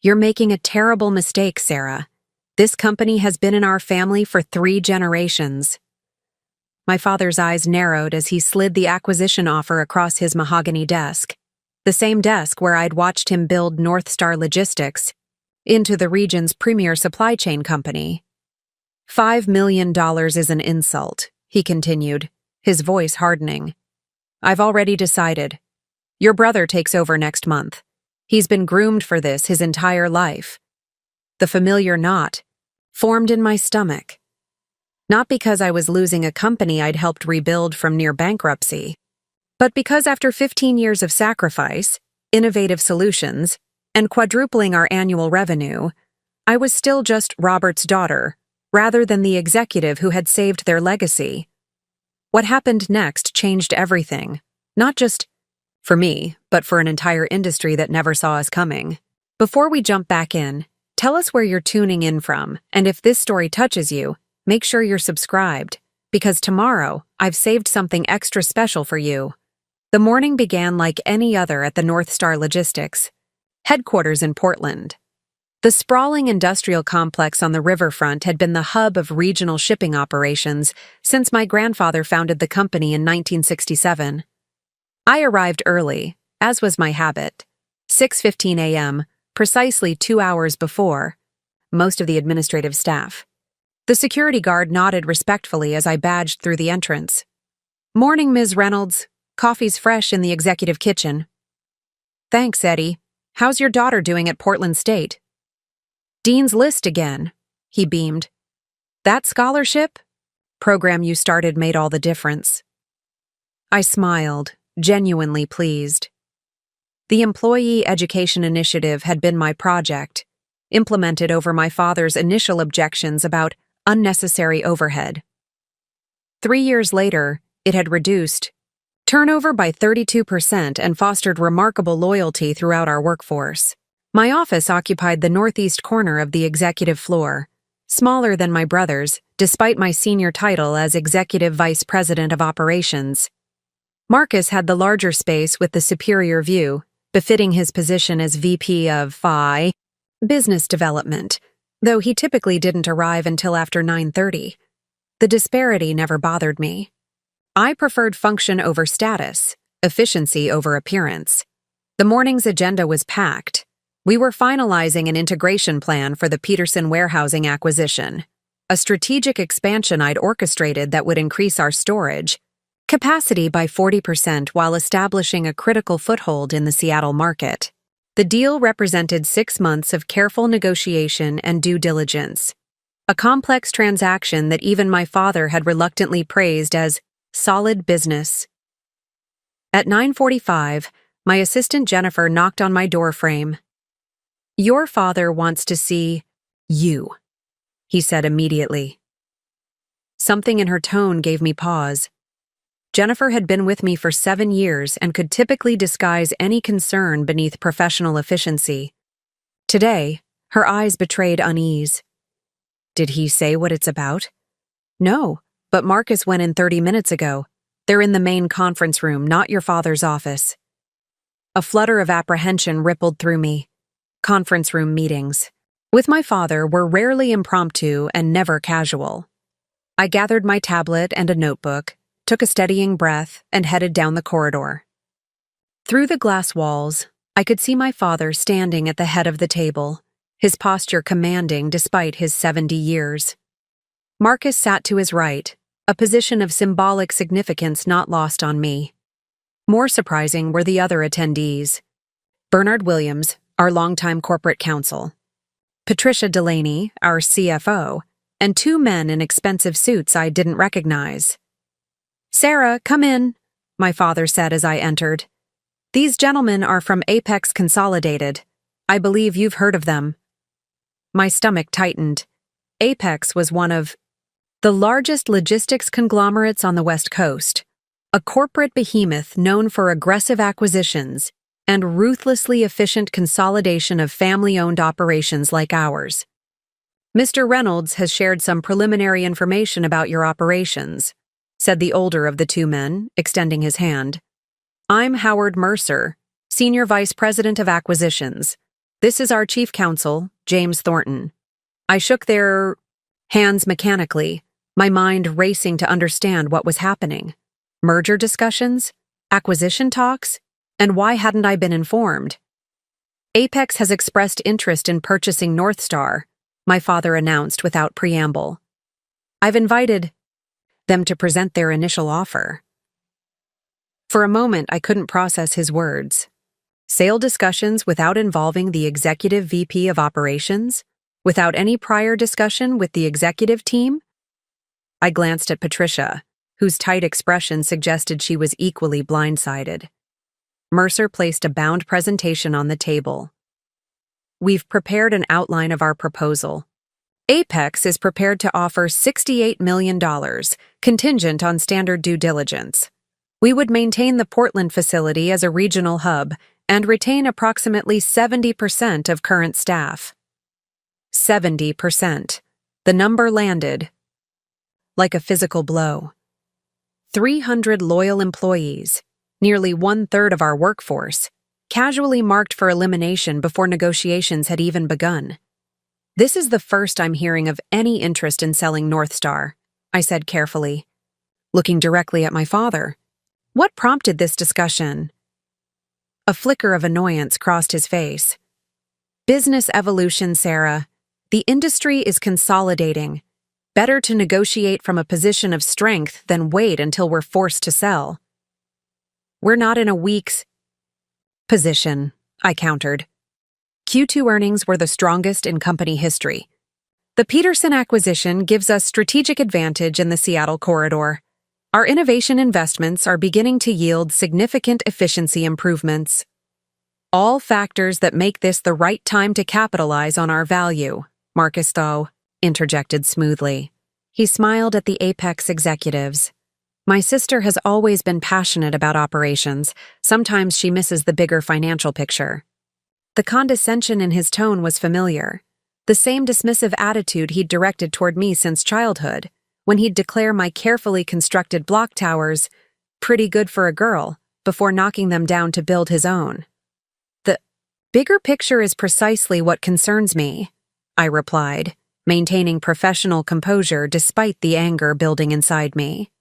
You're making a terrible mistake, Sarah. This company has been in our family for 3 generations. My father's eyes narrowed as he slid the acquisition offer across his mahogany desk, the same desk where I'd watched him build North Star Logistics into the region's premier supply chain company. $5 million is an insult, he continued, his voice hardening. I've already decided. Your brother takes over next month. He's been groomed for this his entire life. The familiar knot formed in my stomach. Not because I was losing a company I'd helped rebuild from near bankruptcy, but because after 15 years of sacrifice, innovative solutions, and quadrupling our annual revenue, I was still just Robert's daughter, rather than the executive who had saved their legacy. What happened next changed everything, not just for me, but for an entire industry that never saw us coming. Before we jump back in, tell us where you're tuning in from, and if this story touches you, make sure you're subscribed, because tomorrow I've saved something extra special for you. The morning began like any other at the North Star Logistics headquarters in Portland. The sprawling industrial complex on the riverfront had been the hub of regional shipping operations since my grandfather founded the company in 1967. I arrived early, as was my habit, 6:15 a.m., precisely 2 hours before most of the administrative staff. The security guard nodded respectfully as I badged through the entrance. Morning, Ms. Reynolds. Coffee's fresh in the executive kitchen. Thanks, Eddie. How's your daughter doing at Portland State? Dean's List again, he beamed. That scholarship? Program you started made all the difference. I smiled, genuinely pleased. The Employee Education Initiative had been my project, implemented over my father's initial objections about unnecessary overhead. 3 years later, it had reduced turnover by 32% and fostered remarkable loyalty throughout our workforce. My office occupied the northeast corner of the executive floor, smaller than my brother's, despite my senior title as Executive Vice President of Operations. Marcus had the larger space with the superior view, befitting his position as VP of Business Development, though he typically didn't arrive until after 9:30. The disparity never bothered me. I preferred function over status, efficiency over appearance. The morning's agenda was packed. We were finalizing an integration plan for the Peterson warehousing acquisition, a strategic expansion I'd orchestrated that would increase our storage capacity by 40% while establishing a critical foothold in the Seattle market. The deal represented 6 months of careful negotiation and due diligence, a complex transaction that even my father had reluctantly praised as solid business. At 9:45, my assistant Jennifer knocked on my doorframe. Your father wants to see you, he said immediately. Something in her tone gave me pause. Jennifer had been with me for 7 years and could typically disguise any concern beneath professional efficiency. Today, her eyes betrayed unease. Did he say what it's about? No, but Marcus went in 30 minutes ago. They're in the main conference room, not your father's office. A flutter of apprehension rippled through me. Conference room meetings with my father were rarely impromptu and never casual. I gathered my tablet and a notebook, took a steadying breath, and headed down the corridor. Through the glass walls, I could see my father standing at the head of the table, his posture commanding despite his 70 years. Marcus sat to his right, a position of symbolic significance not lost on me. More surprising were the other attendees. Bernard Williams, our longtime corporate counsel, Patricia Delaney, our CFO, and 2 men in expensive suits I didn't recognize. Sarah, come in, my father said as I entered. These gentlemen are from Apex Consolidated. I believe you've heard of them. My stomach tightened. Apex was one of the largest logistics conglomerates on the West Coast, a corporate behemoth known for aggressive acquisitions and ruthlessly efficient consolidation of family-owned operations like ours. Mr. Reynolds has shared some preliminary information about your operations, said the older of the 2 men, extending his hand. I'm Howard Mercer, Senior Vice President of Acquisitions. This is our chief counsel, James Thornton. I shook their hands mechanically, my mind racing to understand what was happening. Merger discussions? Acquisition talks? And why hadn't I been informed? Apex has expressed interest in purchasing Northstar, my father announced without preamble. I've invited them to present their initial offer. For a moment, I couldn't process his words. Sale discussions without involving the executive VP of operations? Without any prior discussion with the executive team? I glanced at Patricia, whose tight expression suggested she was equally blindsided. Mercer placed a bound presentation on the table. We've prepared an outline of our proposal. Apex is prepared to offer $68 million, contingent on standard due diligence. We would maintain the Portland facility as a regional hub and retain approximately 70% of current staff. 70%. The number landed like a physical blow. 300 loyal employees, nearly 1/3 of our workforce, casually marked for elimination before negotiations had even begun. This is the first I'm hearing of any interest in selling Northstar, I said carefully, looking directly at my father. What prompted this discussion? A flicker of annoyance crossed his face. Business evolution, Sarah. The industry is consolidating. Better to negotiate from a position of strength than wait until we're forced to sell. We're not in a week's position, I countered. Q2 earnings were the strongest in company history. The Peterson acquisition gives us strategic advantage in the Seattle corridor. Our innovation investments are beginning to yield significant efficiency improvements. All factors that make this the right time to capitalize on our value, Marcus Tho interjected smoothly. He smiled at the Apex executives. My sister has always been passionate about operations. Sometimes she misses the bigger financial picture. The condescension in his tone was familiar. The same dismissive attitude he'd directed toward me since childhood, when he'd declare my carefully constructed block towers pretty good for a girl, before knocking them down to build his own. The bigger picture is precisely what concerns me, I replied, maintaining professional composure despite the anger building inside me.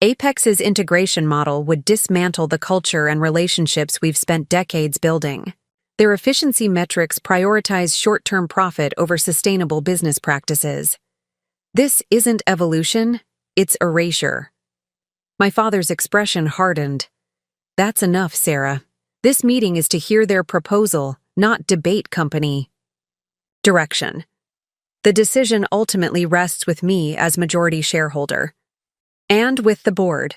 Apex's integration model would dismantle the culture and relationships we've spent decades building. Their efficiency metrics prioritize short-term profit over sustainable business practices. This isn't evolution, it's erasure. My father's expression hardened. That's enough, Sarah. This meeting is to hear their proposal, not debate company direction. The decision ultimately rests with me as majority shareholder. And with the board,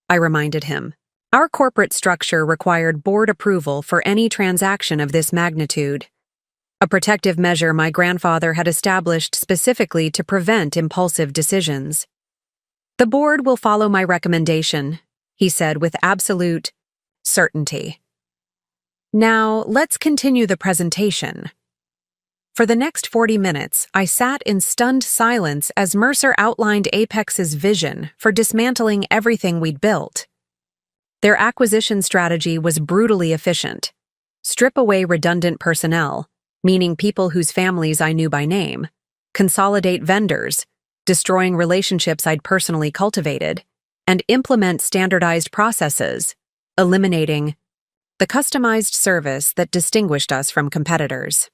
I reminded him. Our corporate structure required board approval for any transaction of this magnitude, a protective measure my grandfather had established specifically to prevent impulsive decisions. The board will follow my recommendation, he said with absolute certainty. Now, let's continue the presentation. For the next 40 minutes, I sat in stunned silence as Mercer outlined Apex's vision for dismantling everything we'd built. Their acquisition strategy was brutally efficient. Strip away redundant personnel, meaning people whose families I knew by name, consolidate vendors, destroying relationships I'd personally cultivated, and implement standardized processes, eliminating the customized service that distinguished us from competitors.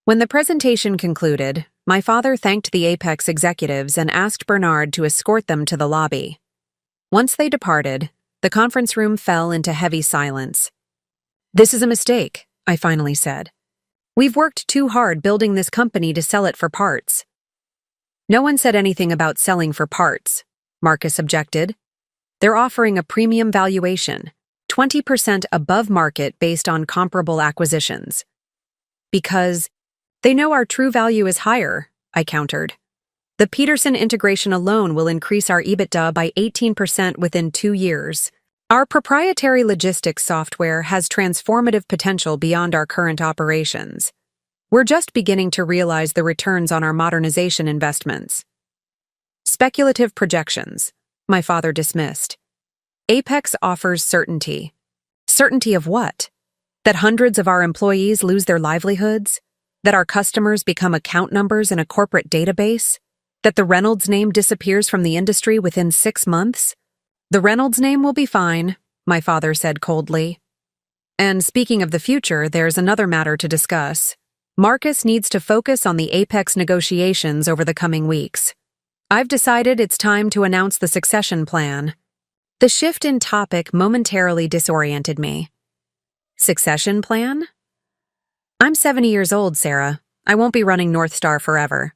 When the presentation concluded, my father thanked the Apex executives and asked Bernard to escort them to the lobby. Once they departed, the conference room fell into heavy silence. This is a mistake, I finally said. We've worked too hard building this company to sell it for parts. No one said anything about selling for parts, Marcus objected. They're offering a premium valuation, 20% above market based on comparable acquisitions. Because they know our true value is higher, I countered. The Peterson integration alone will increase our EBITDA by 18% within 2 years. Our proprietary logistics software has transformative potential beyond our current operations. We're just beginning to realize the returns on our modernization investments. Speculative projections, my father dismissed. Apex offers certainty. Certainty of what? That hundreds of our employees lose their livelihoods? That our customers become account numbers in a corporate database? That the Reynolds name disappears from the industry within 6 months? The Reynolds name will be fine, my father said coldly. And speaking of the future, there's another matter to discuss. Marcus needs to focus on the Apex negotiations over the coming weeks. I've decided it's time to announce the succession plan. The shift in topic momentarily disoriented me. Succession plan? I'm 70 years old, Sarah. I won't be running North Star forever.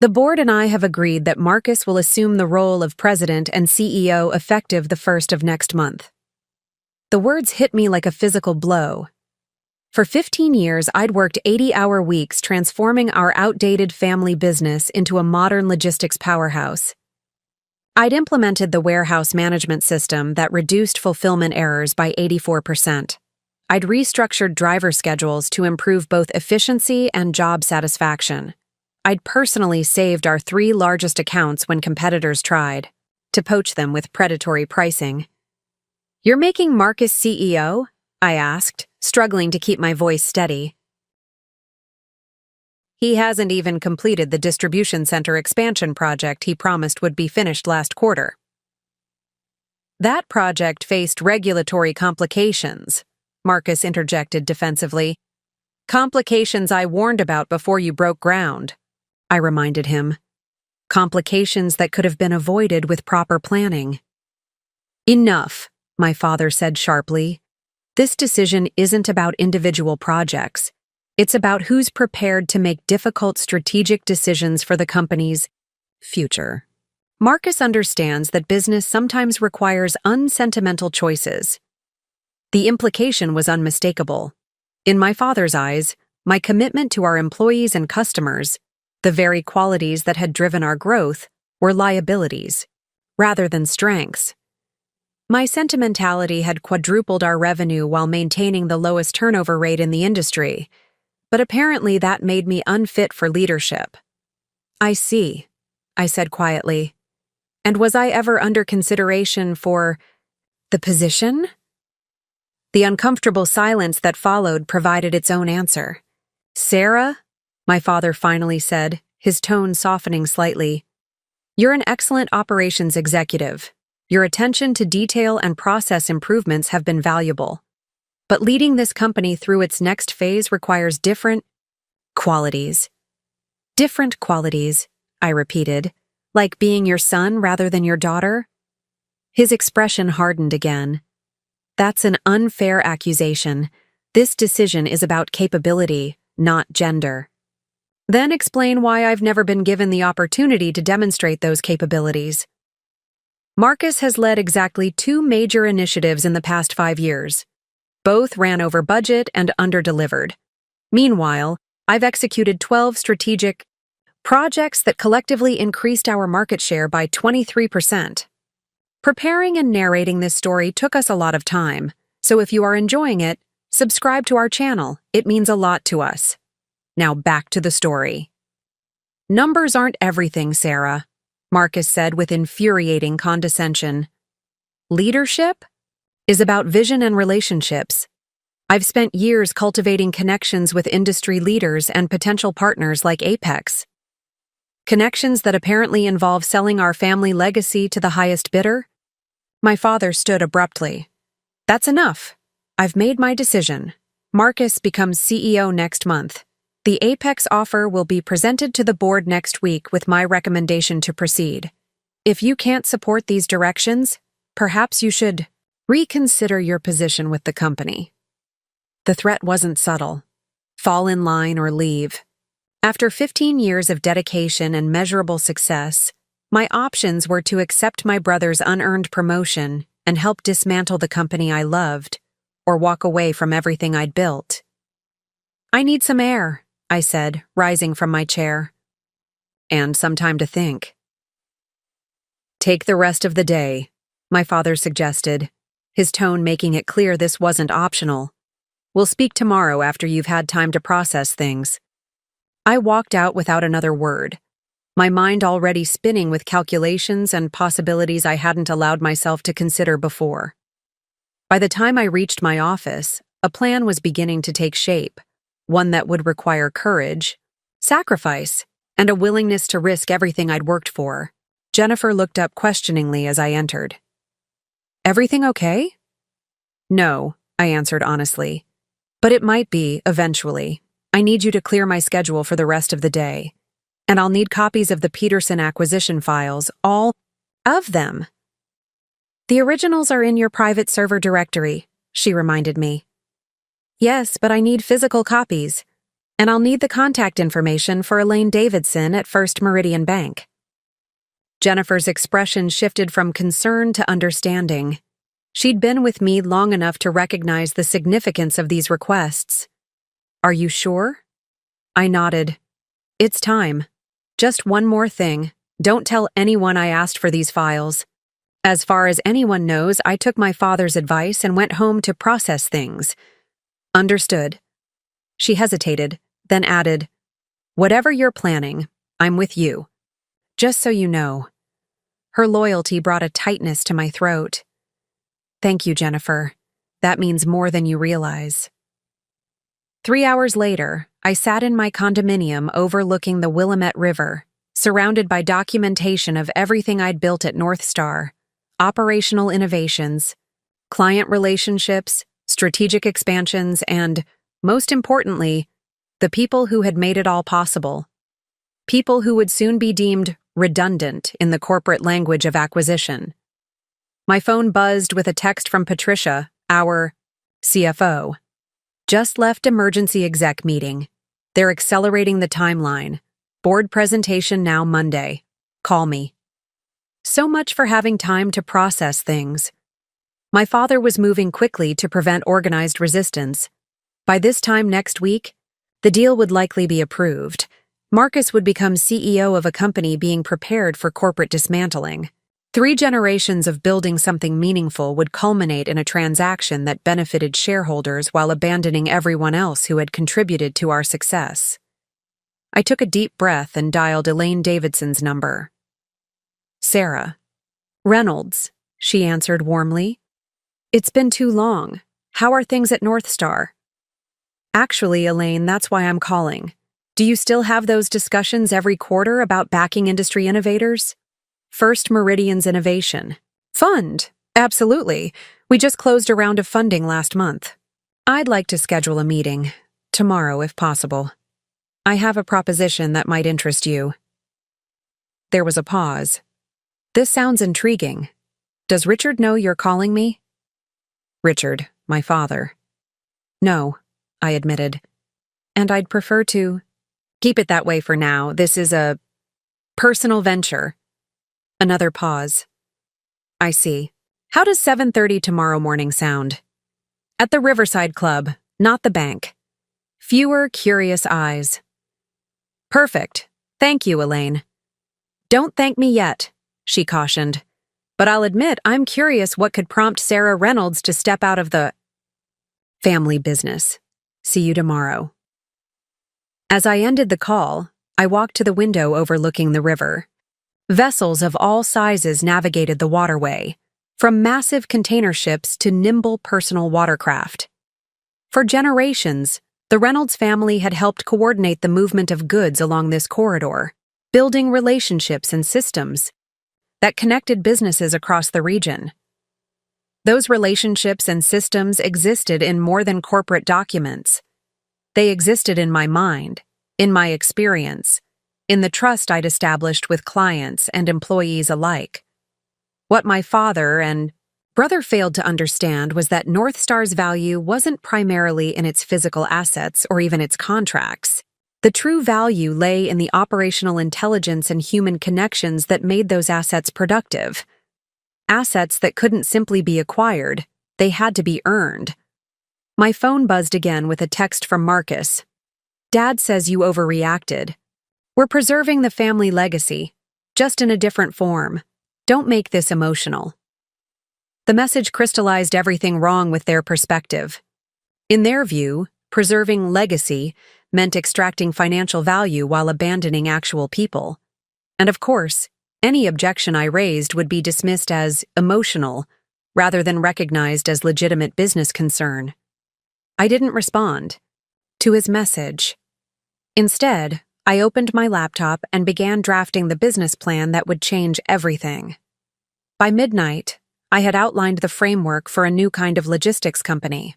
The board and I have agreed that Marcus will assume the role of president and CEO effective the 1st of next month. The words hit me like a physical blow. For 15 years, I'd worked 80-hour weeks transforming our outdated family business into a modern logistics powerhouse. I'd implemented the warehouse management system that reduced fulfillment errors by 84%. I'd restructured driver schedules to improve both efficiency and job satisfaction. I'd personally saved our 3 largest accounts when competitors tried to poach them with predatory pricing. "You're making Marcus CEO?" I asked, struggling to keep my voice steady. He hasn't even completed the distribution center expansion project he promised would be finished last quarter. That project faced regulatory complications, Marcus interjected defensively. Complications I warned about before you broke ground, I reminded him. Complications that could have been avoided with proper planning. Enough, my father said sharply. This decision isn't about individual projects. It's about who's prepared to make difficult strategic decisions for the company's future. Marcus understands that business sometimes requires unsentimental choices. The implication was unmistakable. In my father's eyes, my commitment to our employees and customers, the very qualities that had driven our growth, were liabilities, rather than strengths. My sentimentality had quadrupled our revenue while maintaining the lowest turnover rate in the industry, but apparently that made me unfit for leadership. I see, I said quietly. And was I ever under consideration for the position? The uncomfortable silence that followed provided its own answer. Sarah, my father finally said, his tone softening slightly, you're an excellent operations executive. Your attention to detail and process improvements have been valuable. But leading this company through its next phase requires different qualities. Different qualities, I repeated, like being your son rather than your daughter? His expression hardened again. That's an unfair accusation. This decision is about capability, not gender. Then explain why I've never been given the opportunity to demonstrate those capabilities. Marcus has led exactly 2 major initiatives in the past 5 years. Both ran over budget and under-delivered. Meanwhile, I've executed 12 strategic projects that collectively increased our market share by 23%. Preparing and narrating this story took us a lot of time, so if you are enjoying it, subscribe to our channel. It means a lot to us. Now back to the story. Numbers aren't everything, Sarah, Marcus said with infuriating condescension. Leadership is about vision and relationships. I've spent years cultivating connections with industry leaders and potential partners like Apex. Connections that apparently involve selling our family legacy to the highest bidder? My father stood abruptly. That's enough. I've made my decision. Marcus becomes CEO next month. The Apex offer will be presented to the board next week with my recommendation to proceed. If you can't support these directions, perhaps you should reconsider your position with the company. The threat wasn't subtle. Fall in line or leave. After 15 years of dedication and measurable success, my options were to accept my brother's unearned promotion and help dismantle the company I loved, or walk away from everything I'd built. I need some air, I said, rising from my chair. And some time to think. Take the rest of the day, my father suggested, his tone making it clear this wasn't optional. We'll speak tomorrow after you've had time to process things. I walked out without another word, my mind already spinning with calculations and possibilities I hadn't allowed myself to consider before. By the time I reached my office, A plan was beginning to take shape, one that would require courage, sacrifice, and a willingness to risk everything I'd worked for. Jennifer looked up questioningly as I entered. "Everything okay?" "No," I answered honestly. "But it might be, eventually. I need you to clear my schedule for the rest of the day. And I'll need copies of the Peterson acquisition files, all of them." "The originals are in your private server directory," she reminded me. "Yes, but I need physical copies. And I'll need the contact information for Elaine Davidson at First Meridian Bank." Jennifer's expression shifted from concern to understanding. She'd been with me long enough to recognize the significance of these requests. "Are you sure?" I nodded. "It's time. Just one more thing. Don't tell anyone I asked for these files. As far as anyone knows, I took my father's advice and went home to process things." "Understood." She hesitated, then added, "Whatever you're planning, I'm with you. Just so you know." Her loyalty brought a tightness to my throat. "Thank you, Jennifer. That means more than you realize." 3 hours later, I sat in my condominium overlooking the Willamette River, surrounded by documentation of everything I'd built at North Star: operational innovations, client relationships, strategic expansions, and, most importantly, the people who had made it all possible. People who would soon be deemed redundant in the corporate language of acquisition. My phone buzzed with a text from Patricia, our CFO. "Just left emergency exec meeting. They're accelerating the timeline. Board presentation now Monday. Call me." So much for having time to process things. My father was moving quickly to prevent organized resistance. By this time next week, the deal would likely be approved. Marcus would become CEO of a company being prepared for corporate dismantling. 3 generations of building something meaningful would culminate in a transaction that benefited shareholders while abandoning everyone else who had contributed to our success. I took a deep breath and dialed Elaine Davidson's number. "Sarah." "Reynolds," she answered warmly. "It's been too long. How are things at North Star?" "Actually, Elaine, that's why I'm calling. Do you still have those discussions every quarter about backing industry innovators?" "First Meridian's Innovation Fund. Absolutely. We just closed a round of funding last month. I'd like to schedule a meeting. Tomorrow, if possible. I have a proposition that might interest you." There was a pause. "This sounds intriguing. Does Richard know you're calling me?" "Richard, my father." "No," I admitted. "And I'd prefer to keep it that way for now. This is a personal venture." Another pause. "I see. How does 7:30 tomorrow morning sound?" "At the Riverside Club, not the bank. Fewer curious eyes." "Perfect. Thank you, Elaine." "Don't thank me yet," she cautioned. "But I'll admit I'm curious what could prompt Sarah Reynolds to step out of the family business. See you tomorrow." As I ended the call, I walked to the window overlooking the river. Vessels of all sizes navigated the waterway, from massive container ships to nimble personal watercraft. For generations, the Reynolds family had helped coordinate the movement of goods along this corridor, building relationships and systems that connected businesses across the region. Those relationships and systems existed in more than corporate documents. They existed in my mind, in my experience, in the trust I'd established with clients and employees alike. What my father and brother failed to understand was that North Star's value wasn't primarily in its physical assets or even its contracts. The true value lay in the operational intelligence and human connections that made those assets productive. Assets that couldn't simply be acquired, they had to be earned. My phone buzzed again with a text from Marcus. "Dad says you overreacted. We're preserving the family legacy, just in a different form. Don't make this emotional." The message crystallized everything wrong with their perspective. In their view, preserving legacy meant extracting financial value while abandoning actual people. And of course, any objection I raised would be dismissed as emotional, rather than recognized as legitimate business concern. I didn't respond to his message. Instead, I opened my laptop and began drafting the business plan that would change everything. By midnight, I had outlined the framework for a new kind of logistics company,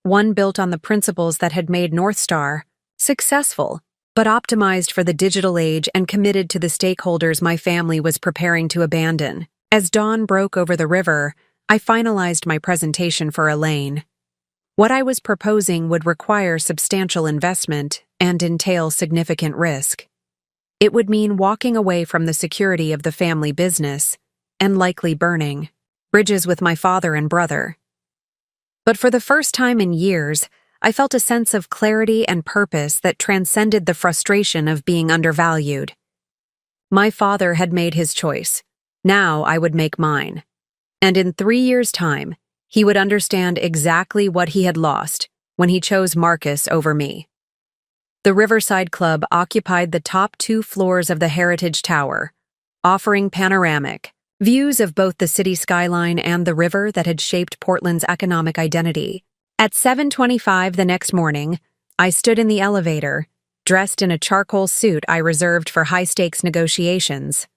one built on the principles that had made Northstar successful, but optimized for the digital age and committed to the stakeholders my family was preparing to abandon. As dawn broke over the river, I finalized my presentation for Elaine. What I was proposing would require substantial investment and entail significant risk. It would mean walking away from the security of the family business and likely burning bridges with my father and brother. But for the first time in years, I felt a sense of clarity and purpose that transcended the frustration of being undervalued. My father had made his choice. Now I would make mine. And in 3 years' time, he would understand exactly what he had lost when he chose Marcus over me. The Riverside Club occupied the top 2 floors of the Heritage Tower, offering panoramic views of both the city skyline and the river that had shaped Portland's economic identity. At 7:25 the next morning, I stood in the elevator, dressed in a charcoal suit I reserved for high-stakes negotiations.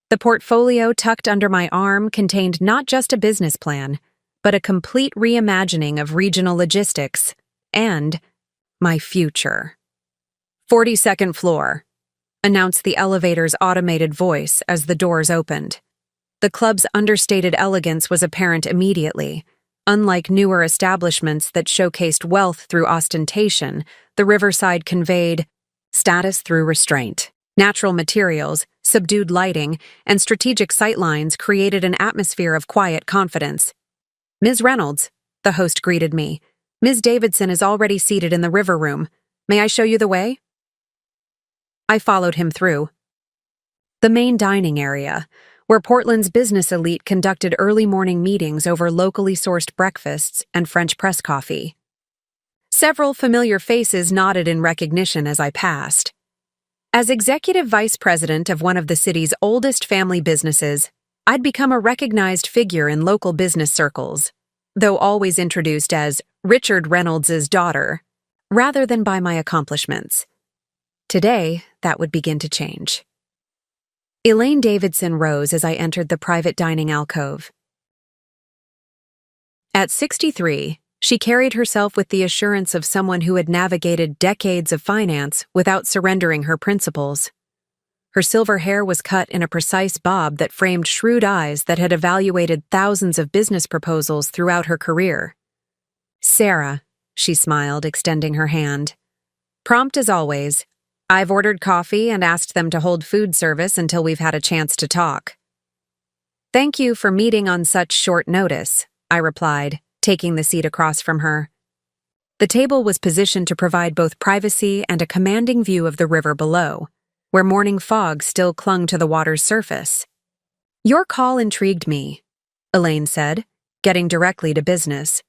The portfolio tucked under my arm contained not just a business plan, but a complete reimagining of regional logistics and my future. 42nd floor, announced the elevator's automated voice as the doors opened. The club's understated elegance was apparent immediately. Unlike newer establishments that showcased wealth through ostentation, the Riverside conveyed status through restraint. Natural materials, subdued lighting, and strategic sightlines created an atmosphere of quiet confidence. "Ms. Reynolds," the host greeted me. "Ms. Davidson is already seated in the river room. May I show you the way?" I followed him through the main dining area, where Portland's business elite conducted early morning meetings over locally sourced breakfasts and French press coffee. Several familiar faces nodded in recognition as I passed. As executive vice president of one of the city's oldest family businesses, I'd become a recognized figure in local business circles, though always introduced as Richard Reynolds' daughter, rather than by my accomplishments. Today, that would begin to change. Elaine Davidson rose as I entered the private dining alcove. At 63, she carried herself with the assurance of someone who had navigated decades of finance without surrendering her principles. Her silver hair was cut in a precise bob that framed shrewd eyes that had evaluated thousands of business proposals throughout her career. "Sarah," she smiled, extending her hand. "Prompt as always. I've ordered coffee and asked them to hold food service until we've had a chance to talk." "Thank you for meeting on such short notice," I replied, taking the seat across from her. The table was positioned to provide both privacy and a commanding view of the river below, where morning fog still clung to the water's surface. "Your call intrigued me," Elaine said, getting directly to business.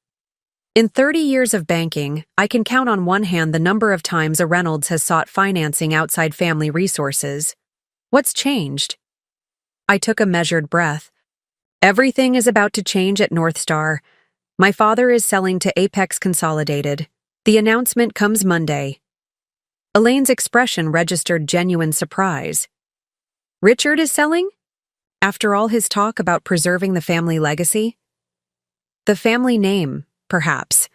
"In 30 years of banking, I can count on one hand the number of times a Reynolds has sought financing outside family resources. What's changed?" I took a measured breath. "Everything is about to change at Northstar. My father is selling to Apex Consolidated. The announcement comes Monday." Elaine's expression registered genuine surprise. "Richard is selling? After all his talk about preserving the family legacy?" "The family name, perhaps,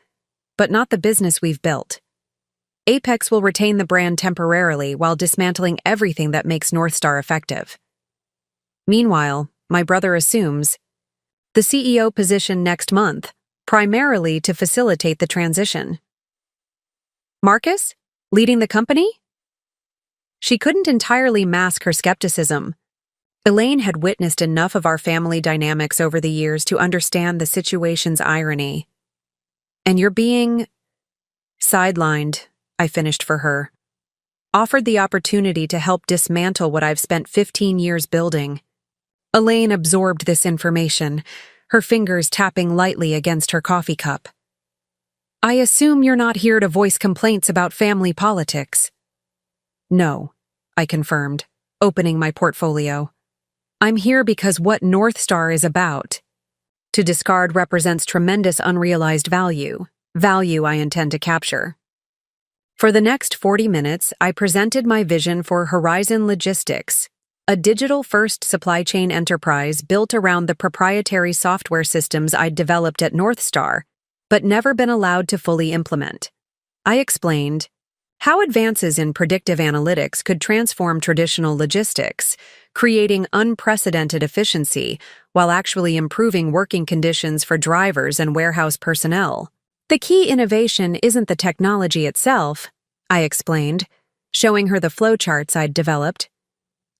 but not the business we've built. Apex will retain the brand temporarily while dismantling everything that makes Northstar effective. Meanwhile, my brother assumes the CEO position next month, primarily to facilitate the transition." "Marcus? Leading the company?" She couldn't entirely mask her skepticism. Elaine had witnessed enough of our family dynamics over the years to understand the situation's irony. "And you're being sidelined," I finished for her. "Offered the opportunity to help dismantle what I've spent 15 years building." Elaine absorbed this information, her fingers tapping lightly against her coffee cup. "I assume you're not here to voice complaints about family politics." "No," I confirmed, opening my portfolio. "I'm here because what Northstar is about. To discard represents tremendous unrealized value, value I intend to capture. For the next 40 minutes, I presented my vision for Horizon Logistics, a digital-first supply chain enterprise built around the proprietary software systems I'd developed at Northstar, but never been allowed to fully implement. I explained how advances in predictive analytics could transform traditional logistics, creating unprecedented efficiency while actually improving working conditions for drivers and warehouse personnel. The key innovation isn't the technology itself, I explained, showing her the flowcharts I'd developed.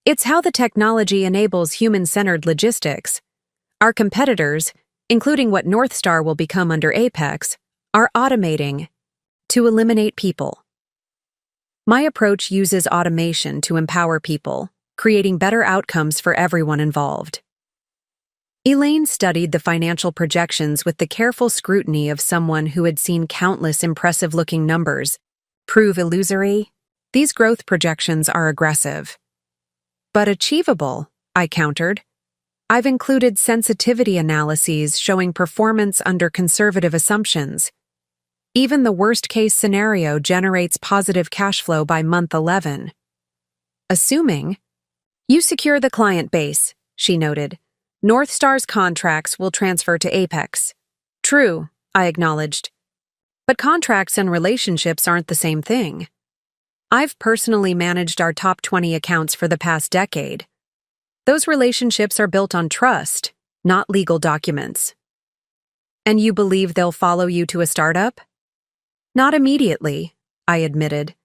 It's how the technology enables human-centered logistics. Our competitors, including what Northstar will become under Apex, are automating to eliminate people. My approach uses automation to empower people, creating better outcomes for everyone involved. Elaine studied the financial projections with the careful scrutiny of someone who had seen countless impressive-looking numbers prove illusory. These growth projections are aggressive. But achievable, I countered. I've included sensitivity analyses showing performance under conservative assumptions. Even the worst-case scenario generates positive cash flow by month 11. Assuming you secure the client base, she noted, Northstar's contracts will transfer to Apex. True, I acknowledged. But contracts and relationships aren't the same thing. I've personally managed our top 20 accounts for the past decade. Those relationships are built on trust, not legal documents. And you believe they'll follow you to a startup? Not immediately, I admitted.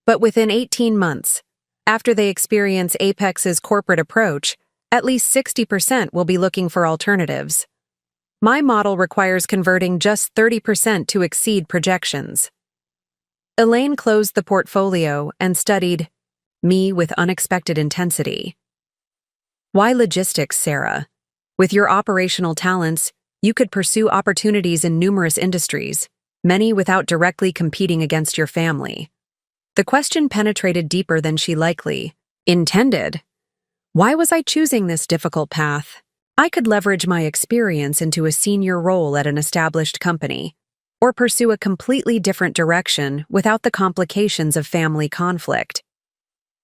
But within 18 months, after they experience Apex's corporate approach, at least 60% will be looking for alternatives. My model requires converting just 30% to exceed projections. Elaine closed the portfolio and studied me with unexpected intensity. Why logistics, Sarah? With your operational talents, you could pursue opportunities in numerous industries, many without directly competing against your family. The question penetrated deeper than she likely intended. Why was I choosing this difficult path? I could leverage my experience into a senior role at an established company, or pursue a completely different direction without the complications of family conflict.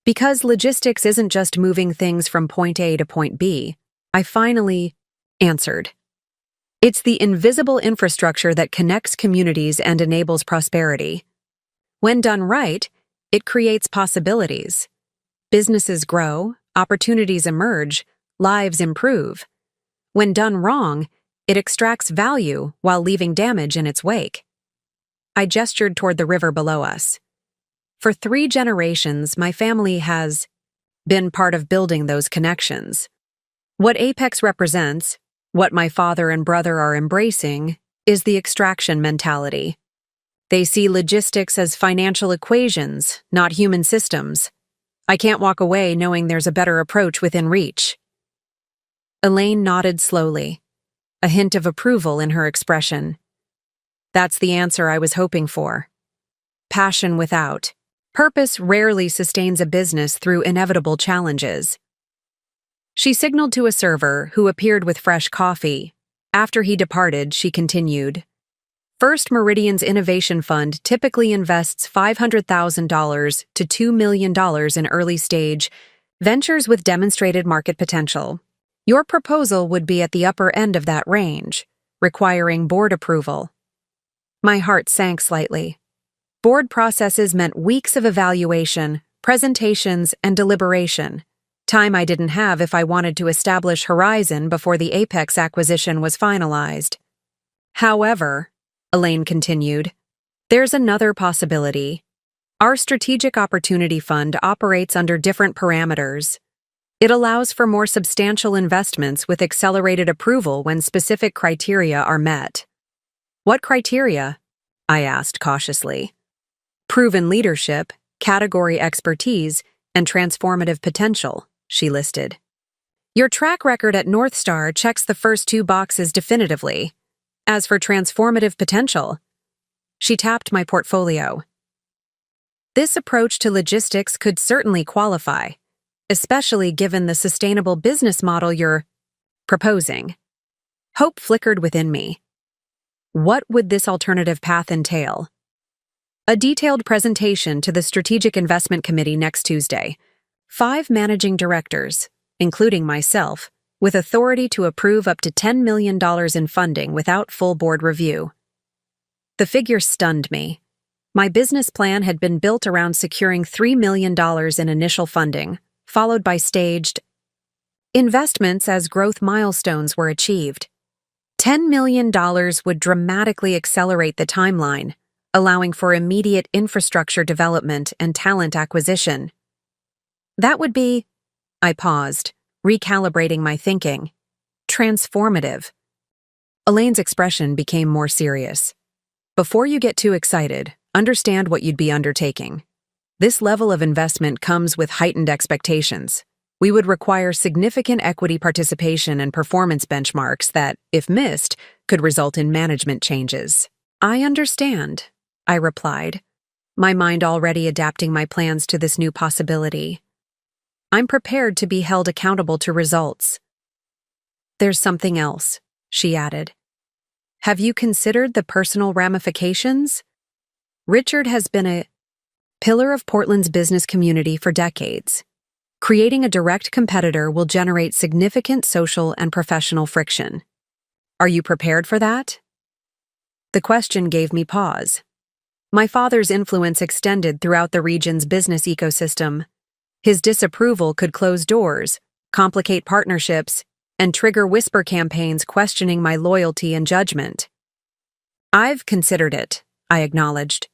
Because logistics isn't just moving things from point A to point B, I finally answered. It's the invisible infrastructure that connects communities and enables prosperity. When done right, it creates possibilities. Businesses grow, opportunities emerge, lives improve. When done wrong, it extracts value while leaving damage in its wake. I gestured toward the river below us. For 3 generations, my family has been part of building those connections. What Apex represents, what my father and brother are embracing, is the extraction mentality. They see logistics as financial equations, not human systems. I can't walk away knowing there's a better approach within reach. Elaine nodded slowly, a hint of approval in her expression. That's the answer I was hoping for. Passion without purpose rarely sustains a business through inevitable challenges. She signaled to a server who appeared with fresh coffee. After he departed, she continued. First Meridian's Innovation Fund typically invests $500,000 to $2 million in early-stage ventures with demonstrated market potential. Your proposal would be at the upper end of that range, requiring board approval. My heart sank slightly. Board processes meant weeks of evaluation, presentations, and deliberation. Time I didn't have if I wanted to establish Horizon before the Apex acquisition was finalized. However, Elaine continued, there's another possibility. Our Strategic Opportunity Fund operates under different parameters. It allows for more substantial investments with accelerated approval when specific criteria are met. What criteria? I asked cautiously. Proven leadership, category expertise, and transformative potential, she listed. Your track record at Northstar checks the first 2 boxes definitively. As for transformative potential, she tapped my portfolio. This approach to logistics could certainly qualify, especially given the sustainable business model you're proposing. Hope flickered within me. What would this alternative path entail? A detailed presentation to the Strategic Investment Committee next Tuesday. 5 managing directors, including myself, with authority to approve up to $10 million in funding without full board review. The figure stunned me. My business plan had been built around securing $3 million in initial funding, followed by staged investments as growth milestones were achieved. $10 million would dramatically accelerate the timeline, allowing for immediate infrastructure development and talent acquisition. That would be, I paused, recalibrating my thinking, transformative. Elaine's expression became more serious. Before you get too excited, understand what you'd be undertaking. This level of investment comes with heightened expectations. We would require significant equity participation and performance benchmarks that, if missed, could result in management changes. I understand, I replied, my mind already adapting my plans to this new possibility. I'm prepared to be held accountable to results. There's something else, she added. Have you considered the personal ramifications? Richard has been a pillar of Portland's business community for decades. Creating a direct competitor will generate significant social and professional friction. Are you prepared for that? The question gave me pause. My father's influence extended throughout the region's business ecosystem. His disapproval could close doors, complicate partnerships, and trigger whisper campaigns questioning my loyalty and judgment. I've considered it, I acknowledged.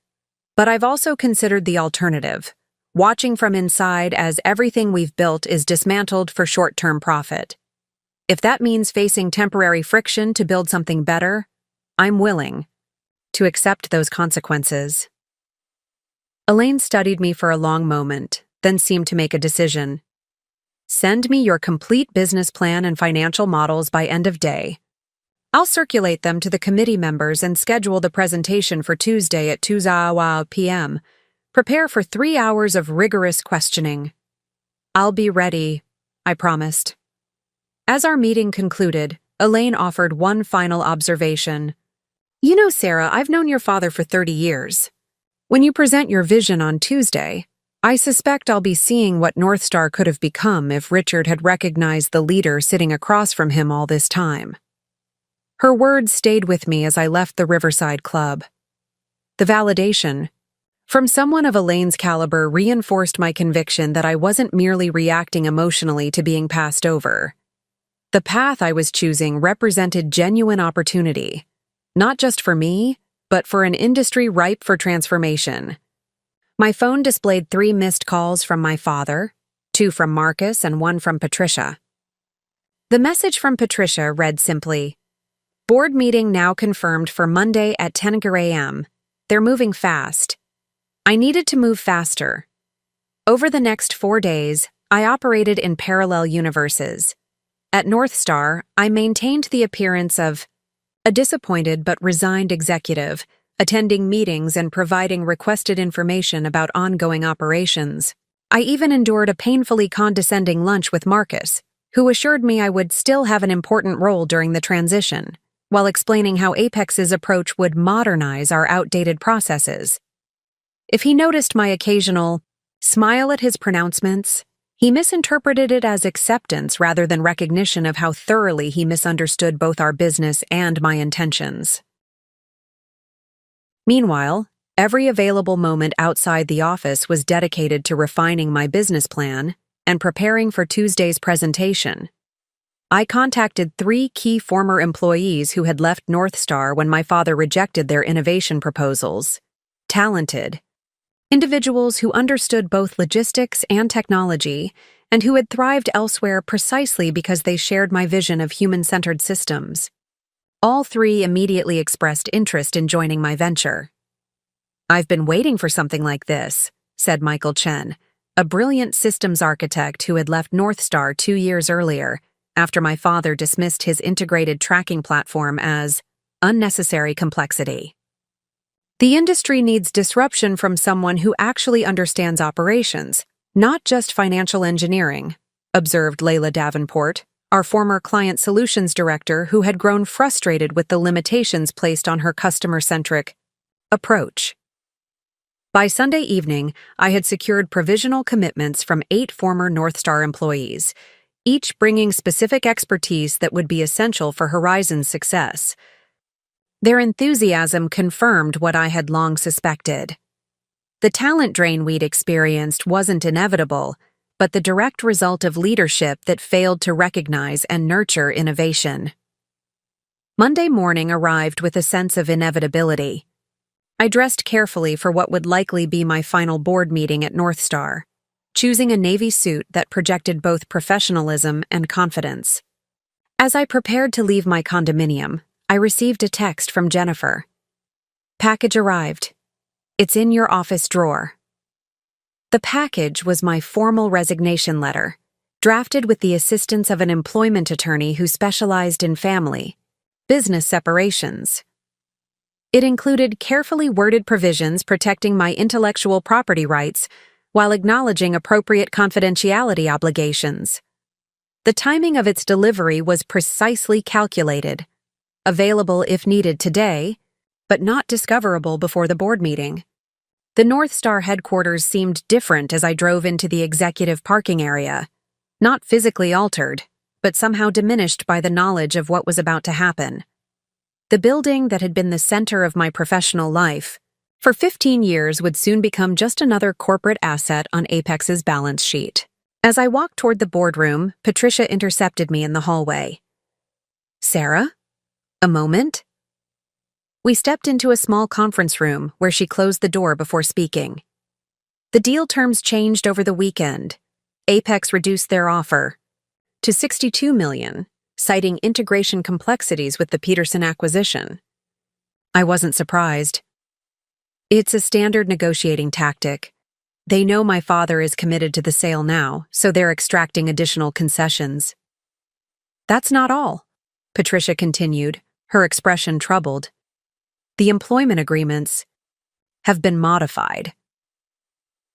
But I've also considered the alternative, watching from inside as everything we've built is dismantled for short-term profit. If that means facing temporary friction to build something better, I'm willing to accept those consequences. Elaine studied me for a long moment, then seemed to make a decision. Send me your complete business plan and financial models by end of day. I'll circulate them to the committee members and schedule the presentation for Tuesday at 2 p.m. Prepare for 3 hours of rigorous questioning. I'll be ready, I promised. As our meeting concluded, Elaine offered one final observation. You know, Sarah, I've known your father for 30 years. When you present your vision on Tuesday, I suspect I'll be seeing what Northstar could have become if Richard had recognized the leader sitting across from him all this time. Her words stayed with me as I left the Riverside Club. The validation from someone of Elaine's caliber reinforced my conviction that I wasn't merely reacting emotionally to being passed over. The path I was choosing represented genuine opportunity, not just for me, but for an industry ripe for transformation. My phone displayed 3 missed calls from my father, 2 from Marcus and 1 from Patricia. The message from Patricia read simply, "Board meeting now confirmed for Monday at 10 a.m. They're moving fast." I needed to move faster. Over the next 4 days, I operated in parallel universes. At Northstar, I maintained the appearance of a disappointed but resigned executive, attending meetings and providing requested information about ongoing operations. I even endured a painfully condescending lunch with Marcus, who assured me I would still have an important role during the transition, while explaining how Apex's approach would modernize our outdated processes. If he noticed my occasional smile at his pronouncements, he misinterpreted it as acceptance rather than recognition of how thoroughly he misunderstood both our business and my intentions. Meanwhile, every available moment outside the office was dedicated to refining my business plan and preparing for Tuesday's presentation. I contacted 3 key former employees who had left Northstar when my father rejected their innovation proposals. Talented individuals who understood both logistics and technology and who had thrived elsewhere precisely because they shared my vision of human-centered systems. All 3 immediately expressed interest in joining my venture. "I've been waiting for something like this," said Michael Chen, a brilliant systems architect who had left Northstar 2 years earlier, after my father dismissed his integrated tracking platform as unnecessary complexity. "The industry needs disruption from someone who actually understands operations, not just financial engineering," observed Layla Davenport, our former client solutions director who had grown frustrated with the limitations placed on her customer-centric approach. By Sunday evening, I had secured provisional commitments from 8 former Northstar employees, each bringing specific expertise that would be essential for Horizon's success. Their enthusiasm confirmed what I had long suspected. The talent drain we'd experienced wasn't inevitable, but the direct result of leadership that failed to recognize and nurture innovation. Monday morning arrived with a sense of inevitability. I dressed carefully for what would likely be my final board meeting at Northstar, choosing a navy suit that projected both professionalism and confidence. As I prepared to leave my condominium, I received a text from Jennifer. "Package arrived. It's in your office drawer." The package was my formal resignation letter, drafted with the assistance of an employment attorney who specialized in family business separations. It included carefully worded provisions protecting my intellectual property rights while acknowledging appropriate confidentiality obligations. The timing of its delivery was precisely calculated, available if needed today, but not discoverable before the board meeting. The Northstar headquarters seemed different as I drove into the executive parking area, not physically altered, but somehow diminished by the knowledge of what was about to happen. The building that had been the center of my professional life for 15 years would soon become just another corporate asset on Apex's balance sheet. As I walked toward the boardroom, Patricia intercepted me in the hallway. "Sarah? A moment?" We stepped into a small conference room where she closed the door before speaking. The deal terms changed over the weekend. Apex reduced their offer to $62 million, citing integration complexities with the Peterson acquisition. I wasn't surprised. It's a standard negotiating tactic. They know my father is committed to the sale now, so they're extracting additional concessions. "That's not all," Patricia continued, her expression troubled. "The employment agreements have been modified.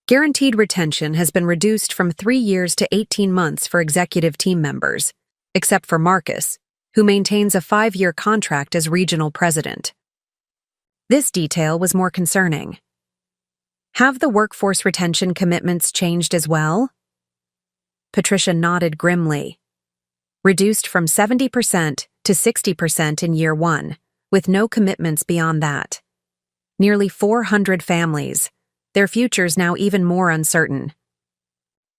Guaranteed retention has been reduced from 3 years to 18 months for executive team members, except for Marcus, who maintains a 5-year contract as regional president. This detail was more concerning. Have the workforce retention commitments changed as well?" Patricia nodded grimly. Reduced from 70% to 60% in year 1, with no commitments beyond that. Nearly 400 families, their futures now even more uncertain.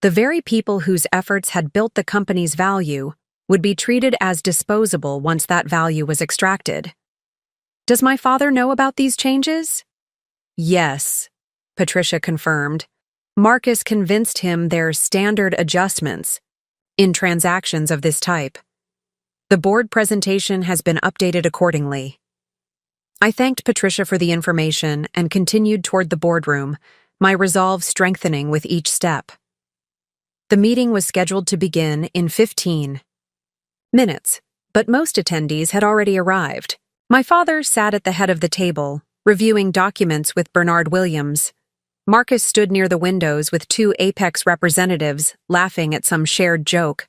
The very people whose efforts had built the company's value would be treated as disposable once that value was extracted. "Does my father know about these changes?" "Yes," Patricia confirmed. "Marcus convinced him they're standard adjustments in transactions of this type. The board presentation has been updated accordingly." I thanked Patricia for the information and continued toward the boardroom, my resolve strengthening with each step. The meeting was scheduled to begin in 15 minutes, but most attendees had already arrived. My father sat at the head of the table, reviewing documents with Bernard Williams. Marcus stood near the windows with 2 Apex representatives, laughing at some shared joke.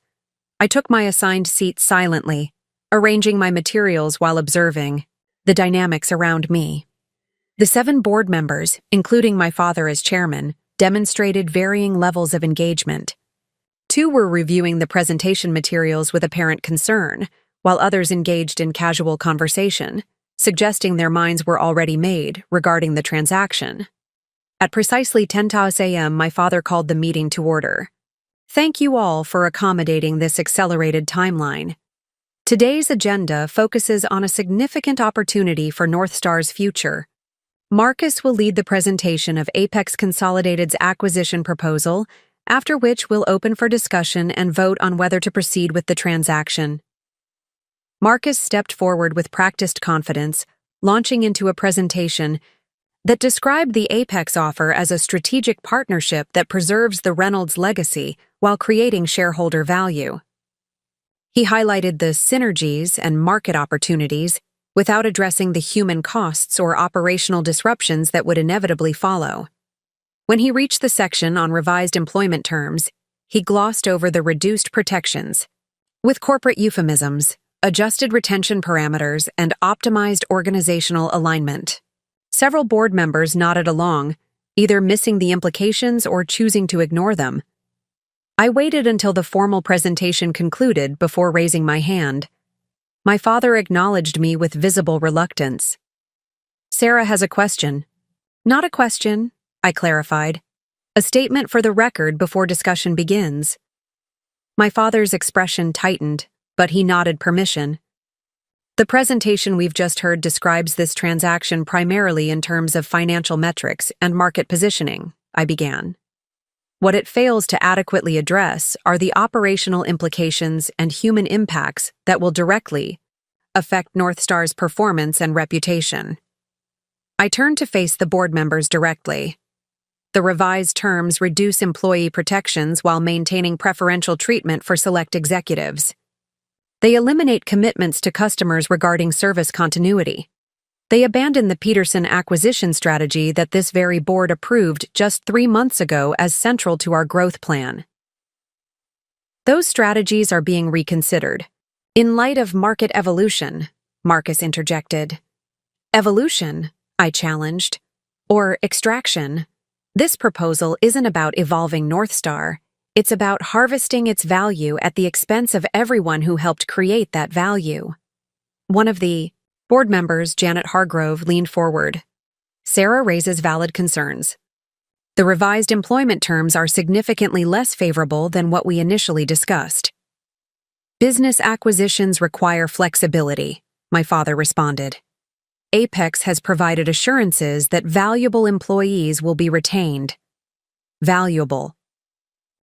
I took my assigned seat silently, arranging my materials while observing the dynamics around me. The 7 board members, including my father as chairman, demonstrated varying levels of engagement. 2 were reviewing the presentation materials with apparent concern, while others engaged in casual conversation, suggesting their minds were already made regarding the transaction. At precisely 10 a.m., my father called the meeting to order. "Thank you all for accommodating this accelerated timeline. Today's agenda focuses on a significant opportunity for Northstar's future. Marcus will lead the presentation of Apex Consolidated's acquisition proposal, after which we'll open for discussion and vote on whether to proceed with the transaction." Marcus stepped forward with practiced confidence, launching into a presentation that described the Apex offer as a strategic partnership that preserves the Reynolds legacy while creating shareholder value. He highlighted the synergies and market opportunities without addressing the human costs or operational disruptions that would inevitably follow. When he reached the section on revised employment terms, he glossed over the reduced protections, with corporate euphemisms, adjusted retention parameters, and optimized organizational alignment. Several board members nodded along, either missing the implications or choosing to ignore them. I waited until the formal presentation concluded before raising my hand. My father acknowledged me with visible reluctance. "Sarah has a question." "Not a question," I clarified. "A statement for the record before discussion begins." My father's expression tightened, but he nodded permission. "The presentation we've just heard describes this transaction primarily in terms of financial metrics and market positioning," I began. "What it fails to adequately address are the operational implications and human impacts that will directly affect Northstar's performance and reputation." I turned to face the board members directly. The revised terms reduce employee protections while maintaining preferential treatment for select executives. They eliminate commitments to customers regarding service continuity. They abandon the Peterson acquisition strategy that this very board approved just 3 months ago as central to our growth plan. "Those strategies are being reconsidered. In light of market evolution," Marcus interjected. "Evolution?" I challenged. "Or extraction? This proposal isn't about evolving Northstar. It's about harvesting its value at the expense of everyone who helped create that value." One of the board members, Janet Hargrove, leaned forward. "Sarah raises valid concerns. The revised employment terms are significantly less favorable than what we initially discussed." "Business acquisitions require flexibility," my father responded. "Apex has provided assurances that valuable employees will be retained." Valuable.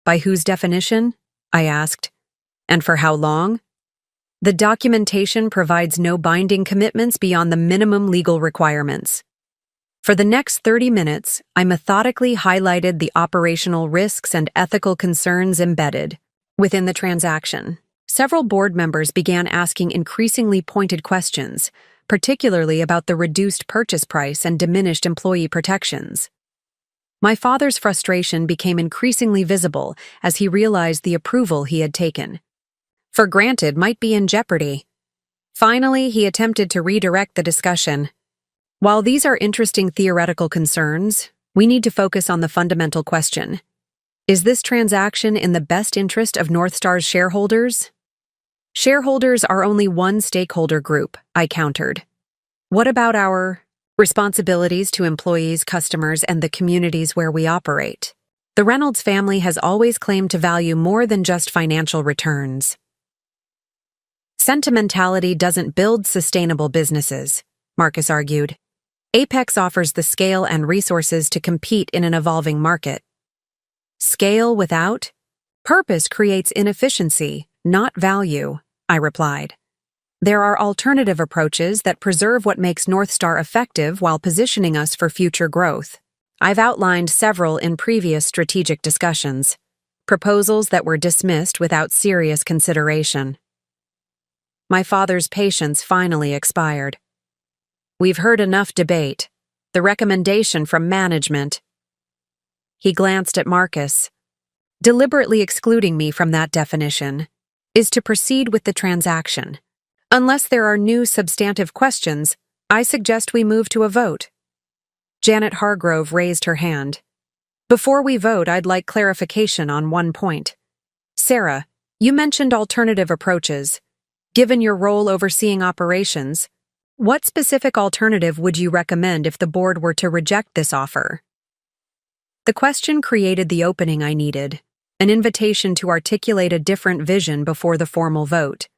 By whose definition? I asked. And for how long? "The documentation provides no binding commitments beyond the minimum legal requirements." For the next 30 minutes, I methodically highlighted the operational risks and ethical concerns embedded within the transaction. Several board members began asking increasingly pointed questions, particularly about the reduced purchase price and diminished employee protections. My father's frustration became increasingly visible as he realized the approval he had taken for granted might be in jeopardy. Finally, he attempted to redirect the discussion. "While these are interesting theoretical concerns, we need to focus on the fundamental question. Is this transaction in the best interest of Northstar's shareholders?" "Shareholders are only one stakeholder group," I countered. "What about our responsibilities to employees, customers, and the communities where we operate? The Reynolds family has always claimed to value more than just financial returns." "Sentimentality doesn't build sustainable businesses," Marcus argued. "Apex offers the scale and resources to compete in an evolving market." "Scale without purpose creates inefficiency, not value," I replied. "There are alternative approaches that preserve what makes Northstar effective while positioning us for future growth. I've outlined several in previous strategic discussions, proposals that were dismissed without serious consideration." My father's patience finally expired. "We've heard enough debate. The recommendation from management." He glanced at Marcus. "Deliberately excluding me from that definition is to proceed with the transaction. Unless there are new substantive questions, I suggest we move to a vote." Janet Hargrove raised her hand. "Before we vote, I'd like clarification on one point. Sarah, you mentioned alternative approaches. Given your role overseeing operations, what specific alternative would you recommend if the board were to reject this offer?" The question created the opening I needed, an invitation to articulate a different vision before the formal vote.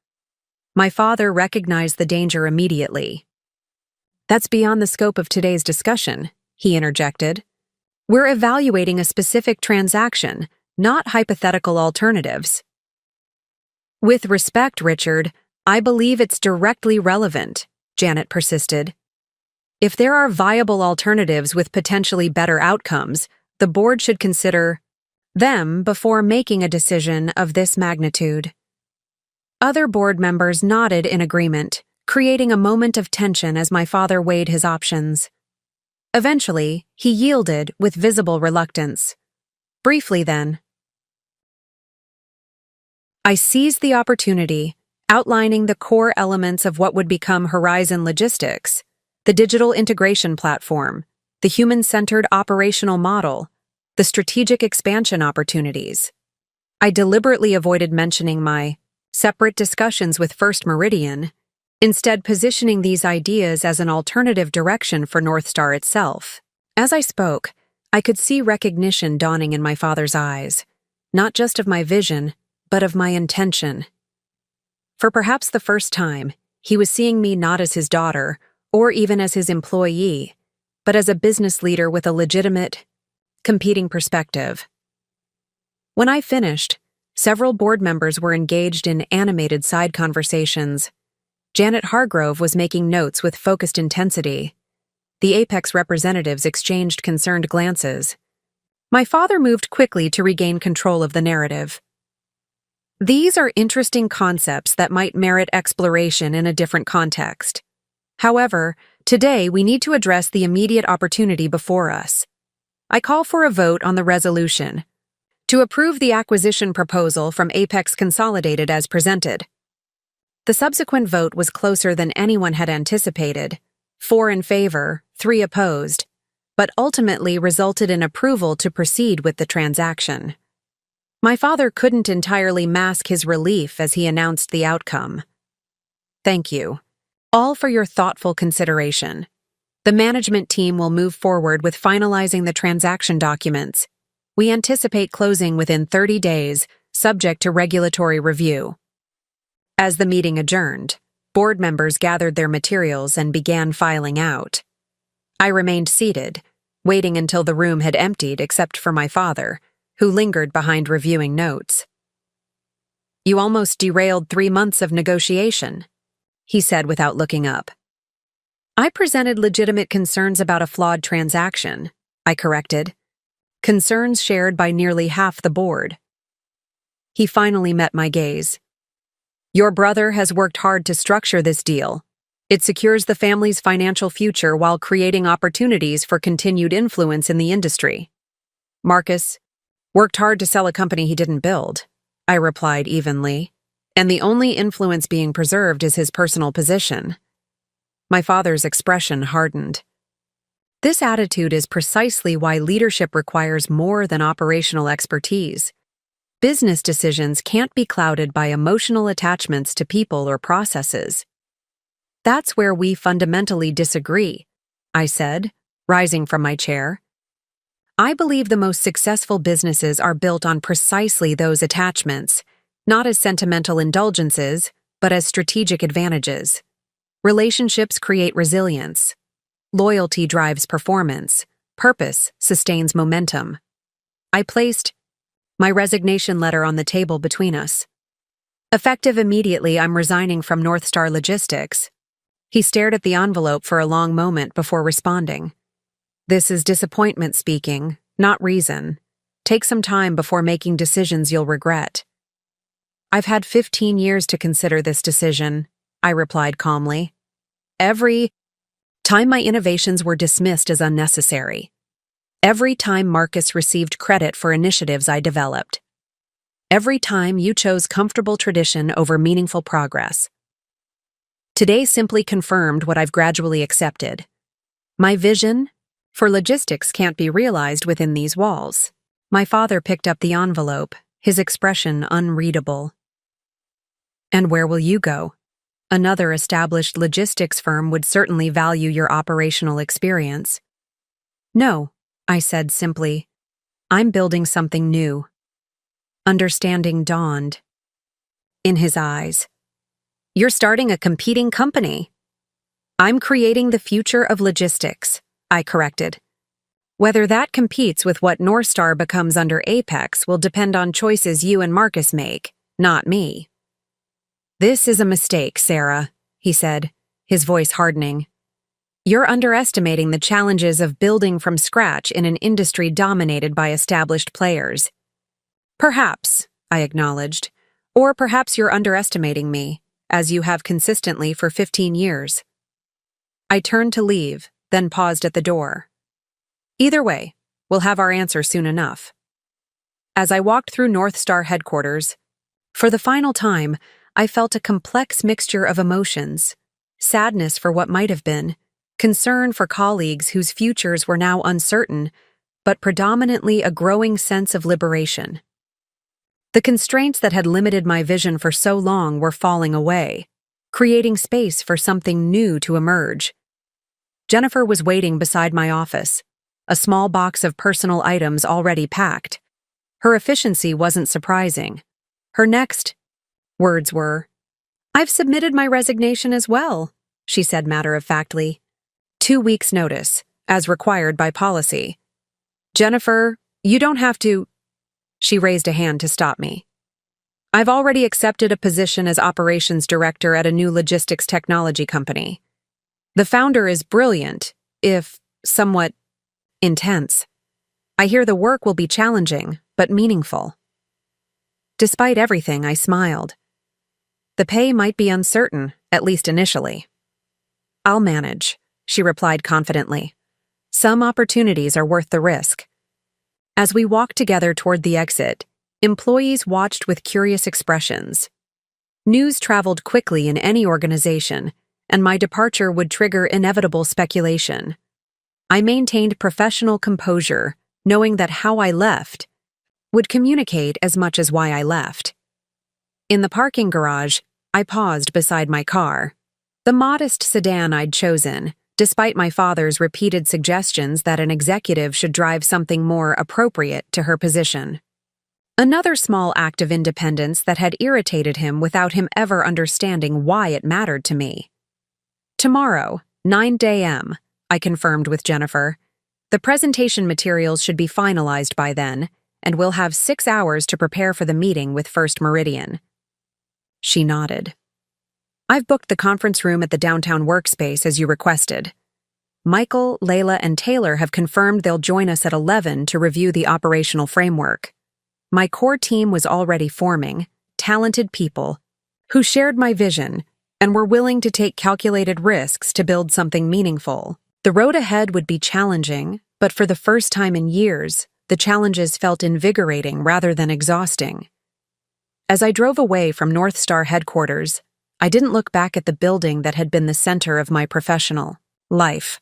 My father recognized the danger immediately. "That's beyond the scope of today's discussion," he interjected. "We're evaluating a specific transaction, not hypothetical alternatives." "With respect, Richard, I believe it's directly relevant," Janet persisted. "If there are viable alternatives with potentially better outcomes, the board should consider them before making a decision of this magnitude." Other board members nodded in agreement, creating a moment of tension as my father weighed his options. Eventually, he yielded with visible reluctance. Briefly then, I seized the opportunity, outlining the core elements of what would become Horizon Logistics, the digital integration platform, the human-centered operational model, the strategic expansion opportunities. I deliberately avoided mentioning my separate discussions with First Meridian, instead positioning these ideas as an alternative direction for Northstar itself. As I spoke, I could see recognition dawning in my father's eyes, not just of my vision, but of my intention. For perhaps the first time, he was seeing me not as his daughter, or even as his employee, but as a business leader with a legitimate, competing perspective. When I finished, several board members were engaged in animated side conversations. Janet Hargrove was making notes with focused intensity. The Apex representatives exchanged concerned glances. My father moved quickly to regain control of the narrative. These are interesting concepts that might merit exploration in a different context. However, today we need to address the immediate opportunity before us. I call for a vote on the resolution to approve the acquisition proposal from Apex Consolidated as presented. The subsequent vote was closer than anyone had anticipated, 4 in favor, 3 opposed, but ultimately resulted in approval to proceed with the transaction. My father couldn't entirely mask his relief as he announced the outcome. Thank you, all, for your thoughtful consideration. The management team will move forward with finalizing the transaction documents. We anticipate closing within 30 days, subject to regulatory review. As the meeting adjourned, board members gathered their materials and began filing out. I remained seated, waiting until the room had emptied except for my father, who lingered behind reviewing notes. "You almost derailed 3 months of negotiation," he said without looking up. "I presented legitimate concerns about a flawed transaction," I corrected. Concerns shared by nearly half the board. He finally met my gaze. "Your brother has worked hard to structure this deal. It secures the family's financial future while creating opportunities for continued influence in the industry. Marcus worked hard to sell a company he didn't build," I replied evenly, "and the only influence being preserved is his personal position." My father's expression hardened. This attitude is precisely why leadership requires more than operational expertise. Business decisions can't be clouded by emotional attachments to people or processes. "That's where we fundamentally disagree," I said, rising from my chair. "I believe the most successful businesses are built on precisely those attachments, not as sentimental indulgences, but as strategic advantages. Relationships create resilience. Loyalty drives performance. Purpose sustains momentum." I placed my resignation letter on the table between us. "Effective immediately, I'm resigning from Northstar Logistics." He stared at the envelope for a long moment before responding. "This is disappointment speaking, not reason. Take some time before making decisions you'll regret." "I've had 15 years to consider this decision," I replied calmly. "Every time my innovations were dismissed as unnecessary. Every time Marcus received credit for initiatives I developed. Every time you chose comfortable tradition over meaningful progress. Today simply confirmed what I've gradually accepted. My vision for logistics can't be realized within these walls." My father picked up the envelope, his expression unreadable. "And where will you go? Another established logistics firm would certainly value your operational experience." "No," I said simply. "I'm building something new." Understanding dawned in his eyes. "You're starting a competing company." "I'm creating the future of logistics," I corrected. "Whether that competes with what Northstar becomes under Apex will depend on choices you and Marcus make, not me." "This is a mistake, Sarah," he said, his voice hardening. "You're underestimating the challenges of building from scratch in an industry dominated by established players." "Perhaps," I acknowledged, "or perhaps you're underestimating me, as you have consistently for 15 years. I turned to leave, then paused at the door. "Either way, we'll have our answer soon enough." As I walked through Northstar headquarters, For the final time, I felt a complex mixture of emotions: sadness for what might have been, concern for colleagues whose futures were now uncertain, but predominantly a growing sense of liberation. The constraints that had limited my vision for so long were falling away, creating space for something new to emerge. Jennifer was waiting beside my office, a small box of personal items already packed. Her efficiency wasn't surprising. Her next words were, "I've submitted my resignation as well," she said matter-of-factly. 2 weeks' notice, as required by policy. "Jennifer, you don't have to—" She raised a hand to stop me. "I've already accepted a position as operations director at a new logistics technology company. The founder is brilliant, if somewhat intense. I hear the work will be challenging, but meaningful." Despite everything, I smiled. The pay might be uncertain, at least initially. "I'll manage," she replied confidently. "Some opportunities are worth the risk." As we walked together toward the exit, employees watched with curious expressions. News traveled quickly in any organization, and my departure would trigger inevitable speculation. I maintained professional composure, knowing that how I left would communicate as much as why I left. In the parking garage, I paused beside my car, the modest sedan I'd chosen, despite my father's repeated suggestions that an executive should drive something more appropriate to her position. Another small act of independence that had irritated him without him ever understanding why it mattered to me. "Tomorrow, 9 a.m., I confirmed with Jennifer. "The presentation materials should be finalized by then, and we'll have 6 hours to prepare for the meeting with First Meridian." She nodded. "I've booked the conference room at the downtown workspace as you requested. Michael, Layla, and Taylor have confirmed they'll join us at 11 to review the operational framework. My core team was already forming, talented people who shared my vision and were willing to take calculated risks to build something meaningful. The road ahead would be challenging, but for the first time in years, the challenges felt invigorating rather than exhausting. As I drove away from North Star headquarters, I didn't look back at the building that had been the center of my professional life.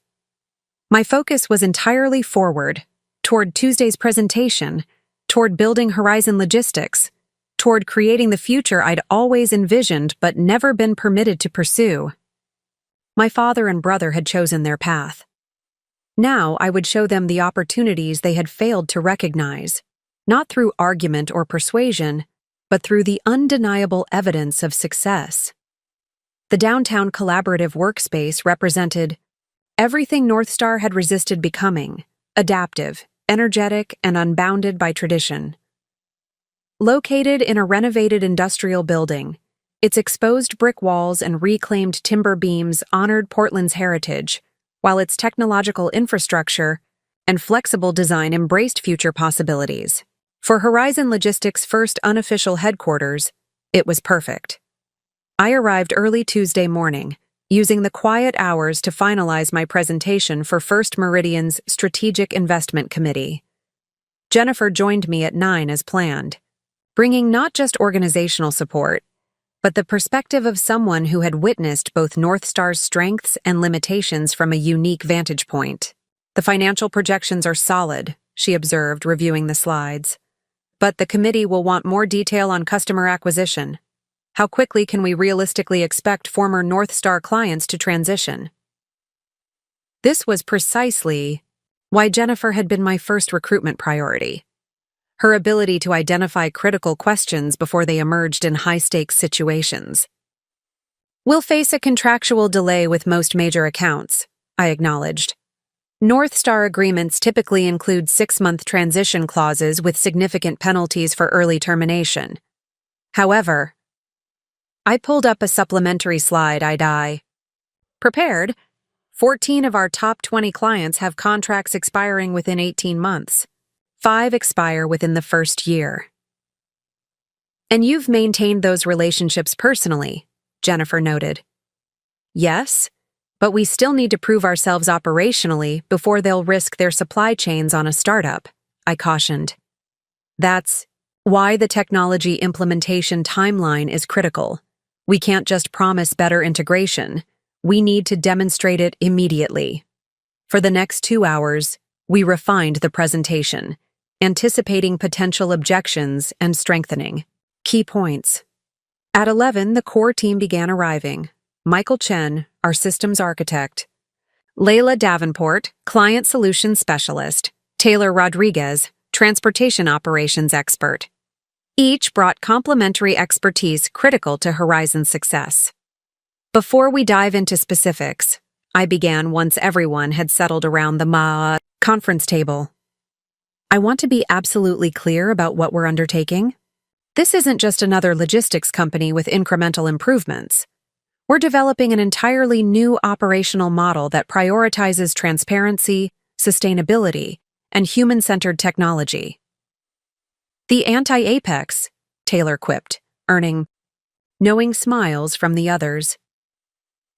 My focus was entirely forward, toward Tuesday's presentation, toward building Horizon Logistics, toward creating the future I'd always envisioned but never been permitted to pursue. My father and brother had chosen their path. Now I would show them the opportunities they had failed to recognize, not through argument or persuasion, but through the undeniable evidence of success. The downtown collaborative workspace represented everything North Star had resisted becoming: adaptive, energetic, and unbounded by tradition. Located in a renovated industrial building, its exposed brick walls and reclaimed timber beams honored Portland's heritage, while its technological infrastructure and flexible design embraced future possibilities. For Horizon Logistics' first unofficial headquarters, it was perfect. I arrived early Tuesday morning, using the quiet hours to finalize my presentation for First Meridian's Strategic Investment Committee. Jennifer joined me at 9 as planned, bringing not just organizational support, but the perspective of someone who had witnessed both North Star's strengths and limitations from a unique vantage point. "The financial projections are solid," she observed, reviewing the slides. "But the committee will want more detail on customer acquisition. How quickly can we realistically expect former North Star clients to transition?" This was precisely why Jennifer had been my first recruitment priority. Her ability to identify critical questions before they emerged in high-stakes situations. "We'll face a contractual delay with most major accounts," I acknowledged. "North Star agreements typically include 6-month transition clauses with significant penalties for early termination. However," I pulled up a supplementary slide I prepared. 14 of our top 20 clients have contracts expiring within 18 months. 5 expire within the first year. "And you've maintained those relationships personally," Jennifer noted. "Yes, but we still need to prove ourselves operationally before they'll risk their supply chains on a startup," I cautioned. "That's Why the technology implementation timeline is critical. We can't just promise better integration. We need to demonstrate it immediately. For the next 2 hours, we refined the presentation, anticipating potential objections and strengthening key points. At 11, the core team began arriving. Michael Chen, our systems architect, Layla Davenport, client solutions specialist, Taylor Rodriguez, transportation operations expert. Each brought complementary expertise critical to Horizon's success. Before we dive into specifics, I began once everyone had settled around the conference table. I want to be absolutely clear about what we're undertaking. This isn't just another logistics company with incremental improvements. We're developing an entirely new operational model that prioritizes transparency, sustainability, and human-centered technology. The anti-Apex, Taylor quipped, earning knowing smiles from the others.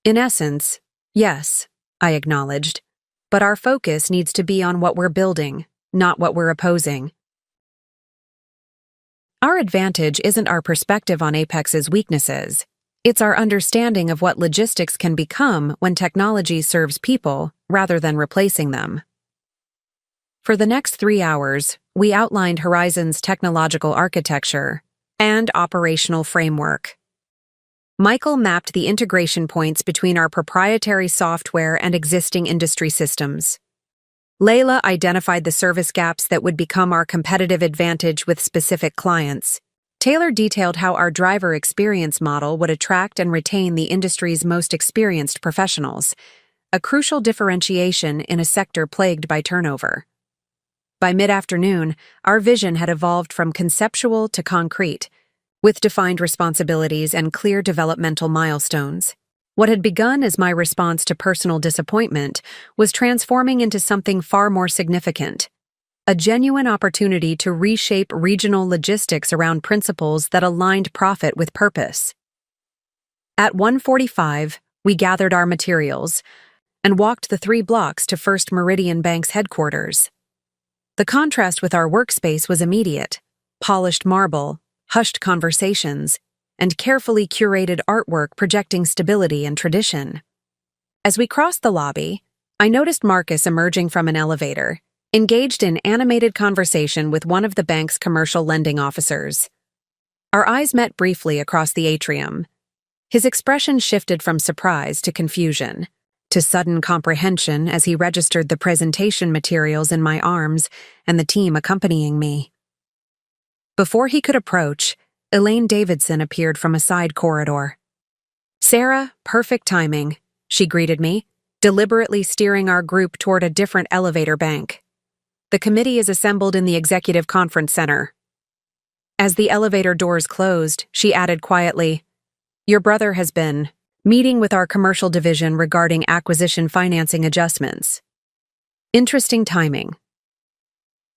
In essence, yes, I acknowledged, but our focus needs to be on what we're building, not what we're opposing. Our advantage isn't our perspective on Apex's weaknesses. It's our understanding of what logistics can become when technology serves people rather than replacing them. For the next 3 hours, we outlined Horizon's technological architecture and operational framework. Michael mapped the integration points between our proprietary software and existing industry systems. Layla identified the service gaps that would become our competitive advantage with specific clients. Taylor detailed how our driver experience model would attract and retain the industry's most experienced professionals, a crucial differentiation in a sector plagued by turnover. By mid-afternoon, our vision had evolved from conceptual to concrete, with defined responsibilities and clear developmental milestones. What had begun as my response to personal disappointment was transforming into something far more significant, a genuine opportunity to reshape regional logistics around principles that aligned profit with purpose. At 1:45, we gathered our materials and walked the 3 blocks to First Meridian Bank's headquarters. The contrast with our workspace was immediate: polished marble, hushed conversations, and carefully curated artwork projecting stability and tradition. As we crossed the lobby, I noticed Marcus emerging from an elevator, engaged in animated conversation with one of the bank's commercial lending officers. Our eyes met briefly across the atrium. His expression shifted from surprise to confusion, to sudden comprehension as he registered the presentation materials in my arms and the team accompanying me. Before he could approach, Elaine Davidson appeared from a side corridor. "Sarah, perfect timing," she greeted me, deliberately steering our group toward a different elevator bank. "The committee is assembled in the Executive Conference Center." As the elevator doors closed, she added quietly, "Your brother has been meeting with our commercial division regarding acquisition financing adjustments." Interesting timing.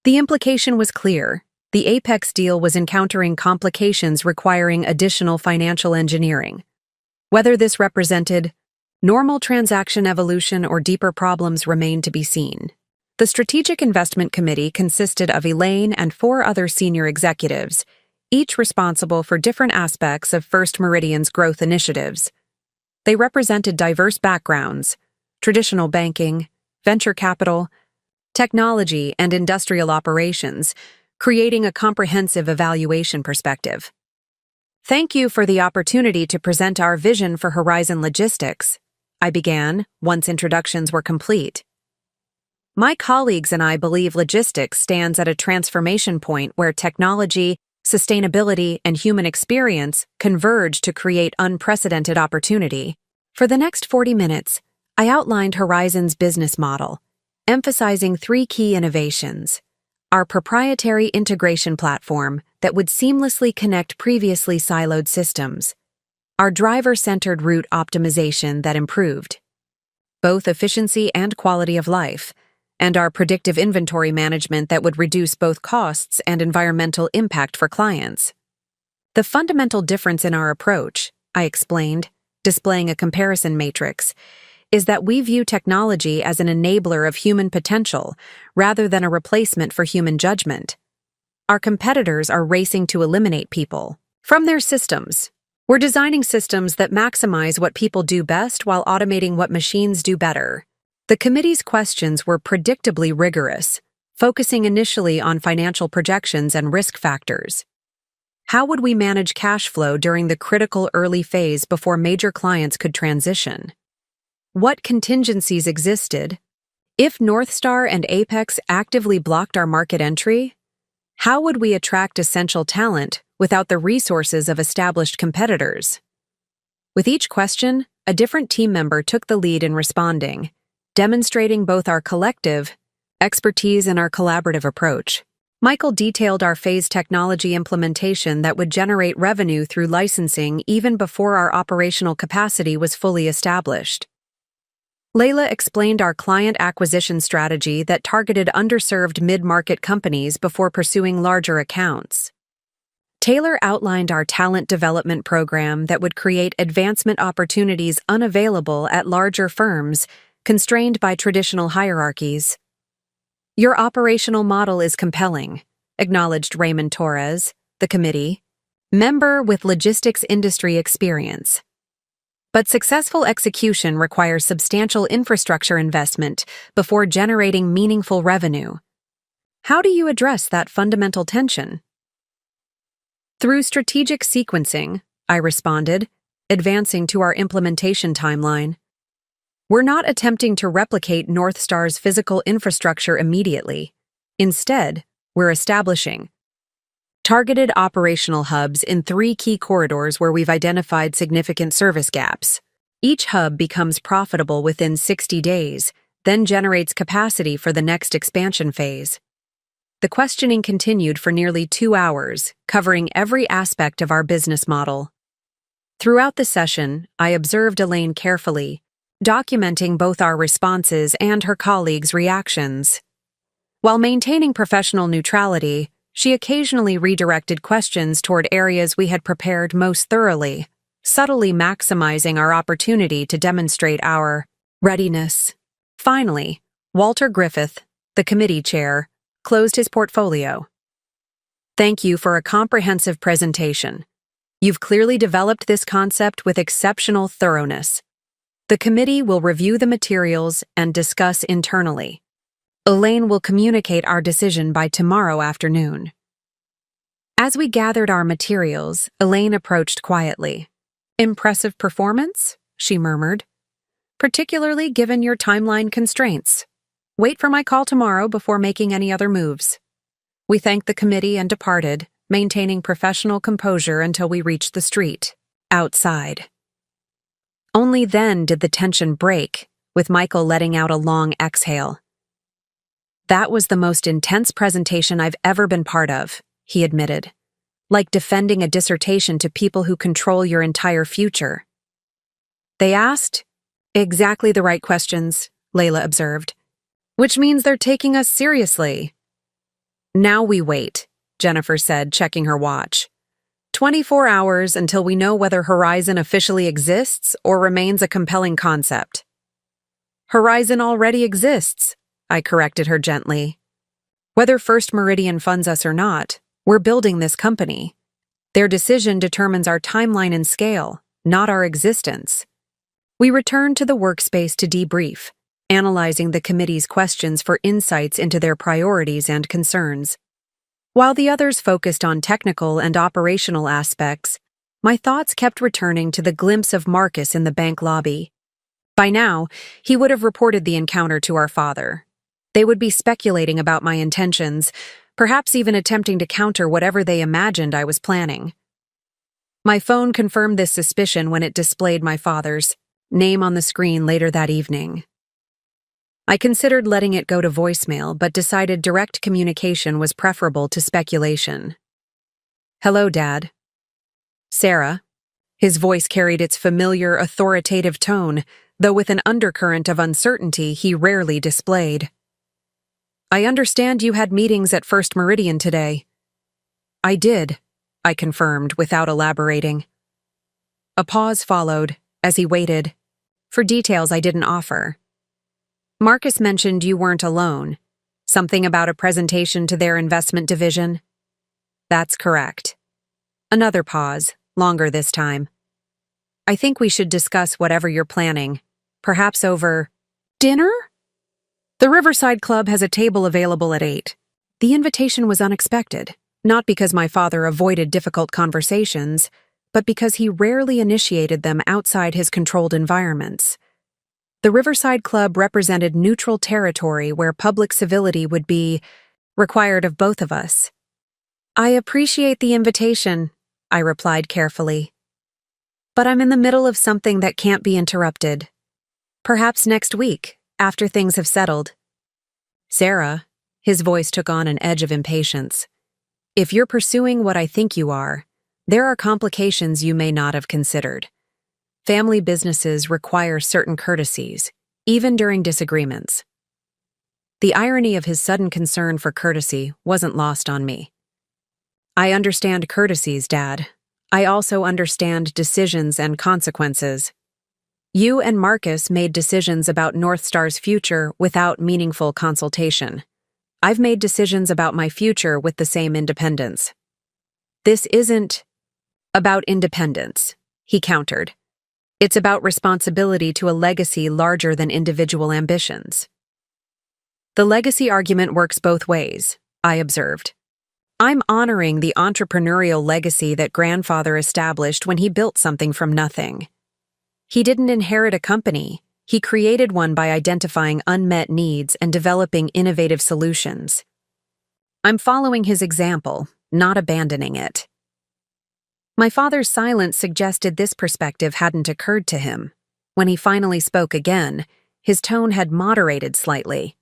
The implication was clear. The Apex deal was encountering complications requiring additional financial engineering. Whether this represented normal transaction evolution or deeper problems remained to be seen. The Strategic Investment Committee consisted of Elaine and 4 other senior executives, each responsible for different aspects of First Meridian's growth initiatives. They represented diverse backgrounds: traditional banking, venture capital, technology, and industrial operations, creating a comprehensive evaluation perspective. "Thank you for the opportunity to present our vision for Horizon Logistics," I began, once introductions were complete. "My colleagues and I believe logistics stands at a transformation point where technology, sustainability, and human experience converge to create unprecedented opportunity." For the next 40 minutes, I outlined Horizon's business model, emphasizing 3 key innovations: our proprietary integration platform that would seamlessly connect previously siloed systems, our driver-centered route optimization that improved both efficiency and quality of life, and our predictive inventory management that would reduce both costs and environmental impact for clients. The fundamental difference in our approach, I explained, displaying a comparison matrix, is that we view technology as an enabler of human potential rather than a replacement for human judgment. Our competitors are racing to eliminate people from their systems. We're designing systems that maximize what people do best while automating what machines do better. The committee's questions were predictably rigorous, focusing initially on financial projections and risk factors. How would we manage cash flow during the critical early phase before major clients could transition? What contingencies existed? If Northstar and Apex actively blocked our market entry, how would we attract essential talent without the resources of established competitors? With each question, a different team member took the lead in responding, demonstrating both our collective expertise and our collaborative approach. Michael detailed our phase technology implementation that would generate revenue through licensing even before our operational capacity was fully established. Layla explained our client acquisition strategy that targeted underserved mid-market companies before pursuing larger accounts. Taylor outlined our talent development program that would create advancement opportunities unavailable at larger firms, constrained by traditional hierarchies. Your operational model is compelling, acknowledged Raymond Torres, the committee, member with logistics industry experience. But successful execution requires substantial infrastructure investment before generating meaningful revenue. How do you address that fundamental tension? Through strategic sequencing, I responded, advancing to our implementation timeline. We're not attempting to replicate Northstar's physical infrastructure immediately. Instead, we're establishing targeted operational hubs in 3 key corridors where we've identified significant service gaps. Each hub becomes profitable within 60 days, then generates capacity for the next expansion phase. The questioning continued for nearly 2 hours, covering every aspect of our business model. Throughout the session, I observed Elaine carefully, documenting both our responses and her colleagues' reactions. While maintaining professional neutrality, she occasionally redirected questions toward areas we had prepared most thoroughly, subtly maximizing our opportunity to demonstrate our readiness. Finally, Walter Griffith, the committee chair, closed his portfolio. Thank you for a comprehensive presentation. You've clearly developed this concept with exceptional thoroughness. The committee will review the materials and discuss internally. Elaine will communicate our decision by tomorrow afternoon. As we gathered our materials, Elaine approached quietly. Impressive performance, she murmured. Particularly given your timeline constraints. Wait for my call tomorrow before making any other moves. We thanked the committee and departed, maintaining professional composure until we reached the street, outside. Only then did the tension break, with Michael letting out a long exhale. That was the most intense presentation I've ever been part of, he admitted. Like defending a dissertation to people who control your entire future. They asked exactly the right questions, Layla observed. Which means they're taking us seriously. Now we wait, Jennifer said, checking her watch. 24 hours until we know whether Horizon officially exists or remains a compelling concept. Horizon already exists, I corrected her gently. Whether First Meridian funds us or not, we're building this company. Their decision determines our timeline and scale, not our existence. We returned to the workspace to debrief, analyzing the committee's questions for insights into their priorities and concerns. While the others focused on technical and operational aspects, my thoughts kept returning to the glimpse of Marcus in the bank lobby. By now, he would have reported the encounter to our father. They would be speculating about my intentions, perhaps even attempting to counter whatever they imagined I was planning. My phone confirmed this suspicion when it displayed my father's name on the screen later that evening. I considered letting it go to voicemail, but decided direct communication was preferable to speculation. Hello, Dad. Sarah. His voice carried its familiar, authoritative tone, though with an undercurrent of uncertainty he rarely displayed. I understand you had meetings at First Meridian today. I did, I confirmed without elaborating. A pause followed, as he waited, for details I didn't offer. Marcus mentioned you weren't alone. Something about a presentation to their investment division. That's correct. Another pause, longer this time. I think we should discuss whatever you're planning. Perhaps over dinner? The Riverside Club has a table available at 8. The invitation was unexpected, not because my father avoided difficult conversations, but because he rarely initiated them outside his controlled environments. The Riverside Club represented neutral territory where public civility would be required of both of us. I appreciate the invitation, I replied carefully. But I'm in the middle of something that can't be interrupted. Perhaps next week, after things have settled. Sarah, his voice took on an edge of impatience. If you're pursuing what I think you are, there are complications you may not have considered. Family businesses require certain courtesies, even during disagreements. The irony of his sudden concern for courtesy wasn't lost on me. I understand courtesies, Dad. I also understand decisions and consequences. You and Marcus made decisions about North Star's future without meaningful consultation. I've made decisions about my future with the same independence. This isn't about independence, he countered. It's about responsibility to a legacy larger than individual ambitions. The legacy argument works both ways, I observed. I'm honoring the entrepreneurial legacy that grandfather established when he built something from nothing. He didn't inherit a company. He created one by identifying unmet needs and developing innovative solutions. I'm following his example, not abandoning it. My father's silence suggested this perspective hadn't occurred to him. When he finally spoke again, his tone had moderated slightly.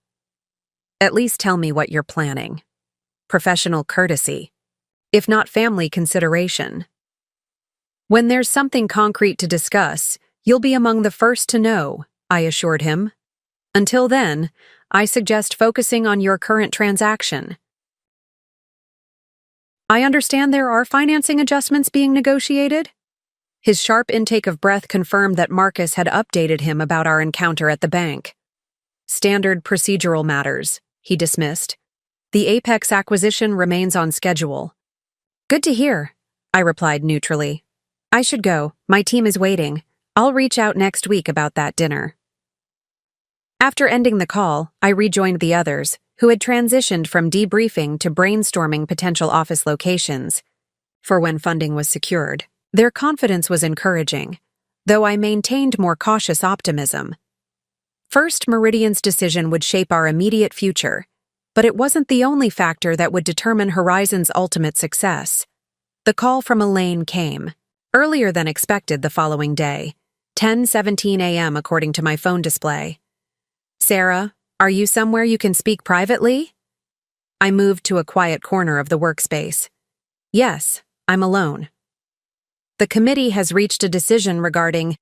At least tell me what you're planning. Professional courtesy, if not family consideration. When there's something concrete to discuss, you'll be among the first to know, I assured him. Until then, I suggest focusing on your current transaction. I understand there are financing adjustments being negotiated? His sharp intake of breath confirmed that Marcus had updated him about our encounter at the bank. Standard procedural matters, he dismissed. The Apex acquisition remains on schedule. Good to hear, I replied neutrally. I should go, my team is waiting. I'll reach out next week about that dinner. After ending the call, I rejoined the others, who had transitioned from debriefing to brainstorming potential office locations. For when funding was secured, their confidence was encouraging, though I maintained more cautious optimism. First Meridian's decision would shape our immediate future, but it wasn't the only factor that would determine Horizon's ultimate success. The call from Elaine came, earlier than expected the following day, 10:17 a.m. according to my phone display. Sarah, are you somewhere you can speak privately? I moved to a quiet corner of the workspace. Yes, I'm alone. The committee has reached a decision regarding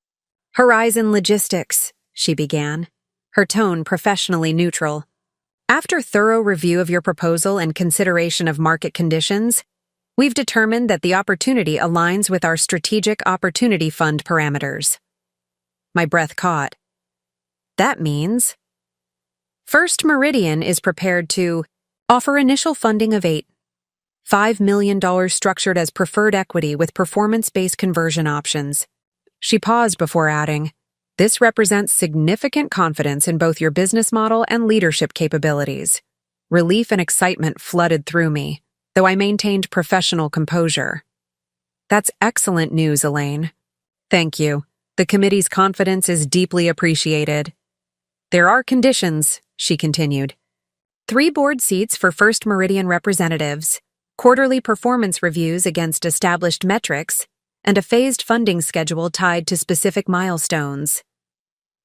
Horizon Logistics, she began, her tone professionally neutral. After thorough review of your proposal and consideration of market conditions, we've determined that the opportunity aligns with our Strategic Opportunity Fund parameters. My breath caught. That means First Meridian is prepared to offer initial funding of $5 million structured as preferred equity with performance-based conversion options. She paused before adding, this represents significant confidence in both your business model and leadership capabilities. Relief and excitement flooded through me, though I maintained professional composure. That's excellent news, Elaine. Thank you. The committee's confidence is deeply appreciated. There are conditions, she continued. 3 board seats for First Meridian representatives, quarterly performance reviews against established metrics, and a phased funding schedule tied to specific milestones.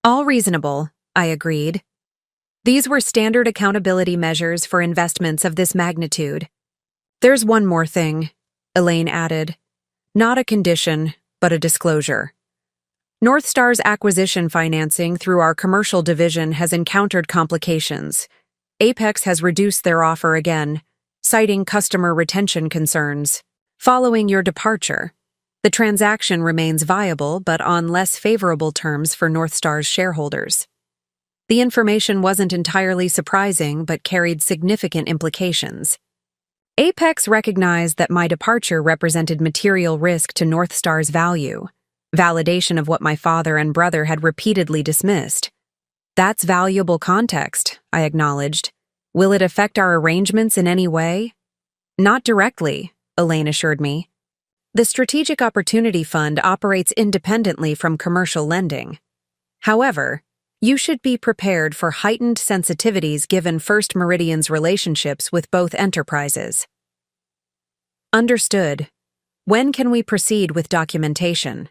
All reasonable, I agreed. These were standard accountability measures for investments of this magnitude. There's one more thing, Elaine added. Not a condition, but a disclosure. North Star's acquisition financing through our commercial division has encountered complications. Apex has reduced their offer again, citing customer retention concerns. Following your departure, the transaction remains viable but on less favorable terms for North Star's shareholders. The information wasn't entirely surprising but carried significant implications. Apex recognized that my departure represented material risk to North Star's value, validation of what my father and brother had repeatedly dismissed. That's valuable context, I acknowledged. Will it affect our arrangements in any way? Not directly, Elaine assured me. The Strategic Opportunity Fund operates independently from commercial lending. However, you should be prepared for heightened sensitivities given First Meridian's relationships with both enterprises. Understood. When can we proceed with documentation?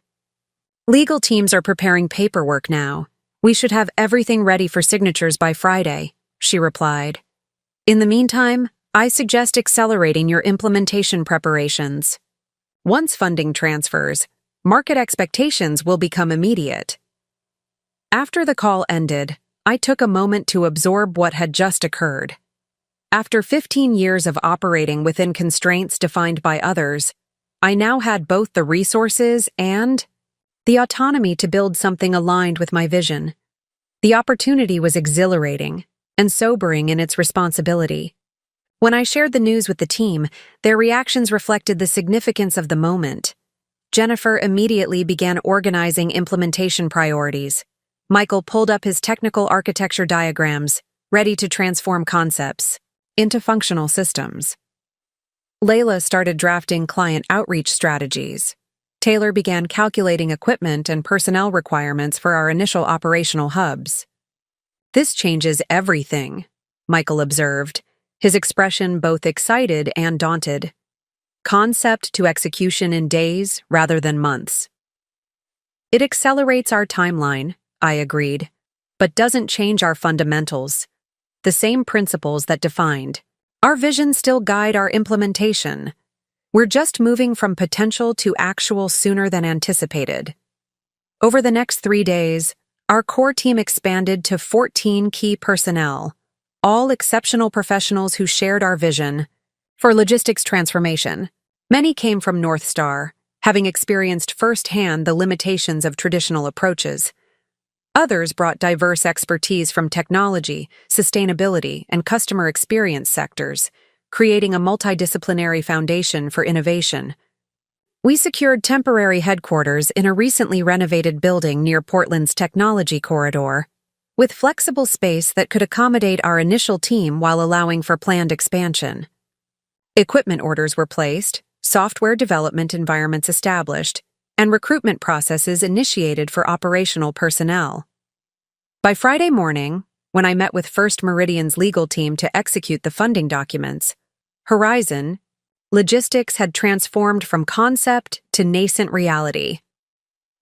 Legal teams are preparing paperwork now. We should have everything ready for signatures by Friday, she replied. In the meantime, I suggest accelerating your implementation preparations. Once funding transfers, market expectations will become immediate. After the call ended, I took a moment to absorb what had just occurred. After 15 years of operating within constraints defined by others, I now had both the resources and the autonomy to build something aligned with my vision. The opportunity was exhilarating and sobering in its responsibility. When I shared the news with the team, their reactions reflected the significance of the moment. Jennifer immediately began organizing implementation priorities. Michael pulled up his technical architecture diagrams, ready to transform concepts into functional systems. Layla started drafting client outreach strategies. Taylor began calculating equipment and personnel requirements for our initial operational hubs. This changes everything, Michael observed, his expression both excited and daunted. Concept to execution in days rather than months. It accelerates our timeline, I agreed, but doesn't change our fundamentals. The same principles that defined our vision still guide our implementation. We're just moving from potential to actual sooner than anticipated. Over the next 3 days, our core team expanded to 14 key personnel, all exceptional professionals who shared our vision. For logistics transformation, many came from North Star, having experienced firsthand the limitations of traditional approaches. Others brought diverse expertise from technology, sustainability, and customer experience sectors, creating a multidisciplinary foundation for innovation. We secured temporary headquarters in a recently renovated building near Portland's technology corridor, with flexible space that could accommodate our initial team while allowing for planned expansion. Equipment orders were placed, software development environments established, and recruitment processes initiated for operational personnel. By Friday morning, when I met with First Meridian's legal team to execute the funding documents, Horizon Logistics had transformed from concept to nascent reality.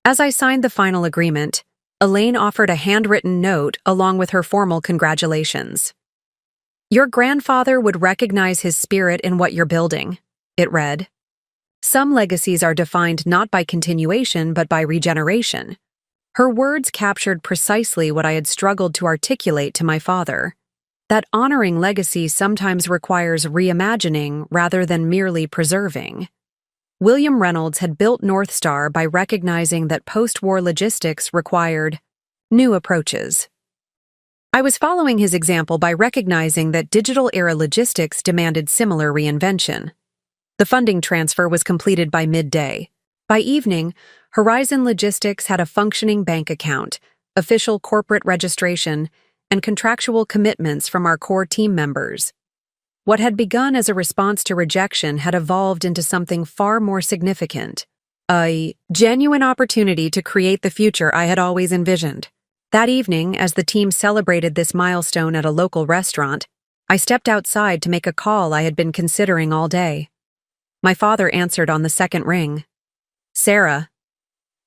As I signed the final agreement, Elaine offered a handwritten note along with her formal congratulations. Your grandfather would recognize his spirit in what you're building, it read. Some legacies are defined not by continuation but by regeneration. Her words captured precisely what I had struggled to articulate to my father. That honoring legacy sometimes requires reimagining rather than merely preserving. William Reynolds had built North Star by recognizing that post-war logistics required new approaches. I was following his example by recognizing that digital-era logistics demanded similar reinvention. The funding transfer was completed by midday. By evening, Horizon Logistics had a functioning bank account, official corporate registration, and contractual commitments from our core team members. What had begun as a response to rejection had evolved into something far more significant, a genuine opportunity to create the future I had always envisioned. That evening, as the team celebrated this milestone at a local restaurant, I stepped outside to make a call I had been considering all day. My father answered on the second ring. Sarah.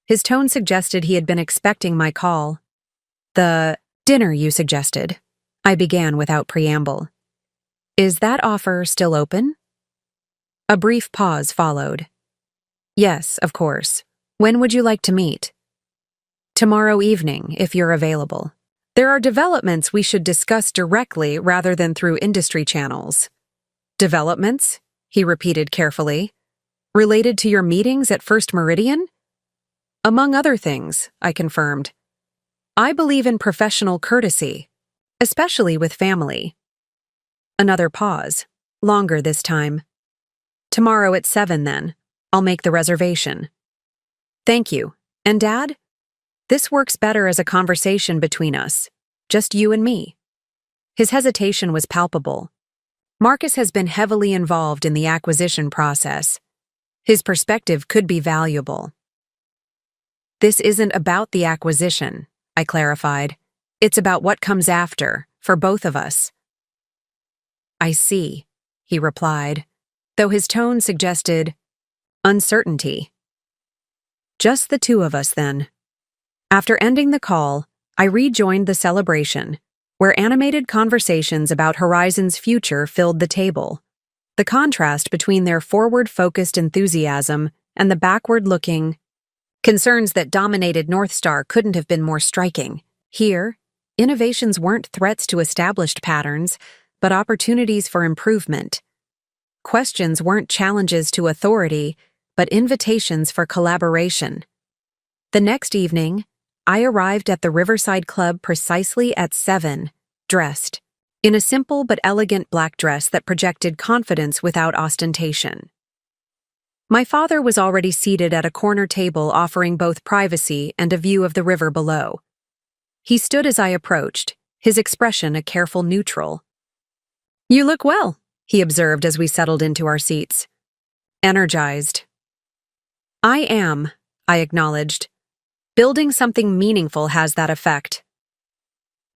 His tone suggested he had been expecting my call. The dinner you suggested, I began without preamble. Is that offer still open? A brief pause followed. Yes, of course. When would you like to meet? Tomorrow evening, if you're available. There are developments we should discuss directly rather than through industry channels. Developments? He repeated carefully. Related to your meetings at First Meridian? Among other things, I confirmed. I believe in professional courtesy, especially with family. Another pause, longer this time. Tomorrow at 7, then. I'll make the reservation. Thank you. And Dad? This works better as a conversation between us. Just you and me. His hesitation was palpable. Marcus has been heavily involved in the acquisition process. His perspective could be valuable. This isn't about the acquisition, I clarified. It's about what comes after, for both of us. I see, he replied, though his tone suggested uncertainty. Just the two of us, then. After ending the call, I rejoined the celebration, where animated conversations about Horizon's future filled the table. The contrast between their forward-focused enthusiasm and the backward-looking concerns that dominated Northstar couldn't have been more striking. Here, innovations weren't threats to established patterns, but opportunities for improvement. Questions weren't challenges to authority, but invitations for collaboration. The next evening, I arrived at the Riverside Club precisely at 7, dressed in a simple but elegant black dress that projected confidence without ostentation. My father was already seated at a corner table offering both privacy and a view of the river below. He stood as I approached, his expression a careful neutral. "You look well," he observed as we settled into our seats. "Energized." "I am," I acknowledged. "Building something meaningful has that effect."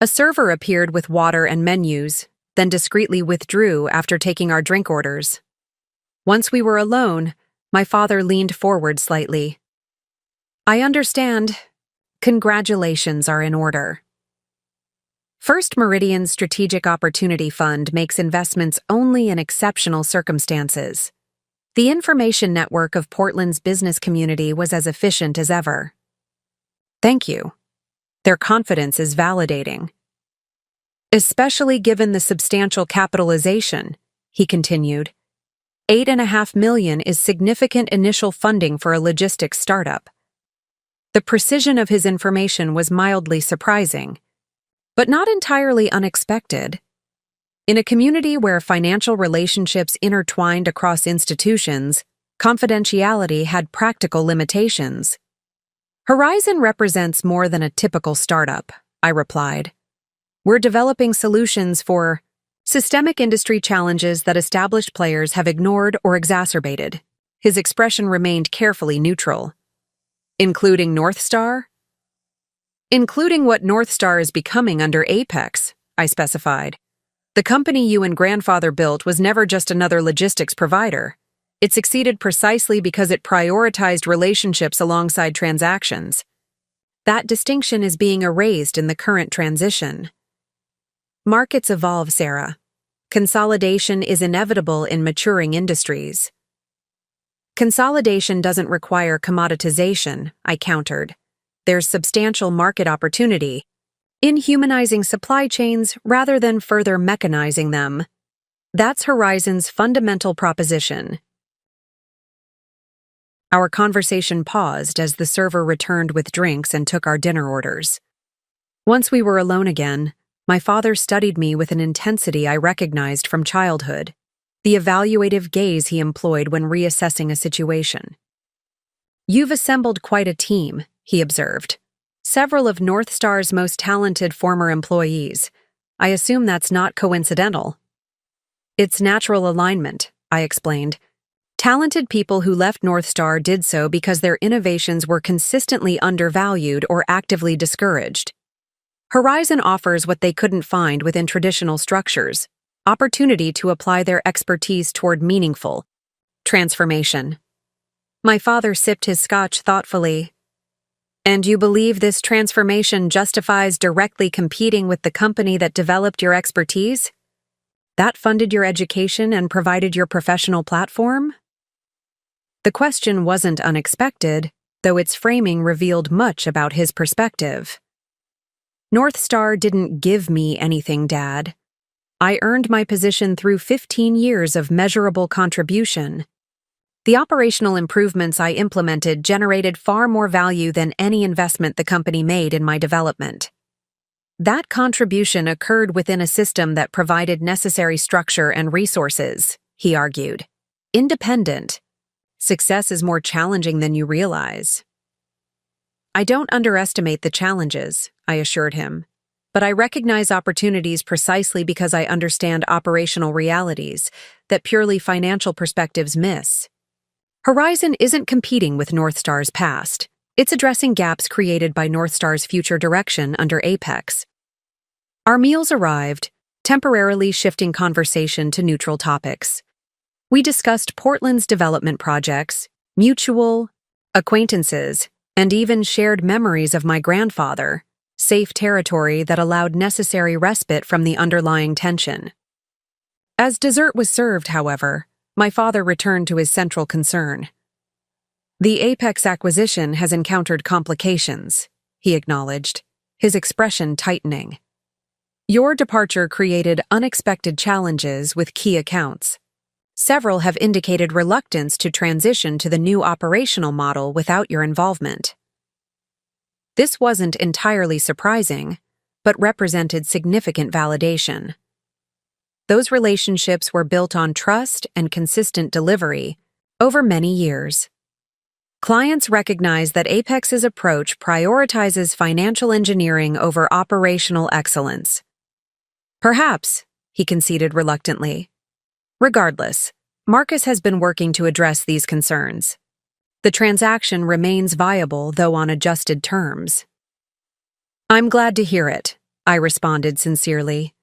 A server appeared with water and menus, then discreetly withdrew after taking our drink orders. Once we were alone, my father leaned forward slightly. "I understand. Congratulations are in order." First Meridian's Strategic Opportunity Fund makes investments only in exceptional circumstances. The information network of Portland's business community was as efficient as ever. Thank you. Their confidence is validating. Especially given the substantial capitalization, he continued. $8.5 million is significant initial funding for a logistics startup. The precision of his information was mildly surprising, but not entirely unexpected. In a community where financial relationships intertwined across institutions, confidentiality had practical limitations. Horizon represents more than a typical startup, I replied. We're developing solutions for systemic industry challenges that established players have ignored or exacerbated. His expression remained carefully neutral. Including Northstar? Including what Northstar is becoming under Apex, I specified. The company you and grandfather built was never just another logistics provider. It succeeded precisely because it prioritized relationships alongside transactions. That distinction is being erased in the current transition. Markets evolve, Sarah. Consolidation is inevitable in maturing industries. Consolidation doesn't require commoditization, I countered. There's substantial market opportunity in humanizing supply chains rather than further mechanizing them. That's Horizon's fundamental proposition. Our conversation paused as the server returned with drinks and took our dinner orders. Once we were alone again, my father studied me with an intensity I recognized from childhood, the evaluative gaze he employed when reassessing a situation. "You've assembled quite a team," he observed. "Several of Northstar's most talented former employees. I assume that's not coincidental." "It's natural alignment," I explained. Talented people who left Northstar did so because their innovations were consistently undervalued or actively discouraged. Horizon offers what they couldn't find within traditional structures: opportunity to apply their expertise toward meaningful transformation. My father sipped his scotch thoughtfully. "And you believe this transformation justifies directly competing with the company that developed your expertise? That funded your education and provided your professional platform?" The question wasn't unexpected, though its framing revealed much about his perspective. "Northstar didn't give me anything, Dad. I earned my position through 15 years of measurable contribution. The operational improvements I implemented generated far more value than any investment the company made in my development. That contribution occurred within a system that provided necessary structure and resources," he argued. independent. Success is more challenging than you realize. I don't underestimate the challenges, I assured him, but I recognize opportunities precisely because I understand operational realities that purely financial perspectives miss. Horizon isn't competing with Northstar's past. It's addressing gaps created by Northstar's future direction under Apex. Our meals arrived, temporarily shifting conversation to neutral topics. We discussed Portland's development projects, mutual acquaintances, and even shared memories of my grandfather, safe territory that allowed necessary respite from the underlying tension. As dessert was served, however, my father returned to his central concern. The Apex acquisition has encountered complications, he acknowledged, his expression tightening. Your departure created unexpected challenges with key accounts. Several have indicated reluctance to transition to the new operational model without your involvement. This wasn't entirely surprising, but represented significant validation. Those relationships were built on trust and consistent delivery over many years. Clients recognize that Apex's approach prioritizes financial engineering over operational excellence. Perhaps, he conceded reluctantly. Regardless, Marcus has been working to address these concerns. The transaction remains viable, though on adjusted terms. I'm glad to hear it, I responded sincerely.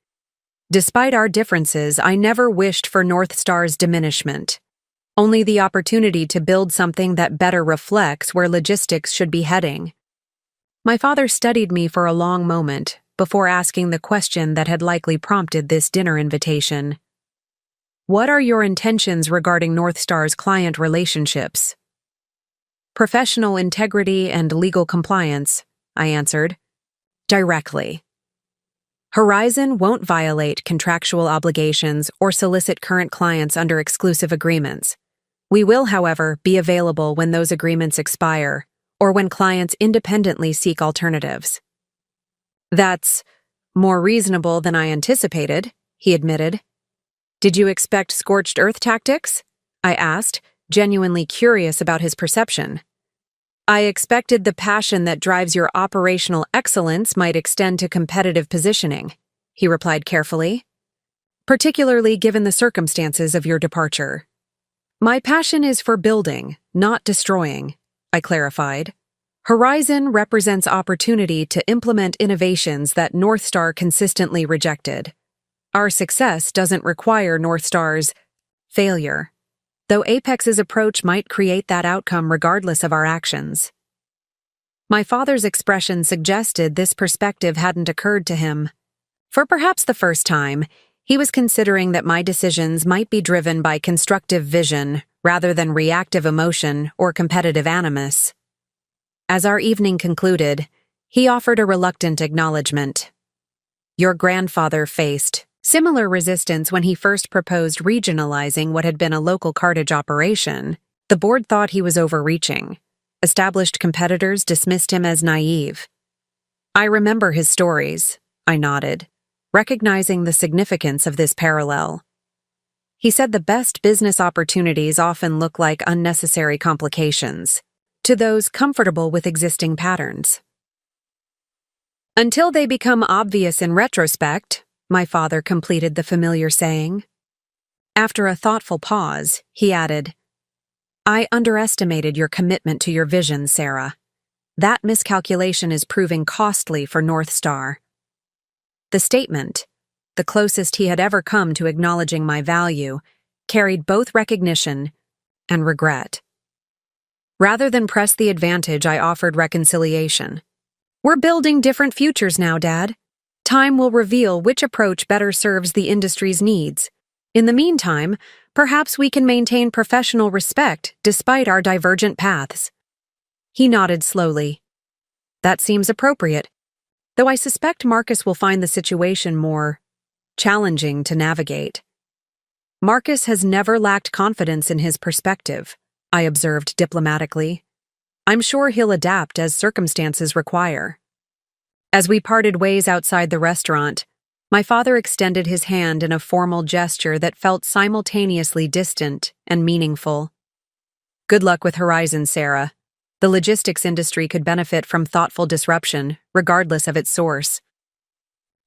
Despite our differences, I never wished for Northstar's diminishment, only the opportunity to build something that better reflects where logistics should be heading. My father studied me for a long moment before asking the question that had likely prompted this dinner invitation. What are your intentions regarding Northstar's client relationships? Professional integrity and legal compliance, I answered. Directly. Horizon won't violate contractual obligations or solicit current clients under exclusive agreements. We will, however, be available when those agreements expire or when clients independently seek alternatives. That's more reasonable than I anticipated, he admitted. Did you expect scorched earth tactics? I asked, genuinely curious about his perception. I expected the passion that drives your operational excellence might extend to competitive positioning, he replied carefully, particularly given the circumstances of your departure. My passion is for building, not destroying, I clarified. Horizon represents opportunity to implement innovations that Northstar consistently rejected. Our success doesn't require Northstar's failure, though Apex's approach might create that outcome regardless of our actions. My father's expression suggested this perspective hadn't occurred to him. For perhaps the first time, he was considering that my decisions might be driven by constructive vision rather than reactive emotion or competitive animus. As our evening concluded, he offered a reluctant acknowledgement. Your grandfather faced similar resistance when he first proposed regionalizing what had been a local cartage operation. The board thought he was overreaching. Established competitors dismissed him as naive. I remember his stories, I nodded, recognizing the significance of this parallel. He said the best business opportunities often look like unnecessary complications to those comfortable with existing patterns. Until they become obvious in retrospect, my father completed the familiar saying. After a thoughtful pause, he added, I underestimated your commitment to your vision, Sarah. That miscalculation is proving costly for Northstar. The statement, the closest he had ever come to acknowledging my value, carried both recognition and regret. Rather than press the advantage, I offered reconciliation. We're building different futures now, Dad. Time will reveal which approach better serves the industry's needs. In the meantime, perhaps we can maintain professional respect despite our divergent paths. He nodded slowly. That seems appropriate, though I suspect Marcus will find the situation more challenging to navigate. Marcus has never lacked confidence in his perspective, I observed diplomatically. I'm sure he'll adapt as circumstances require. As we parted ways outside the restaurant, My father extended his hand in a formal gesture that felt simultaneously distant and meaningful. Good luck with Horizon, Sarah. The logistics industry could benefit from thoughtful disruption, regardless of its source.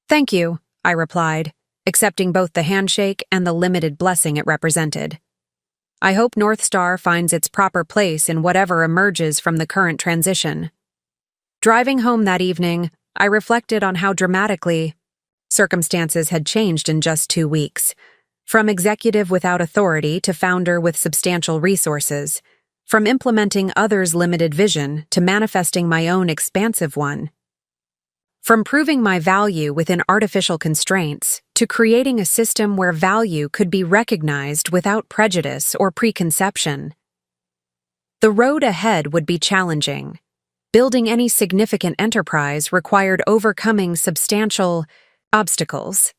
Thank you, I replied, accepting both the handshake and the limited blessing it represented. I hope North Star finds its proper place in whatever emerges from the current transition. Driving home that evening, I reflected on how dramatically circumstances had changed in just 2 weeks. From executive without authority to founder with substantial resources. From implementing others' limited vision to manifesting my own expansive one. From proving my value within artificial constraints to creating a system where value could be recognized without prejudice or preconception. The road ahead would be challenging. Building any significant enterprise required overcoming substantial obstacles.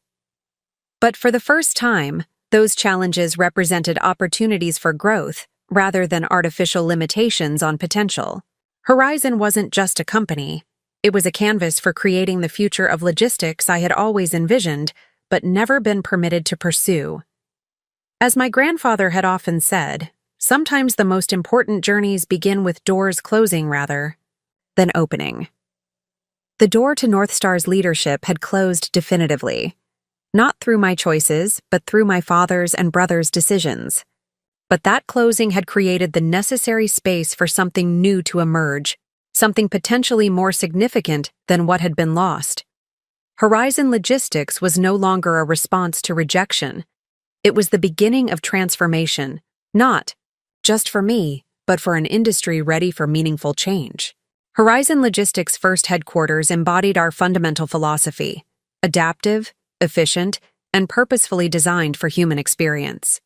But for the first time, those challenges represented opportunities for growth rather than artificial limitations on potential. Horizon wasn't just a company. It was a canvas for creating the future of logistics I had always envisioned, but never been permitted to pursue. As my grandfather had often said, sometimes the most important journeys begin with doors closing rather than opening. The door to North Star's leadership had closed definitively. Not through my choices, but through my father's and brother's decisions. But that closing had created the necessary space for something new to emerge, something potentially more significant than what had been lost. Horizon Logistics was no longer a response to rejection. It was the beginning of transformation, not just for me, but for an industry ready for meaningful change. Horizon Logistics' first headquarters embodied our fundamental philosophy: adaptive, efficient, and purposefully designed for human experience.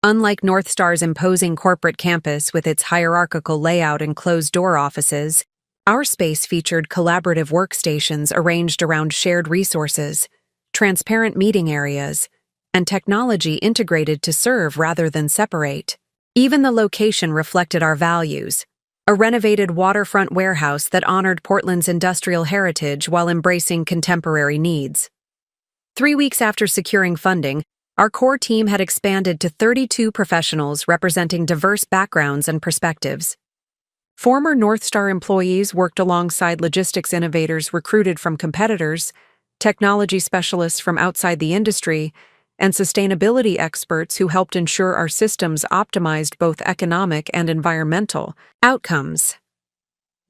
Unlike North Star's imposing corporate campus with its hierarchical layout and closed-door offices, our space featured collaborative workstations arranged around shared resources, transparent meeting areas, and technology integrated to serve rather than separate. Even the location reflected our values: a renovated waterfront warehouse that honored Portland's industrial heritage while embracing contemporary needs. 3 weeks after securing funding, our core team had expanded to 32 professionals representing diverse backgrounds and perspectives. Former North Star employees worked alongside logistics innovators recruited from competitors, technology specialists from outside the industry, and sustainability experts who helped ensure our systems optimized both economic and environmental outcomes.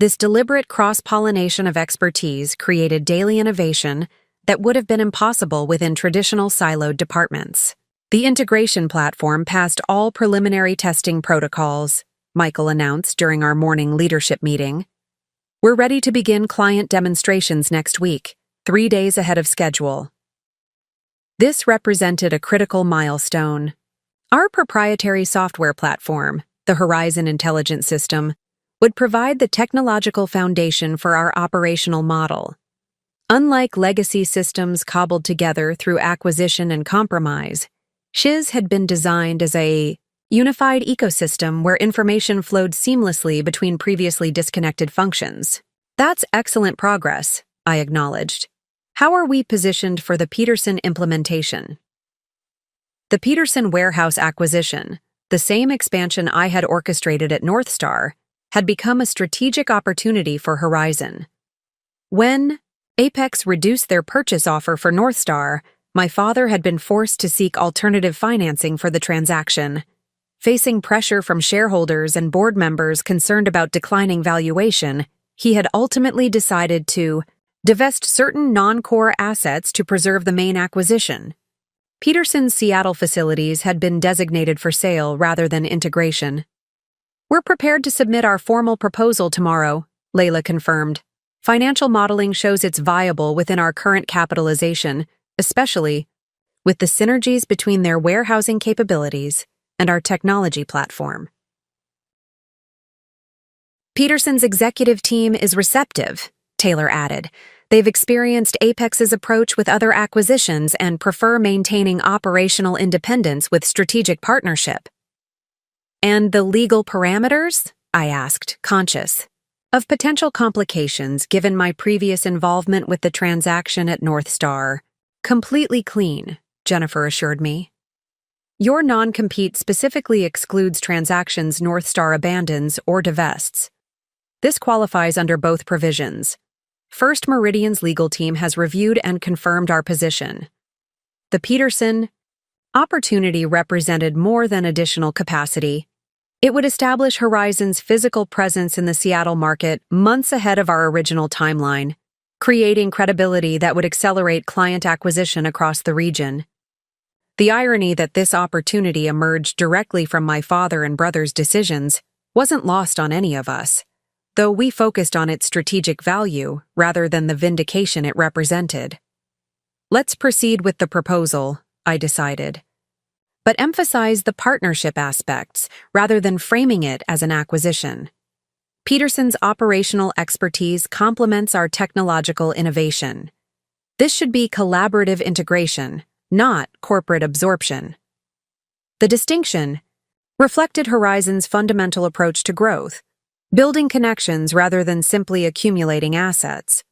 This deliberate cross-pollination of expertise created daily innovation that would have been impossible within traditional siloed departments. The integration platform passed all preliminary testing protocols, Michael announced during our morning leadership meeting. We're ready to begin client demonstrations next week, 3 days ahead of schedule. This represented a critical milestone. Our proprietary software platform, the Horizon Intelligence System, would provide the technological foundation for our operational model. Unlike legacy systems cobbled together through acquisition and compromise, SHIZ had been designed as a unified ecosystem where information flowed seamlessly between previously disconnected functions. That's excellent progress, I acknowledged. How are we positioned for the Peterson implementation? The Peterson warehouse acquisition, the same expansion I had orchestrated at North Star, had become a strategic opportunity for Horizon. When Apex reduced their purchase offer for North Star, my father had been forced to seek alternative financing for the transaction. Facing pressure from shareholders and board members concerned about declining valuation, he had ultimately decided to divest certain non-core assets to preserve the main acquisition. Peterson's Seattle facilities had been designated for sale rather than integration. We're prepared to submit our formal proposal tomorrow, Layla confirmed. Financial modeling shows it's viable within our current capitalization, especially with the synergies between their warehousing capabilities and our technology platform. Peterson's executive team is receptive, Taylor added. They've experienced Apex's approach with other acquisitions and prefer maintaining operational independence with strategic partnership. And the legal parameters? I asked, conscious of potential complications given my previous involvement with the transaction at North Star. Completely clean, Jennifer assured me. Your non-compete specifically excludes transactions Northstar abandons or divests. This qualifies under both provisions. First Meridian's legal team has reviewed and confirmed our position. The Peterson opportunity represented more than additional capacity. It would establish Horizon's physical presence in the Seattle market months ahead of our original timeline, creating credibility that would accelerate client acquisition across the region. The irony that this opportunity emerged directly from my father and brother's decisions wasn't lost on any of us, though we focused on its strategic value rather than the vindication it represented. Let's proceed with the proposal, I decided, but emphasize the partnership aspects rather than framing it as an acquisition. Peterson's operational expertise complements our technological innovation. This should be collaborative integration, not corporate absorption. The distinction reflected Horizon's fundamental approach to growth, building connections rather than simply accumulating assets.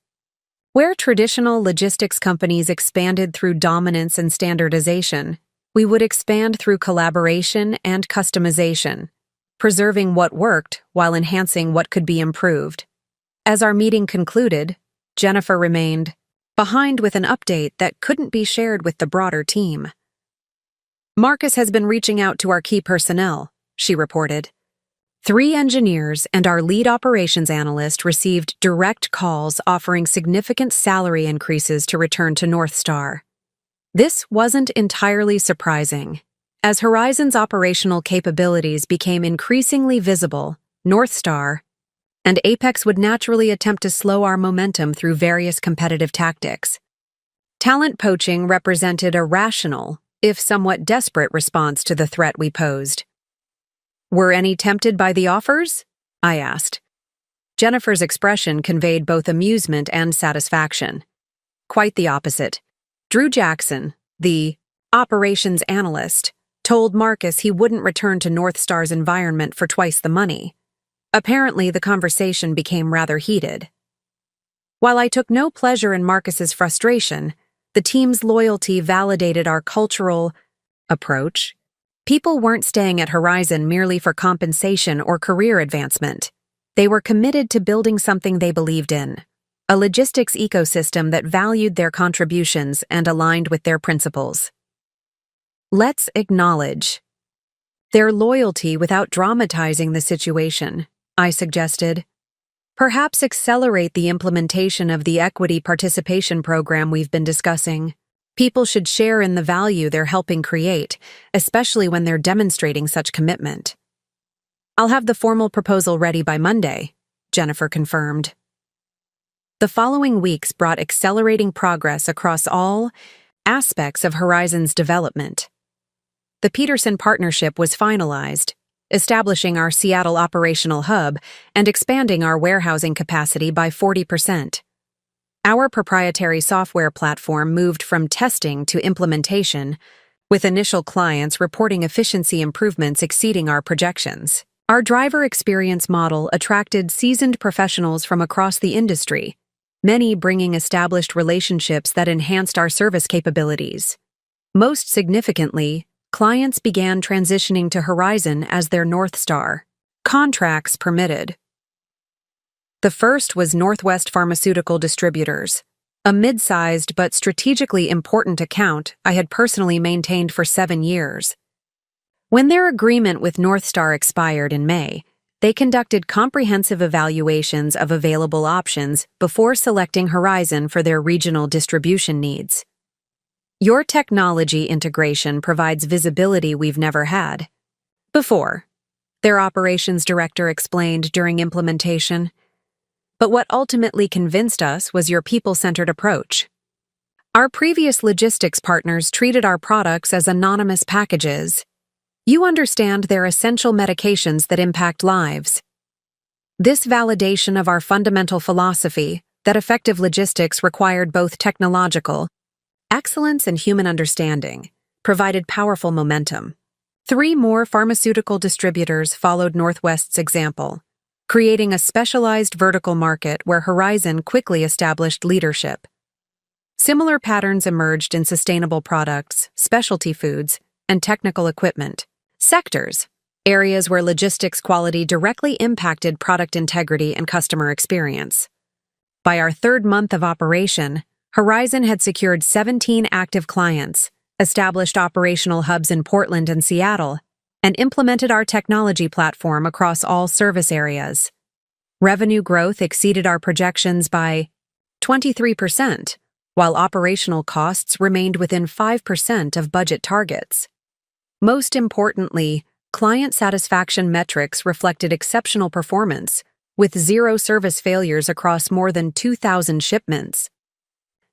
Where traditional logistics companies expanded through dominance and standardization, we would expand through collaboration and customization, preserving what worked while enhancing what could be improved. As our meeting concluded, Jennifer remained behind with an update that couldn't be shared with the broader team. Marcus has been reaching out to our key personnel, she reported. 3 engineers and our lead operations analyst received direct calls offering significant salary increases to return to Northstar. This wasn't entirely surprising. As Horizon's operational capabilities became increasingly visible, Northstar and Apex would naturally attempt to slow our momentum through various competitive tactics. Talent poaching represented a rational, if somewhat desperate, response to the threat we posed. Were any tempted by the offers? I asked. Jennifer's expression conveyed both amusement and satisfaction. Quite the opposite. Drew Jackson, the operations analyst, told Marcus he wouldn't return to Northstar's environment for twice the money. Apparently, the conversation became rather heated. While I took no pleasure in Marcus's frustration, the team's loyalty validated our cultural approach. People weren't staying at Horizon merely for compensation or career advancement. They were committed to building something they believed in, a logistics ecosystem that valued their contributions and aligned with their principles. Let's acknowledge their loyalty without dramatizing the situation, I suggested. Perhaps accelerate the implementation of the equity participation program we've been discussing. People should share in the value they're helping create, especially when they're demonstrating such commitment. I'll have the formal proposal ready by Monday, Jennifer confirmed. The following weeks brought accelerating progress across all aspects of Horizon's development. The Peterson partnership was finalized, establishing our Seattle operational hub and expanding our warehousing capacity by 40%. Our proprietary software platform moved from testing to implementation, with initial clients reporting efficiency improvements exceeding our projections. Our driver experience model attracted seasoned professionals from across the industry, many bringing established relationships that enhanced our service capabilities. Most significantly, clients began transitioning to Horizon as their Northstar. Contracts permitted. The first was Northwest Pharmaceutical Distributors, a mid-sized but strategically important account I had personally maintained for 7 years. When their agreement with Northstar expired in May, they conducted comprehensive evaluations of available options before selecting Horizon for their regional distribution needs. Your technology integration provides visibility we've never had before, their operations director explained during implementation. But what ultimately convinced us was your people-centered approach. Our previous logistics partners treated our products as anonymous packages. You understand they're essential medications that impact lives. This validation of our fundamental philosophy, that effective logistics required both technological excellence and human understanding, provided powerful momentum. 3 more pharmaceutical distributors followed Northwest's example, creating a specialized vertical market where Horizon quickly established leadership. Similar patterns emerged in sustainable products, specialty foods, and technical equipment sectors, areas where logistics quality directly impacted product integrity and customer experience. By our third month of operation, Horizon had secured 17 active clients, established operational hubs in Portland and Seattle, and implemented our technology platform across all service areas. Revenue growth exceeded our projections by 23%, while operational costs remained within 5% of budget targets. Most importantly, client satisfaction metrics reflected exceptional performance, with 0 service failures across more than 2,000 shipments.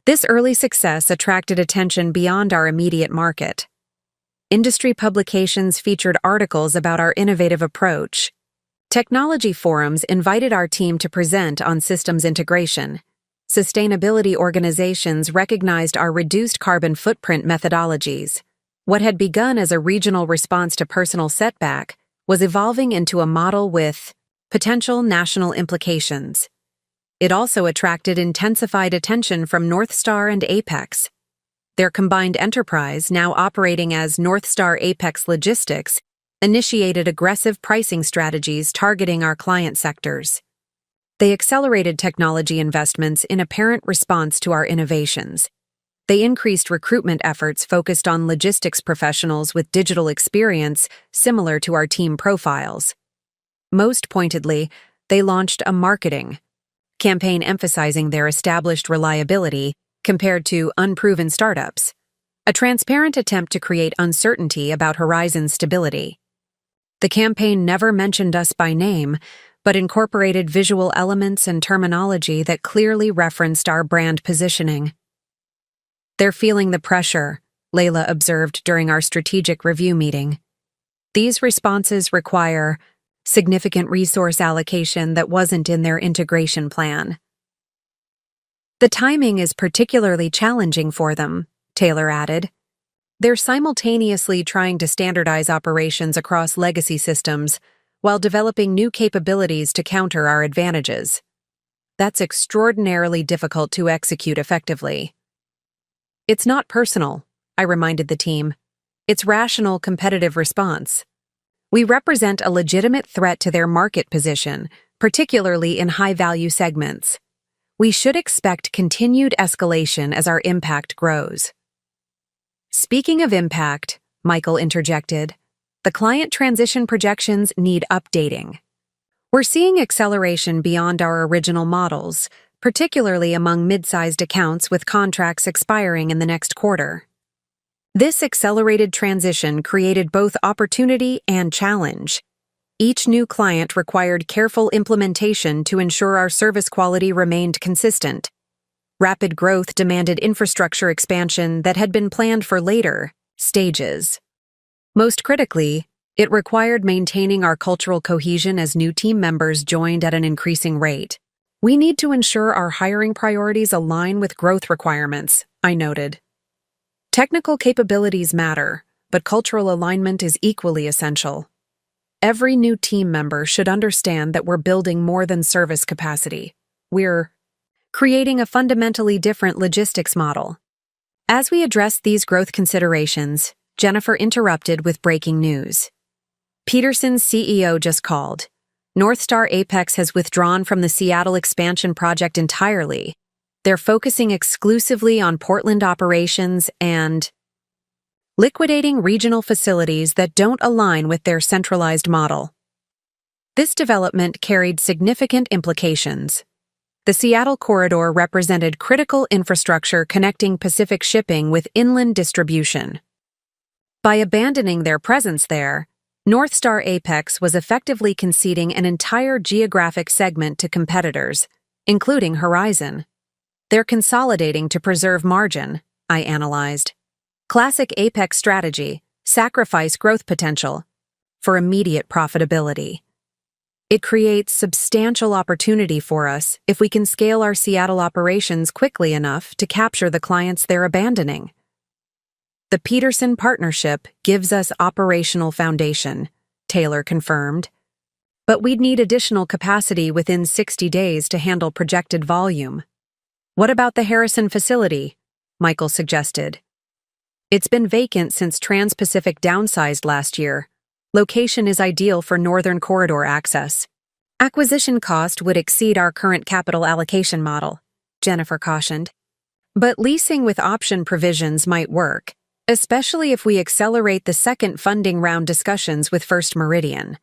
This early success attracted attention beyond our immediate market. Industry publications featured articles about our innovative approach. Technology forums invited our team to present on systems integration. Sustainability organizations recognized our reduced carbon footprint methodologies. What had begun as a regional response to personal setback was evolving into a model with potential national implications. It also attracted intensified attention from Northstar and Apex. Their combined enterprise, now operating as Northstar Apex Logistics, initiated aggressive pricing strategies targeting our client sectors. They accelerated technology investments in apparent response to our innovations. They increased recruitment efforts focused on logistics professionals with digital experience similar to our team profiles. Most pointedly, they launched a marketing campaign emphasizing their established reliability compared to unproven startups, a transparent attempt to create uncertainty about Horizon's stability. The campaign never mentioned us by name, but incorporated visual elements and terminology that clearly referenced our brand positioning. "They're feeling the pressure," Layla observed during our strategic review meeting. "These responses require significant resource allocation that wasn't in their integration plan." "The timing is particularly challenging for them," Taylor added. "They're simultaneously trying to standardize operations across legacy systems while developing new capabilities to counter our advantages. That's extraordinarily difficult to execute effectively." "It's not personal," I reminded the team. "It's rational competitive response. We represent a legitimate threat to their market position, particularly in high-value segments. We should expect continued escalation as our impact grows." "Speaking of impact," Michael interjected, "the client transition projections need updating. We're seeing acceleration beyond our original models, particularly among mid-sized accounts with contracts expiring in the next quarter. This accelerated transition created both opportunity and challenge. Each new client required careful implementation to ensure our service quality remained consistent. Rapid growth demanded infrastructure expansion that had been planned for later stages. Most critically, it required maintaining our cultural cohesion as new team members joined at an increasing rate. "We need to ensure our hiring priorities align with growth requirements," I noted. "Technical capabilities matter, but cultural alignment is equally essential. Every new team member should understand that we're building more than service capacity. We're creating a fundamentally different logistics model." As we addressed these growth considerations, Jennifer interrupted with breaking news. "Peterson's CEO just called. Northstar Apex has withdrawn from the Seattle expansion project entirely. They're focusing exclusively on Portland operations and liquidating regional facilities that don't align with their centralized model." This development carried significant implications. The Seattle corridor represented critical infrastructure connecting Pacific shipping with inland distribution. By abandoning their presence there, Northstar Apex was effectively conceding an entire geographic segment to competitors, including Horizon. "They're consolidating to preserve margin," I analyzed. "Classic Apex strategy, sacrifice growth potential for immediate profitability." It creates substantial opportunity for us if we can scale our Seattle operations quickly enough to capture the clients they're abandoning. "The Peterson partnership gives us operational foundation," Taylor confirmed. "But we'd need additional capacity within 60 days to handle projected volume." "What about the Harrison facility?" Michael suggested. It's been vacant since Trans-Pacific downsized last year. Location is ideal for Northern Corridor access. Acquisition cost would exceed our current capital allocation model, Jennifer cautioned. But leasing with option provisions might work, especially if we accelerate the second funding round discussions with First Meridian.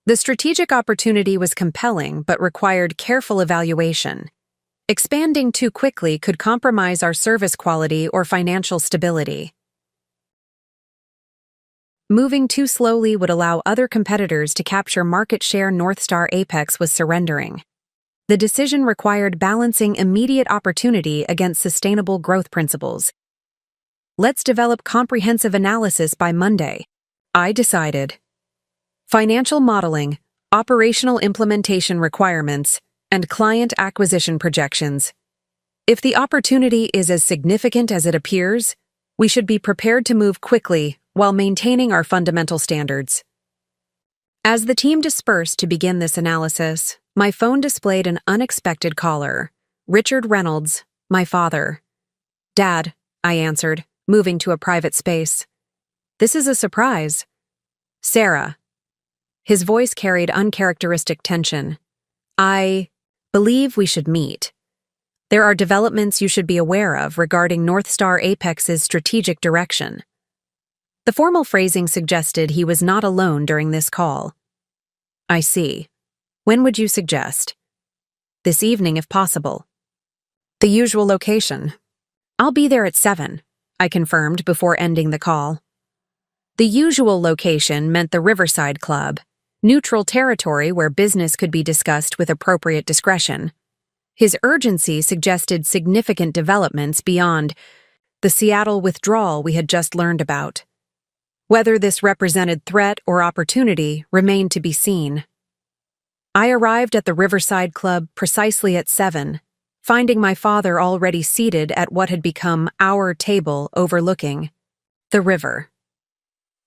The strategic opportunity was compelling but required careful evaluation. Expanding too quickly could compromise our service quality or financial stability. Moving too slowly would allow other competitors to capture market share. Northstar Apex was surrendering. The decision required balancing immediate opportunity against sustainable growth principles. Let's develop comprehensive analysis by Monday, I decided. Financial modeling, operational implementation requirements, and client acquisition projections. If the opportunity is as significant as it appears, we should be prepared to move quickly while maintaining our fundamental standards. As the team dispersed to begin this analysis, my phone displayed an unexpected caller. Richard Reynolds, my father. Dad, I answered, moving to a private space. This is a surprise. Sarah. His voice carried uncharacteristic tension. I believe we should meet. There are developments you should be aware of regarding Northstar Apex's strategic direction. The formal phrasing suggested he was not alone during this call. I see. When would you suggest? This evening, if possible. The usual location. I'll be there at 7, I confirmed before ending the call. The usual location meant the Riverside Club, neutral territory where business could be discussed with appropriate discretion. His urgency suggested significant developments beyond the Seattle withdrawal we had just learned about. Whether this represented threat or opportunity remained to be seen. I arrived at the Riverside Club precisely at 7, finding my father already seated at what had become our table overlooking the river.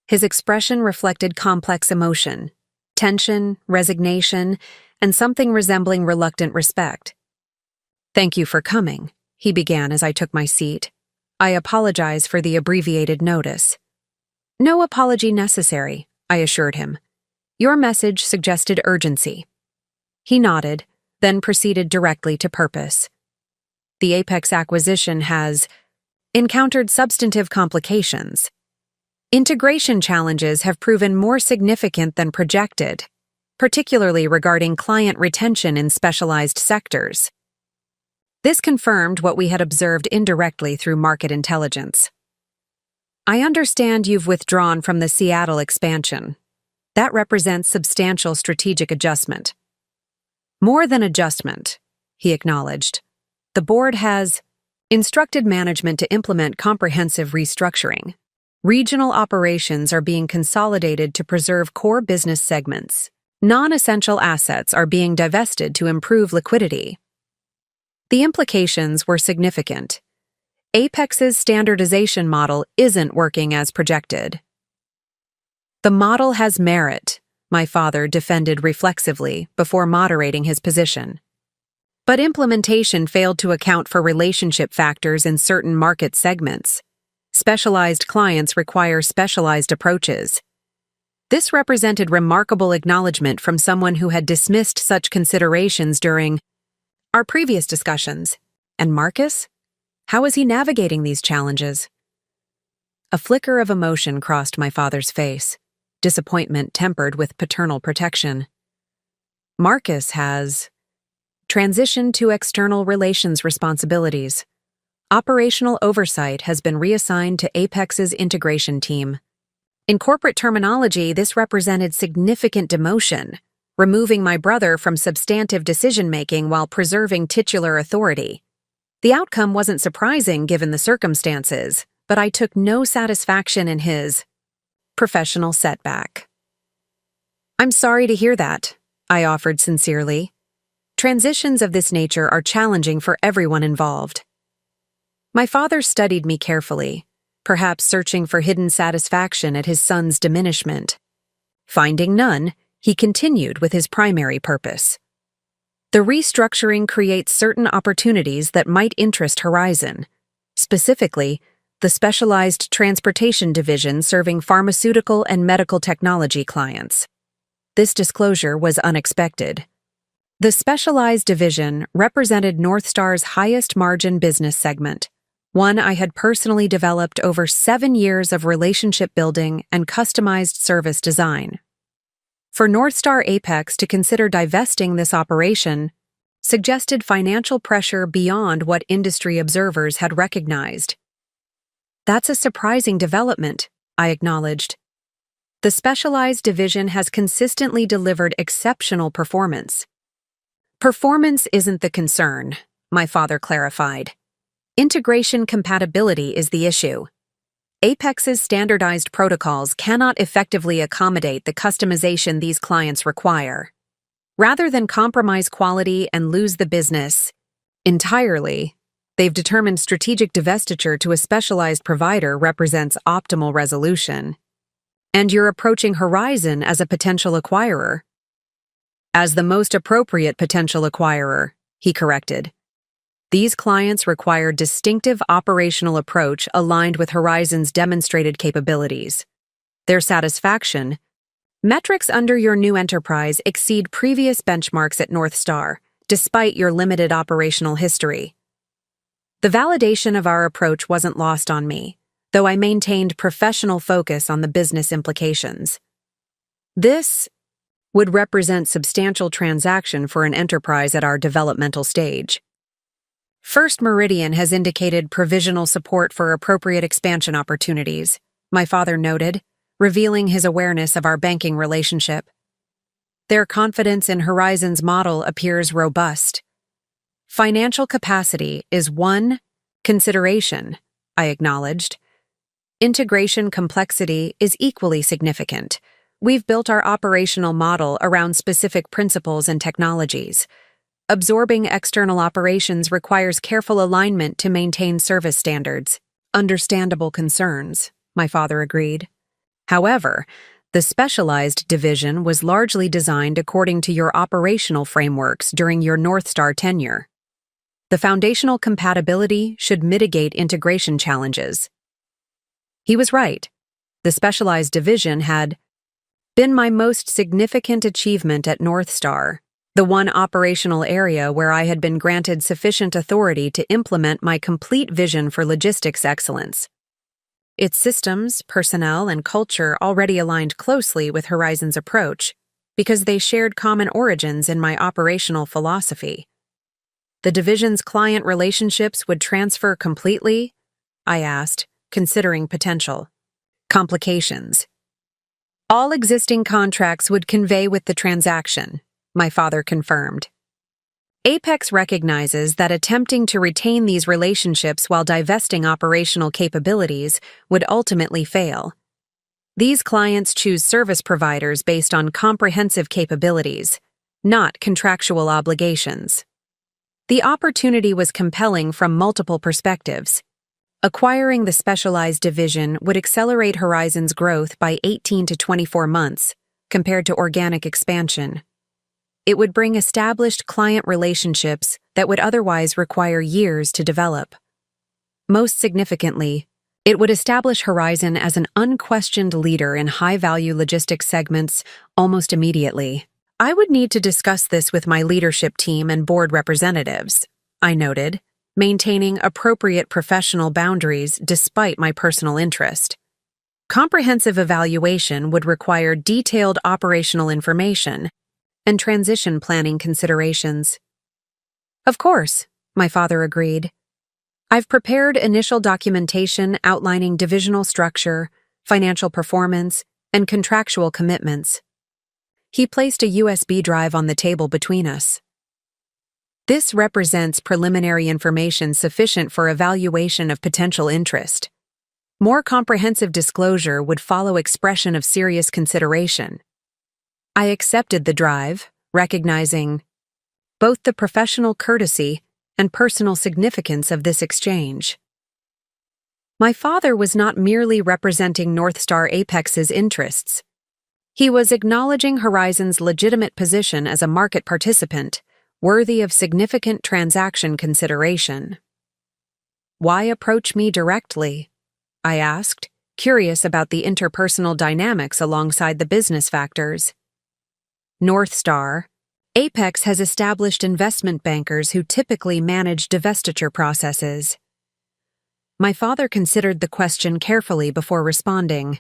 His expression reflected complex emotion, tension, resignation, and something resembling reluctant respect. Thank you for coming, he began as I took my seat. I apologize for the abbreviated notice. No apology necessary, I assured him. Your message suggested urgency. He nodded, then proceeded directly to purpose. The Apex acquisition has encountered substantive complications. Integration challenges have proven more significant than projected, particularly regarding client retention in specialized sectors. This confirmed what we had observed indirectly through market intelligence. I understand you've withdrawn from the Seattle expansion. That represents substantial strategic adjustment. More than adjustment, he acknowledged. The board has instructed management to implement comprehensive restructuring. Regional operations are being consolidated to preserve core business segments. Non-essential assets are being divested to improve liquidity. The implications were significant. Apex's standardization model isn't working as projected. The model has merit, my father defended reflexively before moderating his position. But implementation failed to account for relationship factors in certain market segments. Specialized clients require specialized approaches. This represented remarkable acknowledgement from someone who had dismissed such considerations during our previous discussions. And Marcus? How is he navigating these challenges? A flicker of emotion crossed my father's face, disappointment tempered with paternal protection. Marcus has transitioned to external relations responsibilities. Operational oversight has been reassigned to Apex's integration team. In corporate terminology, this represented significant demotion, removing my brother from substantive decision-making while preserving titular authority. The outcome wasn't surprising given the circumstances, but I took no satisfaction in his professional setback. I'm sorry to hear that, I offered sincerely. Transitions of this nature are challenging for everyone involved. My father studied me carefully, perhaps searching for hidden satisfaction at his son's diminishment. Finding none, he continued with his primary purpose. The restructuring creates certain opportunities that might interest Horizon. specifically, the specialized transportation division serving pharmaceutical and medical technology clients. This disclosure was unexpected. The specialized division represented Northstar's highest margin business segment, one I had personally developed over 7 years of relationship building and customized service design. For Northstar Apex to consider divesting this operation suggested financial pressure beyond what industry observers had recognized. That's a surprising development, I acknowledged. The specialized division has consistently delivered exceptional performance. Performance isn't the concern, my father clarified. Integration compatibility is the issue. Apex's standardized protocols cannot effectively accommodate the customization these clients require. Rather than compromise quality and lose the business entirely, they've determined strategic divestiture to a specialized provider represents optimal resolution. And you're approaching Horizon as a potential acquirer. As the most appropriate potential acquirer, he corrected. These clients require distinctive operational approach aligned with Horizon's demonstrated capabilities. Their satisfaction, metrics under your new enterprise exceed previous benchmarks at Northstar, despite your limited operational history. The validation of our approach wasn't lost on me, though I maintained professional focus on the business implications. This would represent substantial transaction for an enterprise at our developmental stage. First Meridian has indicated provisional support for appropriate expansion opportunities, my father noted, revealing his awareness of our banking relationship. Their confidence in Horizon's model appears robust. Financial capacity is one consideration, I acknowledged. Integration complexity is equally significant. We've built our operational model around specific principles and technologies. Absorbing external operations requires careful alignment to maintain service standards. Understandable concerns, my father agreed. However, the specialized division was largely designed according to your operational frameworks during your Northstar tenure. The foundational compatibility should mitigate integration challenges. He was right. The specialized division had been my most significant achievement at Northstar, the one operational area where I had been granted sufficient authority to implement my complete vision for logistics excellence. Its systems, personnel, and culture already aligned closely with Horizon's approach because they shared common origins in my operational philosophy. The division's client relationships would transfer completely? I asked, considering potential complications. All existing contracts would convey with the transaction, my father confirmed. Apex recognizes that attempting to retain these relationships while divesting operational capabilities would ultimately fail. These clients choose service providers based on comprehensive capabilities, not contractual obligations. The opportunity was compelling from multiple perspectives. Acquiring the specialized division would accelerate Horizon's growth by 18 to 24 months, compared to organic expansion. It would bring established client relationships that would otherwise require years to develop. Most significantly, it would establish Horizon as an unquestioned leader in high-value logistics segments almost immediately. I would need to discuss this with my leadership team and board representatives, I noted, maintaining appropriate professional boundaries despite my personal interest. Comprehensive evaluation would require detailed operational information and transition planning considerations. Of course, my father agreed. I've prepared initial documentation outlining divisional structure, financial performance, and contractual commitments. He placed a USB drive on the table between us. This represents preliminary information sufficient for evaluation of potential interest. More comprehensive disclosure would follow expression of serious consideration. I accepted the drive, recognizing both the professional courtesy and personal significance of this exchange. My father was not merely representing Northstar Apex's interests. He was acknowledging Horizon's legitimate position as a market participant, worthy of significant transaction consideration. Why approach me directly? I asked, curious about the interpersonal dynamics alongside the business factors. Northstar, Apex has established investment bankers who typically manage divestiture processes. My father considered the question carefully before responding.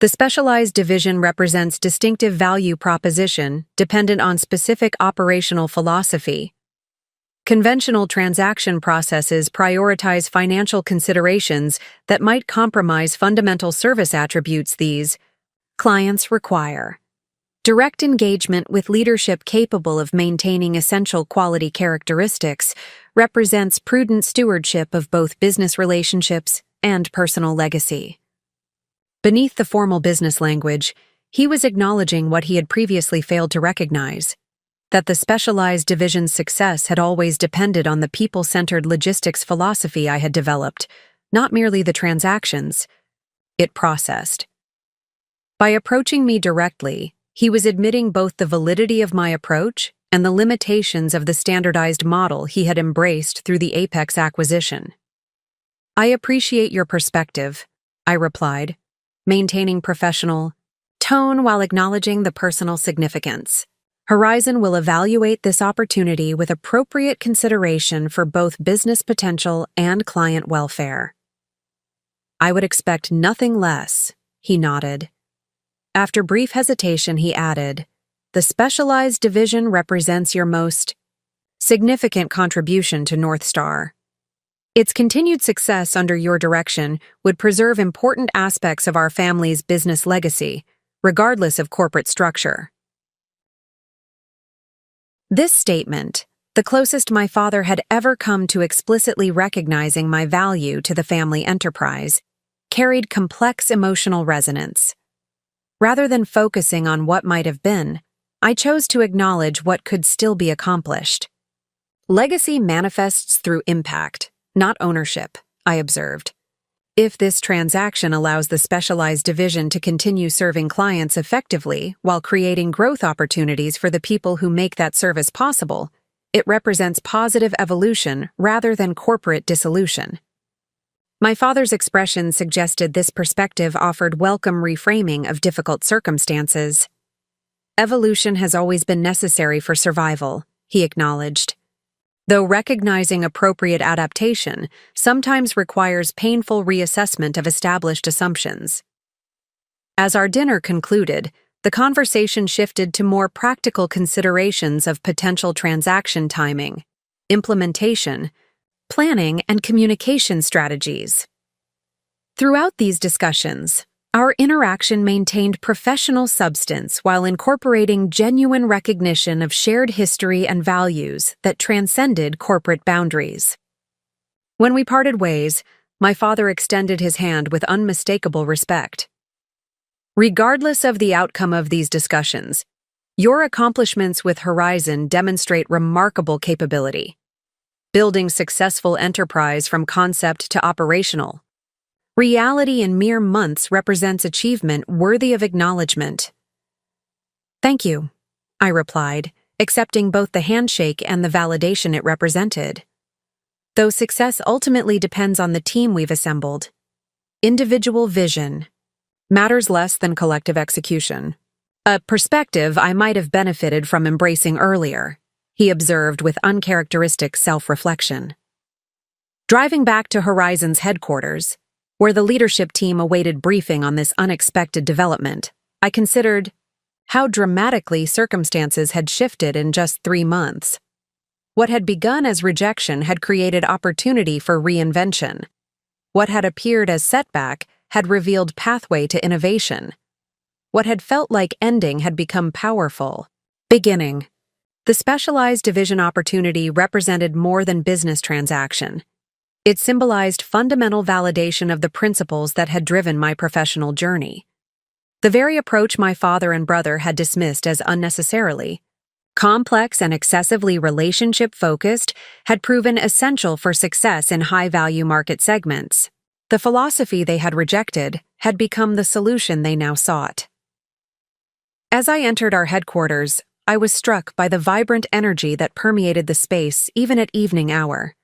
The specialized division represents distinctive value proposition dependent on specific operational philosophy. Conventional transaction processes prioritize financial considerations that might compromise fundamental service attributes these clients require. Direct engagement with leadership capable of maintaining essential quality characteristics represents prudent stewardship of both business relationships and personal legacy. Beneath the formal business language, he was acknowledging what he had previously failed to recognize, that the specialized division's success had always depended on the people-centered logistics philosophy I had developed, not merely the transactions it processed. By approaching me directly, he was admitting both the validity of my approach and the limitations of the standardized model he had embraced through the Apex acquisition. I appreciate your perspective, I replied, maintaining professional tone while acknowledging the personal significance. Horizon will evaluate this opportunity with appropriate consideration for both business potential and client welfare. I would expect nothing less, he nodded. After brief hesitation, he added, the specialized division represents your most significant contribution to Northstar. Its continued success under your direction would preserve important aspects of our family's business legacy, regardless of corporate structure. This statement, the closest my father had ever come to explicitly recognizing my value to the family enterprise, carried complex emotional resonance. Rather than focusing on what might have been, I chose to acknowledge what could still be accomplished. Legacy manifests through impact, not ownership, I observed. If this transaction allows the specialized division to continue serving clients effectively while creating growth opportunities for the people who make that service possible, it represents positive evolution rather than corporate dissolution. My father's expression suggested this perspective offered welcome reframing of difficult circumstances. Evolution has always been necessary for survival, he acknowledged. Though recognizing appropriate adaptation sometimes requires painful reassessment of established assumptions. As our dinner concluded, the conversation shifted to more practical considerations of potential transaction timing, implementation, planning, and communication strategies. Throughout these discussions, our interaction maintained professional substance while incorporating genuine recognition of shared history and values that transcended corporate boundaries. When we parted ways, my father extended his hand with unmistakable respect. Regardless of the outcome of these discussions, your accomplishments with Horizon demonstrate remarkable capability. Building successful enterprise from concept to operational. Reality in mere months represents achievement worthy of acknowledgement. Thank you, I replied, accepting both the handshake and the validation it represented. Though success ultimately depends on the team we've assembled, individual vision matters less than collective execution. A perspective I might have benefited from embracing earlier, he observed with uncharacteristic self-reflection. Driving back to Horizon's headquarters, where the leadership team awaited briefing on this unexpected development, I considered how dramatically circumstances had shifted in just 3 months. What had begun as rejection had created opportunity for reinvention. What had appeared as setback had revealed pathway to innovation. What had felt like ending had become powerful. Beginning. The specialized division opportunity represented more than business transaction. It symbolized fundamental validation of the principles that had driven my professional journey. The very approach my father and brother had dismissed as unnecessarily complex and excessively relationship-focused had proven essential for success in high-value market segments. The philosophy they had rejected had become the solution they now sought. As I entered our headquarters, I was struck by the vibrant energy that permeated the space even at evening hour.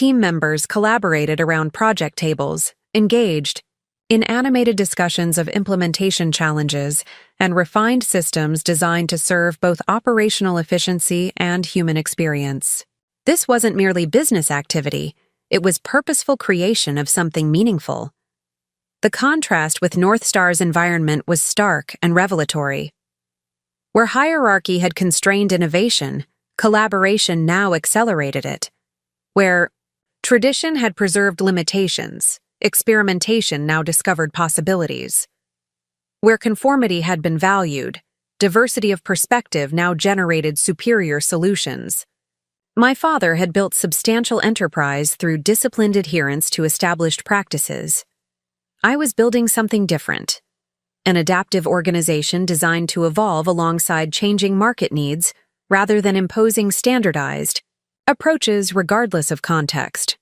Team members collaborated around project tables, engaged in animated discussions of implementation challenges, and refined systems designed to serve both operational efficiency and human experience. This wasn't merely business activity, it was purposeful creation of something meaningful. The contrast with North Star's environment was stark and revelatory. Where hierarchy had constrained innovation, collaboration now accelerated it. Where tradition had preserved limitations, experimentation now discovered possibilities. Where conformity had been valued, diversity of perspective now generated superior solutions. My father had built substantial enterprise through disciplined adherence to established practices. I was building something different, an adaptive organization designed to evolve alongside changing market needs rather than imposing standardized approaches regardless of context.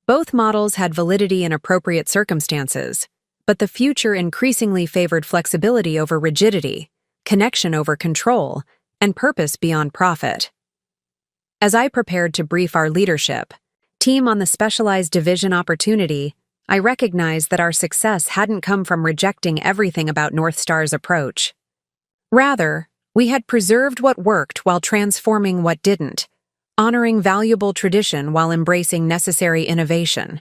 Both models had validity in appropriate circumstances, but the future increasingly favored flexibility over rigidity, connection over control, and purpose beyond profit. As I prepared to brief our leadership team on the specialized division opportunity, I recognized that our success hadn't come from rejecting everything about North Star's approach. Rather, we had preserved what worked while transforming what didn't, honoring valuable tradition while embracing necessary innovation.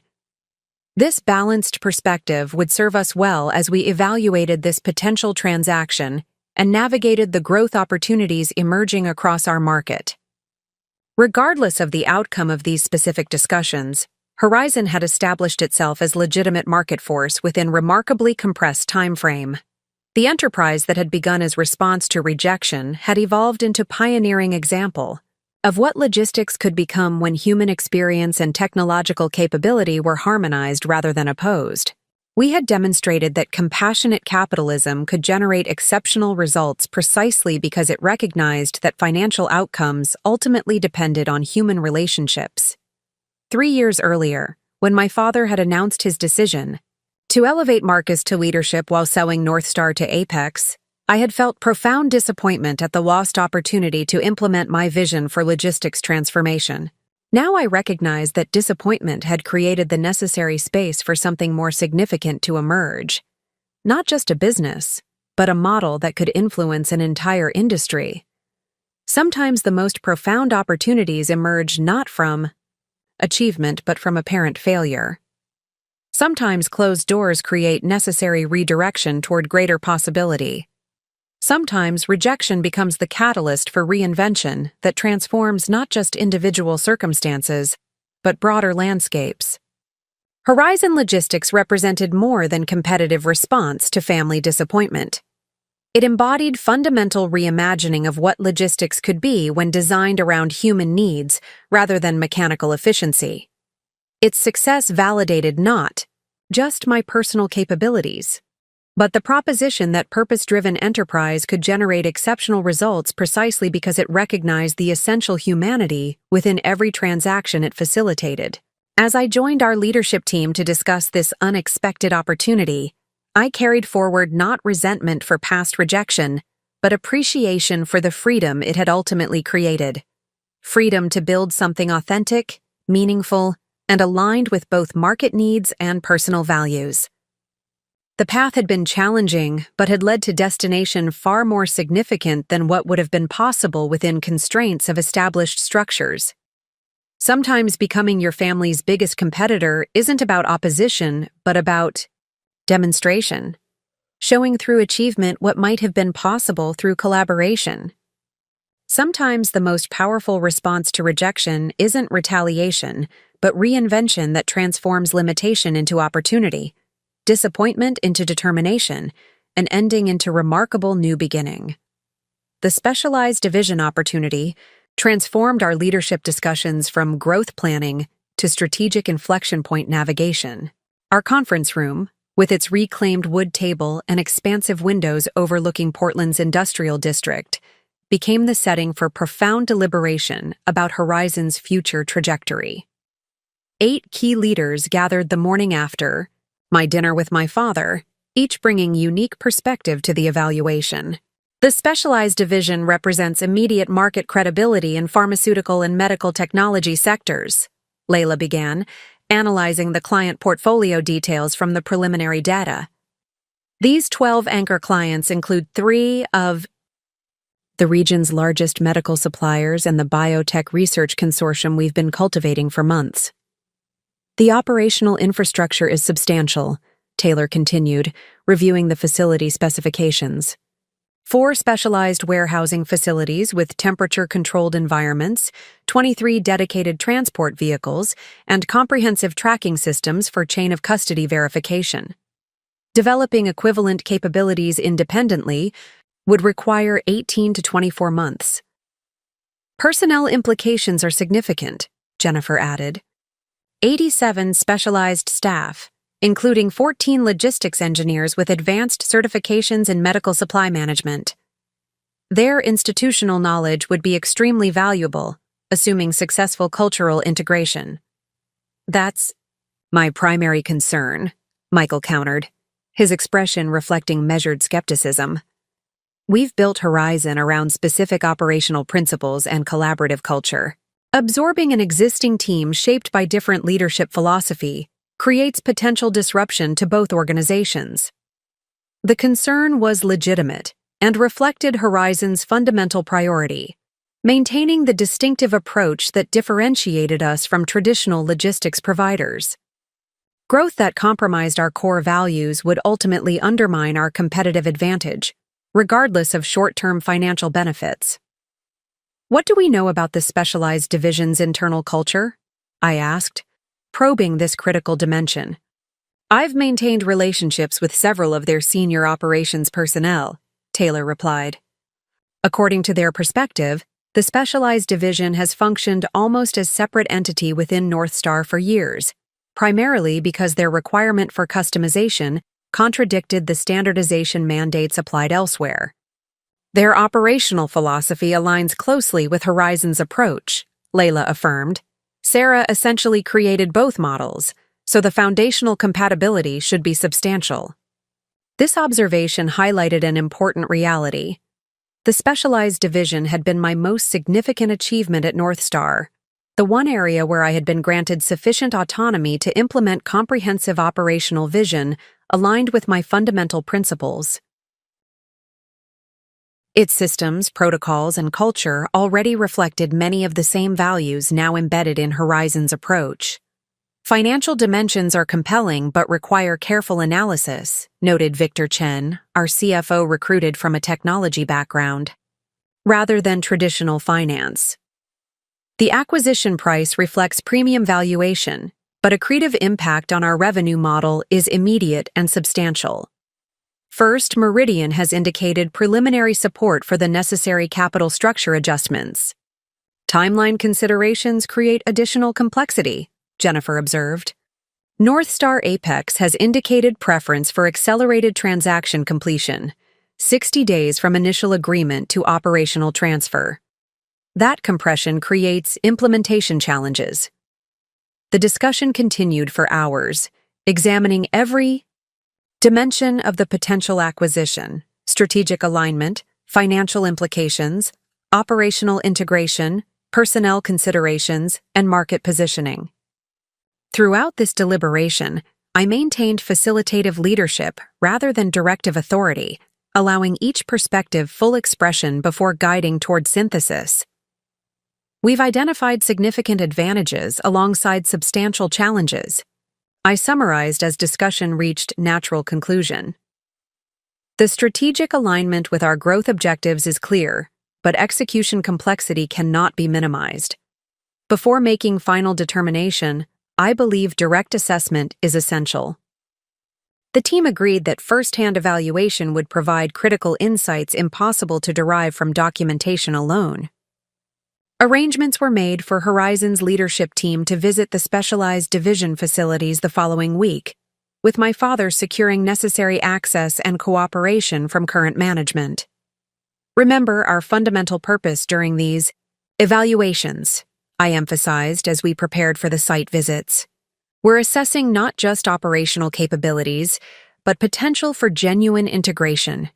This balanced perspective would serve us well as we evaluated this potential transaction and navigated the growth opportunities emerging across our market. Regardless of the outcome of these specific discussions, Horizon had established itself as legitimate market force within remarkably compressed time frame. The enterprise that had begun as response to rejection had evolved into pioneering example of what logistics could become when human experience and technological capability were harmonized rather than opposed. We had demonstrated that compassionate capitalism could generate exceptional results precisely because it recognized that financial outcomes ultimately depended on human relationships. 3 years earlier, when my father had announced his decision to elevate Marcus to leadership while selling North Star to Apex, I had felt profound disappointment at the lost opportunity to implement my vision for logistics transformation. Now I recognized that disappointment had created the necessary space for something more significant to emerge. Not just a business, but a model that could influence an entire industry. Sometimes the most profound opportunities emerge not from achievement but from apparent failure. Sometimes closed doors create necessary redirection toward greater possibility. Sometimes rejection becomes the catalyst for reinvention that transforms not just individual circumstances, but broader landscapes. Horizon Logistics represented more than competitive response to family disappointment. It embodied fundamental reimagining of what logistics could be when designed around human needs rather than mechanical efficiency. Its success validated not just my personal capabilities, but the proposition that purpose-driven enterprise could generate exceptional results precisely because it recognized the essential humanity within every transaction it facilitated. As I joined our leadership team to discuss this unexpected opportunity, I carried forward not resentment for past rejection, but appreciation for the freedom it had ultimately created. Freedom to build something authentic, meaningful, and aligned with both market needs and personal values. The path had been challenging, but had led to destination far more significant than what would have been possible within constraints of established structures. Sometimes becoming your family's biggest competitor isn't about opposition, but about demonstration, showing through achievement what might have been possible through collaboration. Sometimes the most powerful response to rejection isn't retaliation, but reinvention that transforms limitation into opportunity, disappointment into determination, and ending into remarkable new beginning. The specialized division opportunity transformed our leadership discussions from growth planning to strategic inflection point navigation. Our conference room, with its reclaimed wood table and expansive windows overlooking Portland's industrial district, became the setting for profound deliberation about Horizon's future trajectory. 8 key leaders gathered the morning after my dinner with my father, each bringing unique perspective to the evaluation. The specialized division represents immediate market credibility in pharmaceutical and medical technology sectors, Layla began, analyzing the client portfolio details from the preliminary data. These 12 anchor clients include 3 of the region's largest medical suppliers and the biotech research consortium we've been cultivating for months. The operational infrastructure is substantial, Taylor continued, reviewing the facility specifications. 4 specialized warehousing facilities with temperature-controlled environments, 23 dedicated transport vehicles, and comprehensive tracking systems for chain-of-custody verification. Developing equivalent capabilities independently would require 18 to 24 months. Personnel implications are significant, Jennifer added. 87 specialized staff, including 14 logistics engineers with advanced certifications in medical supply management. Their institutional knowledge would be extremely valuable, assuming successful cultural integration. That's my primary concern, Michael countered, his expression reflecting measured skepticism. We've built Horizon around specific operational principles and collaborative culture. Absorbing an existing team shaped by different leadership philosophy creates potential disruption to both organizations. The concern was legitimate and reflected Horizon's fundamental priority, maintaining the distinctive approach that differentiated us from traditional logistics providers. Growth that compromised our core values would ultimately undermine our competitive advantage, regardless of short-term financial benefits. What do we know about the specialized division's internal culture? I asked, probing this critical dimension. I've maintained relationships with several of their senior operations personnel, Taylor replied. According to their perspective, the specialized division has functioned almost as a separate entity within North Star for years, primarily because their requirement for customization contradicted the standardization mandates applied elsewhere. Their operational philosophy aligns closely with Horizon's approach, Layla affirmed. Sarah essentially created both models, so the foundational compatibility should be substantial. This observation highlighted an important reality. The specialized division had been my most significant achievement at North Star, the one area where I had been granted sufficient autonomy to implement comprehensive operational vision aligned with my fundamental principles. Its systems, protocols, and culture already reflected many of the same values now embedded in Horizon's approach. Financial dimensions are compelling but require careful analysis, noted Victor Chen, our CFO recruited from a technology background, rather than traditional finance. The acquisition price reflects premium valuation, but accretive impact on our revenue model is immediate and substantial. First, Meridian has indicated preliminary support for the necessary capital structure adjustments. Timeline considerations create additional complexity, Jennifer observed. North Star Apex has indicated preference for accelerated transaction completion, 60 days from initial agreement to operational transfer. That compression creates implementation challenges. The discussion continued for hours, examining every dimension of the potential acquisition: strategic alignment, financial implications, operational integration, personnel considerations, and market positioning. Throughout this deliberation, I maintained facilitative leadership rather than directive authority, allowing each perspective full expression before guiding toward synthesis. We've identified significant advantages alongside substantial challenges, I summarized as discussion reached natural conclusion. The strategic alignment with our growth objectives is clear, but execution complexity cannot be minimized. Before making final determination, I believe direct assessment is essential. The team agreed that first-hand evaluation would provide critical insights impossible to derive from documentation alone. Arrangements were made for Horizon's leadership team to visit the specialized division facilities the following week, with my father securing necessary access and cooperation from current management. Remember our fundamental purpose during these evaluations, I emphasized as we prepared for the site visits. We're assessing not just operational capabilities, but potential for genuine integration.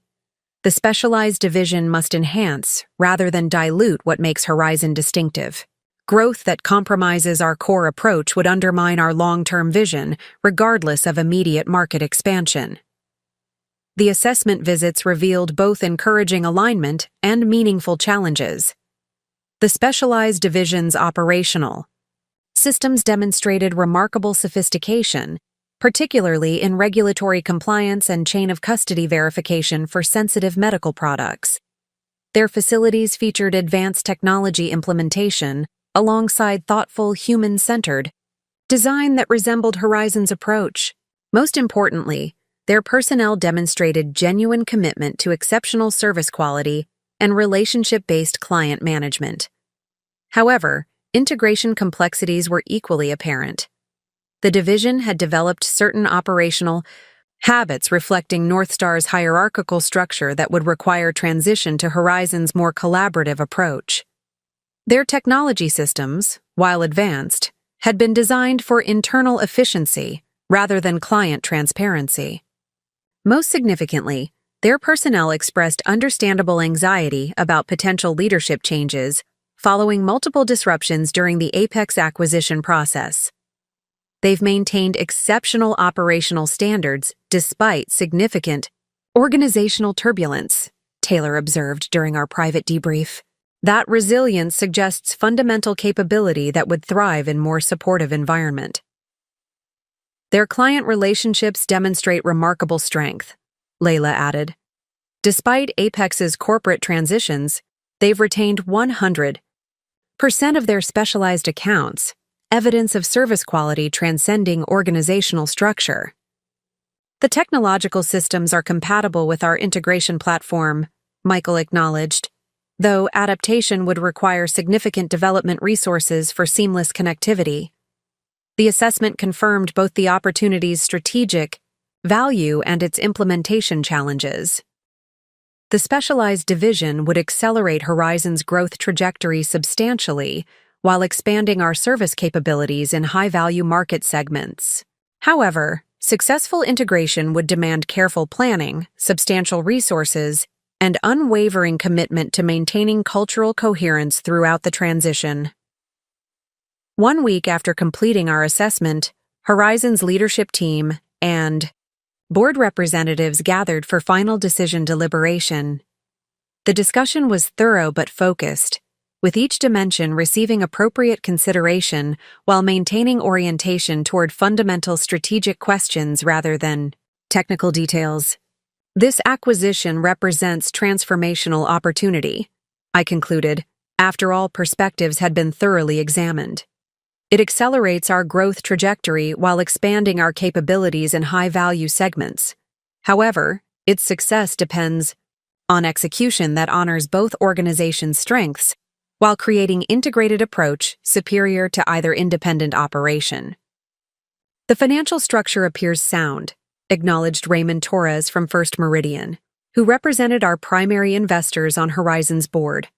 The specialized division must enhance, rather than dilute, what makes Horizon distinctive. Growth that compromises our core approach would undermine our long-term vision, regardless of immediate market expansion. The assessment visits revealed both encouraging alignment and meaningful challenges. The specialized division's operational systems demonstrated remarkable sophistication, particularly in regulatory compliance and chain of custody verification for sensitive medical products. Their facilities featured advanced technology implementation alongside thoughtful, human-centered design that resembled Horizon's approach. Most importantly, their personnel demonstrated genuine commitment to exceptional service quality and relationship-based client management. However, integration complexities were equally apparent. The division had developed certain operational habits reflecting Northstar's hierarchical structure that would require transition to Horizon's more collaborative approach. Their technology systems, while advanced, had been designed for internal efficiency rather than client transparency. Most significantly, their personnel expressed understandable anxiety about potential leadership changes following multiple disruptions during the Apex acquisition process. They've maintained exceptional operational standards despite significant organizational turbulence, Taylor observed during our private debrief. That resilience suggests fundamental capability that would thrive in more supportive environment. Their client relationships demonstrate remarkable strength, Layla added. Despite Apex's corporate transitions, they've retained 100% of their specialized accounts, evidence of service quality transcending organizational structure. The technological systems are compatible with our integration platform, Michael acknowledged, though adaptation would require significant development resources for seamless connectivity. The assessment confirmed both the opportunity's strategic value and its implementation challenges. The specialized division would accelerate Horizon's growth trajectory substantially while expanding our service capabilities in high-value market segments. However, successful integration would demand careful planning, substantial resources, and unwavering commitment to maintaining cultural coherence throughout the transition. 1 week after completing our assessment, Horizon's leadership team and board representatives gathered for final decision deliberation. The discussion was thorough but focused, with each dimension receiving appropriate consideration while maintaining orientation toward fundamental strategic questions rather than technical details. This acquisition represents transformational opportunity, I concluded, after all perspectives had been thoroughly examined. It accelerates our growth trajectory while expanding our capabilities in high-value segments. However, its success depends on execution that honors both organizations' strengths while creating integrated approach superior to either independent operation. The financial structure appears sound, acknowledged Raymond Torres from First Meridian, who represented our primary investors on Horizon's board.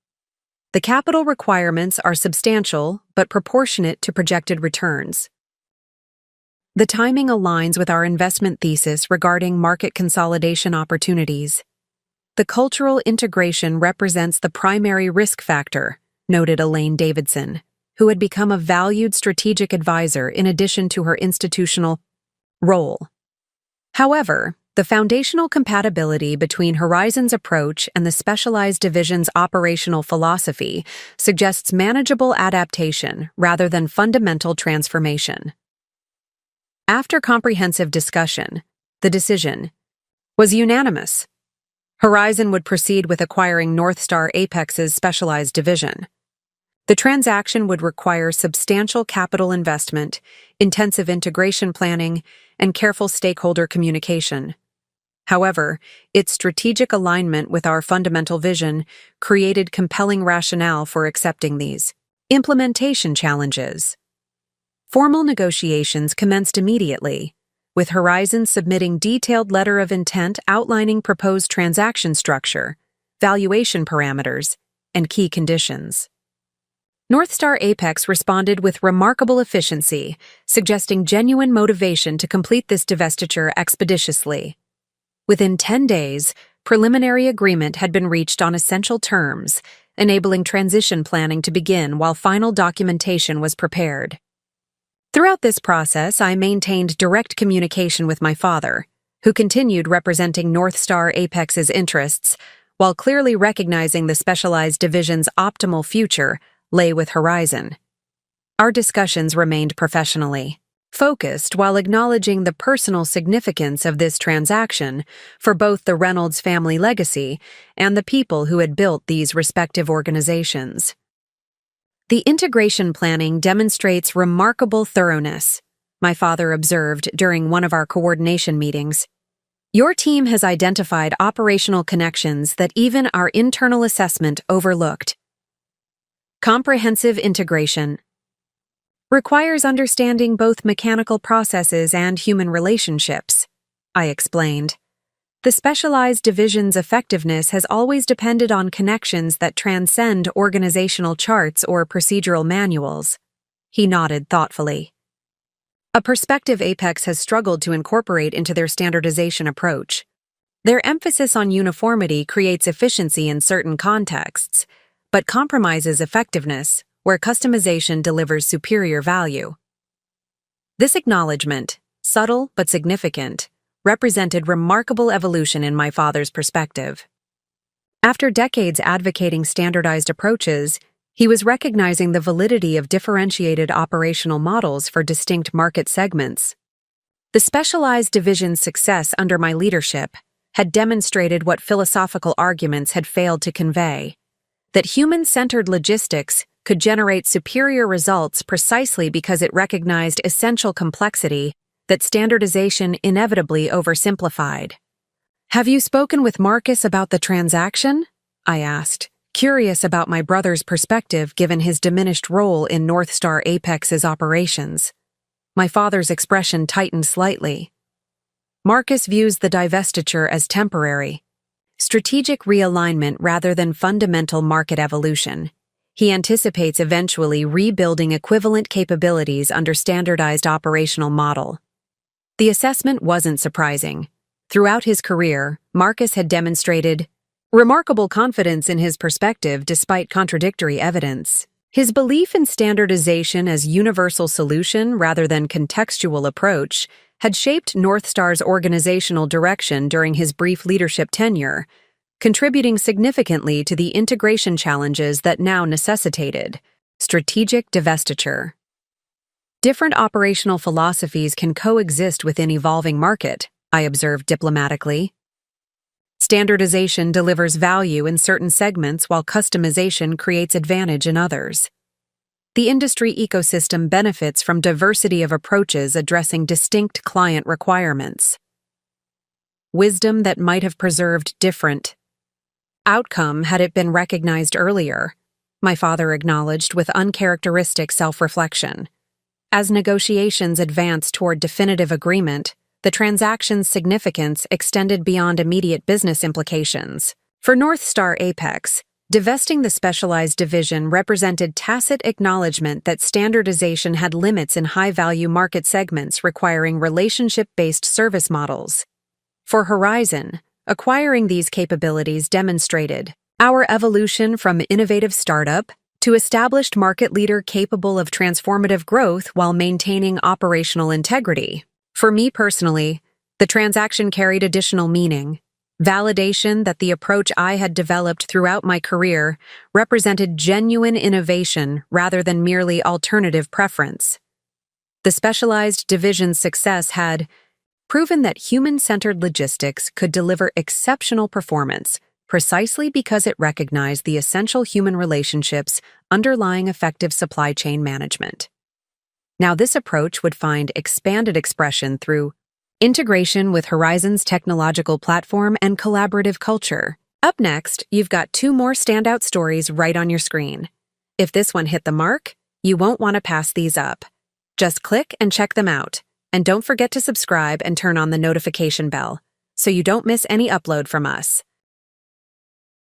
The capital requirements are substantial but proportionate to projected returns. The timing aligns with our investment thesis regarding market consolidation opportunities. The cultural integration represents the primary risk factor, noted Elaine Davidson, who had become a valued strategic advisor in addition to her institutional role. However, the foundational compatibility between Horizon's approach and the specialized division's operational philosophy suggests manageable adaptation rather than fundamental transformation. After comprehensive discussion, the decision was unanimous. Horizon would proceed with acquiring Northstar Apex's specialized division. The transaction would require substantial capital investment, intensive integration planning, and careful stakeholder communication. However, its strategic alignment with our fundamental vision created compelling rationale for accepting these implementation challenges. Formal negotiations commenced immediately, with Horizon submitting detailed letter of intent outlining proposed transaction structure, valuation parameters, and key conditions. Northstar Apex responded with remarkable efficiency, suggesting genuine motivation to complete this divestiture expeditiously. Within 10 days, preliminary agreement had been reached on essential terms, enabling transition planning to begin while final documentation was prepared. Throughout this process, I maintained direct communication with my father, who continued representing Northstar Apex's interests while clearly recognizing the specialized division's optimal future lay with Horizon. Our discussions remained professionally focused while acknowledging the personal significance of this transaction for both the Reynolds family legacy and the people who had built these respective organizations. The integration planning demonstrates remarkable thoroughness, my father observed during one of our coordination meetings. Your team has identified operational connections that even our internal assessment overlooked. Comprehensive integration requires understanding both mechanical processes and human relationships, I explained. The specialized division's effectiveness has always depended on connections that transcend organizational charts or procedural manuals. He nodded thoughtfully. A perspective Apex has struggled to incorporate into their standardization approach. Their emphasis on uniformity creates efficiency in certain contexts, but compromises effectiveness where customization delivers superior value. This acknowledgement, subtle but significant, represented remarkable evolution in my father's perspective. After decades advocating standardized approaches, he was recognizing the validity of differentiated operational models for distinct market segments. The specialized division's success under my leadership had demonstrated what philosophical arguments had failed to convey: that human-centered logistics could generate superior results precisely because it recognized essential complexity that standardization inevitably oversimplified. "Have you spoken with Marcus about the transaction?" I asked, curious about my brother's perspective given his diminished role in Northstar Apex's operations. My father's expression tightened slightly. Marcus views the divestiture as temporary, strategic realignment rather than fundamental market evolution. He anticipates eventually rebuilding equivalent capabilities under standardized operational model. The assessment wasn't surprising. Throughout his career, Marcus had demonstrated remarkable confidence in his perspective despite contradictory evidence. His belief in standardization as universal solution rather than contextual approach had shaped Northstar's organizational direction during his brief leadership tenure, contributing significantly to the integration challenges that now necessitated strategic divestiture. Different operational philosophies can coexist within evolving market, I observed diplomatically. Standardization delivers value in certain segments while customization creates advantage in others. The industry ecosystem benefits from diversity of approaches addressing distinct client requirements. Wisdom that might have preserved different outcome had it been recognized earlier, my father acknowledged with uncharacteristic self-reflection. As negotiations advanced toward definitive agreement, the transaction's significance extended beyond immediate business implications. For Northstar Apex, divesting the specialized division represented tacit acknowledgement that standardization had limits in high-value market segments requiring relationship-based service models. For Horizon, acquiring these capabilities demonstrated our evolution from innovative startup to established market leader capable of transformative growth while maintaining operational integrity. For me personally, the transaction carried additional meaning, validation that the approach I had developed throughout my career represented genuine innovation rather than merely alternative preference. The specialized division's success had proven that human-centered logistics could deliver exceptional performance precisely because it recognized the essential human relationships underlying effective supply chain management. Now, this approach would find expanded expression through integration with Horizon's technological platform and collaborative culture. Up next, you've got 2 more standout stories right on your screen. If this one hit the mark, you won't want to pass these up. Just click and check them out. And don't forget to subscribe and turn on the notification bell so you don't miss any upload from us.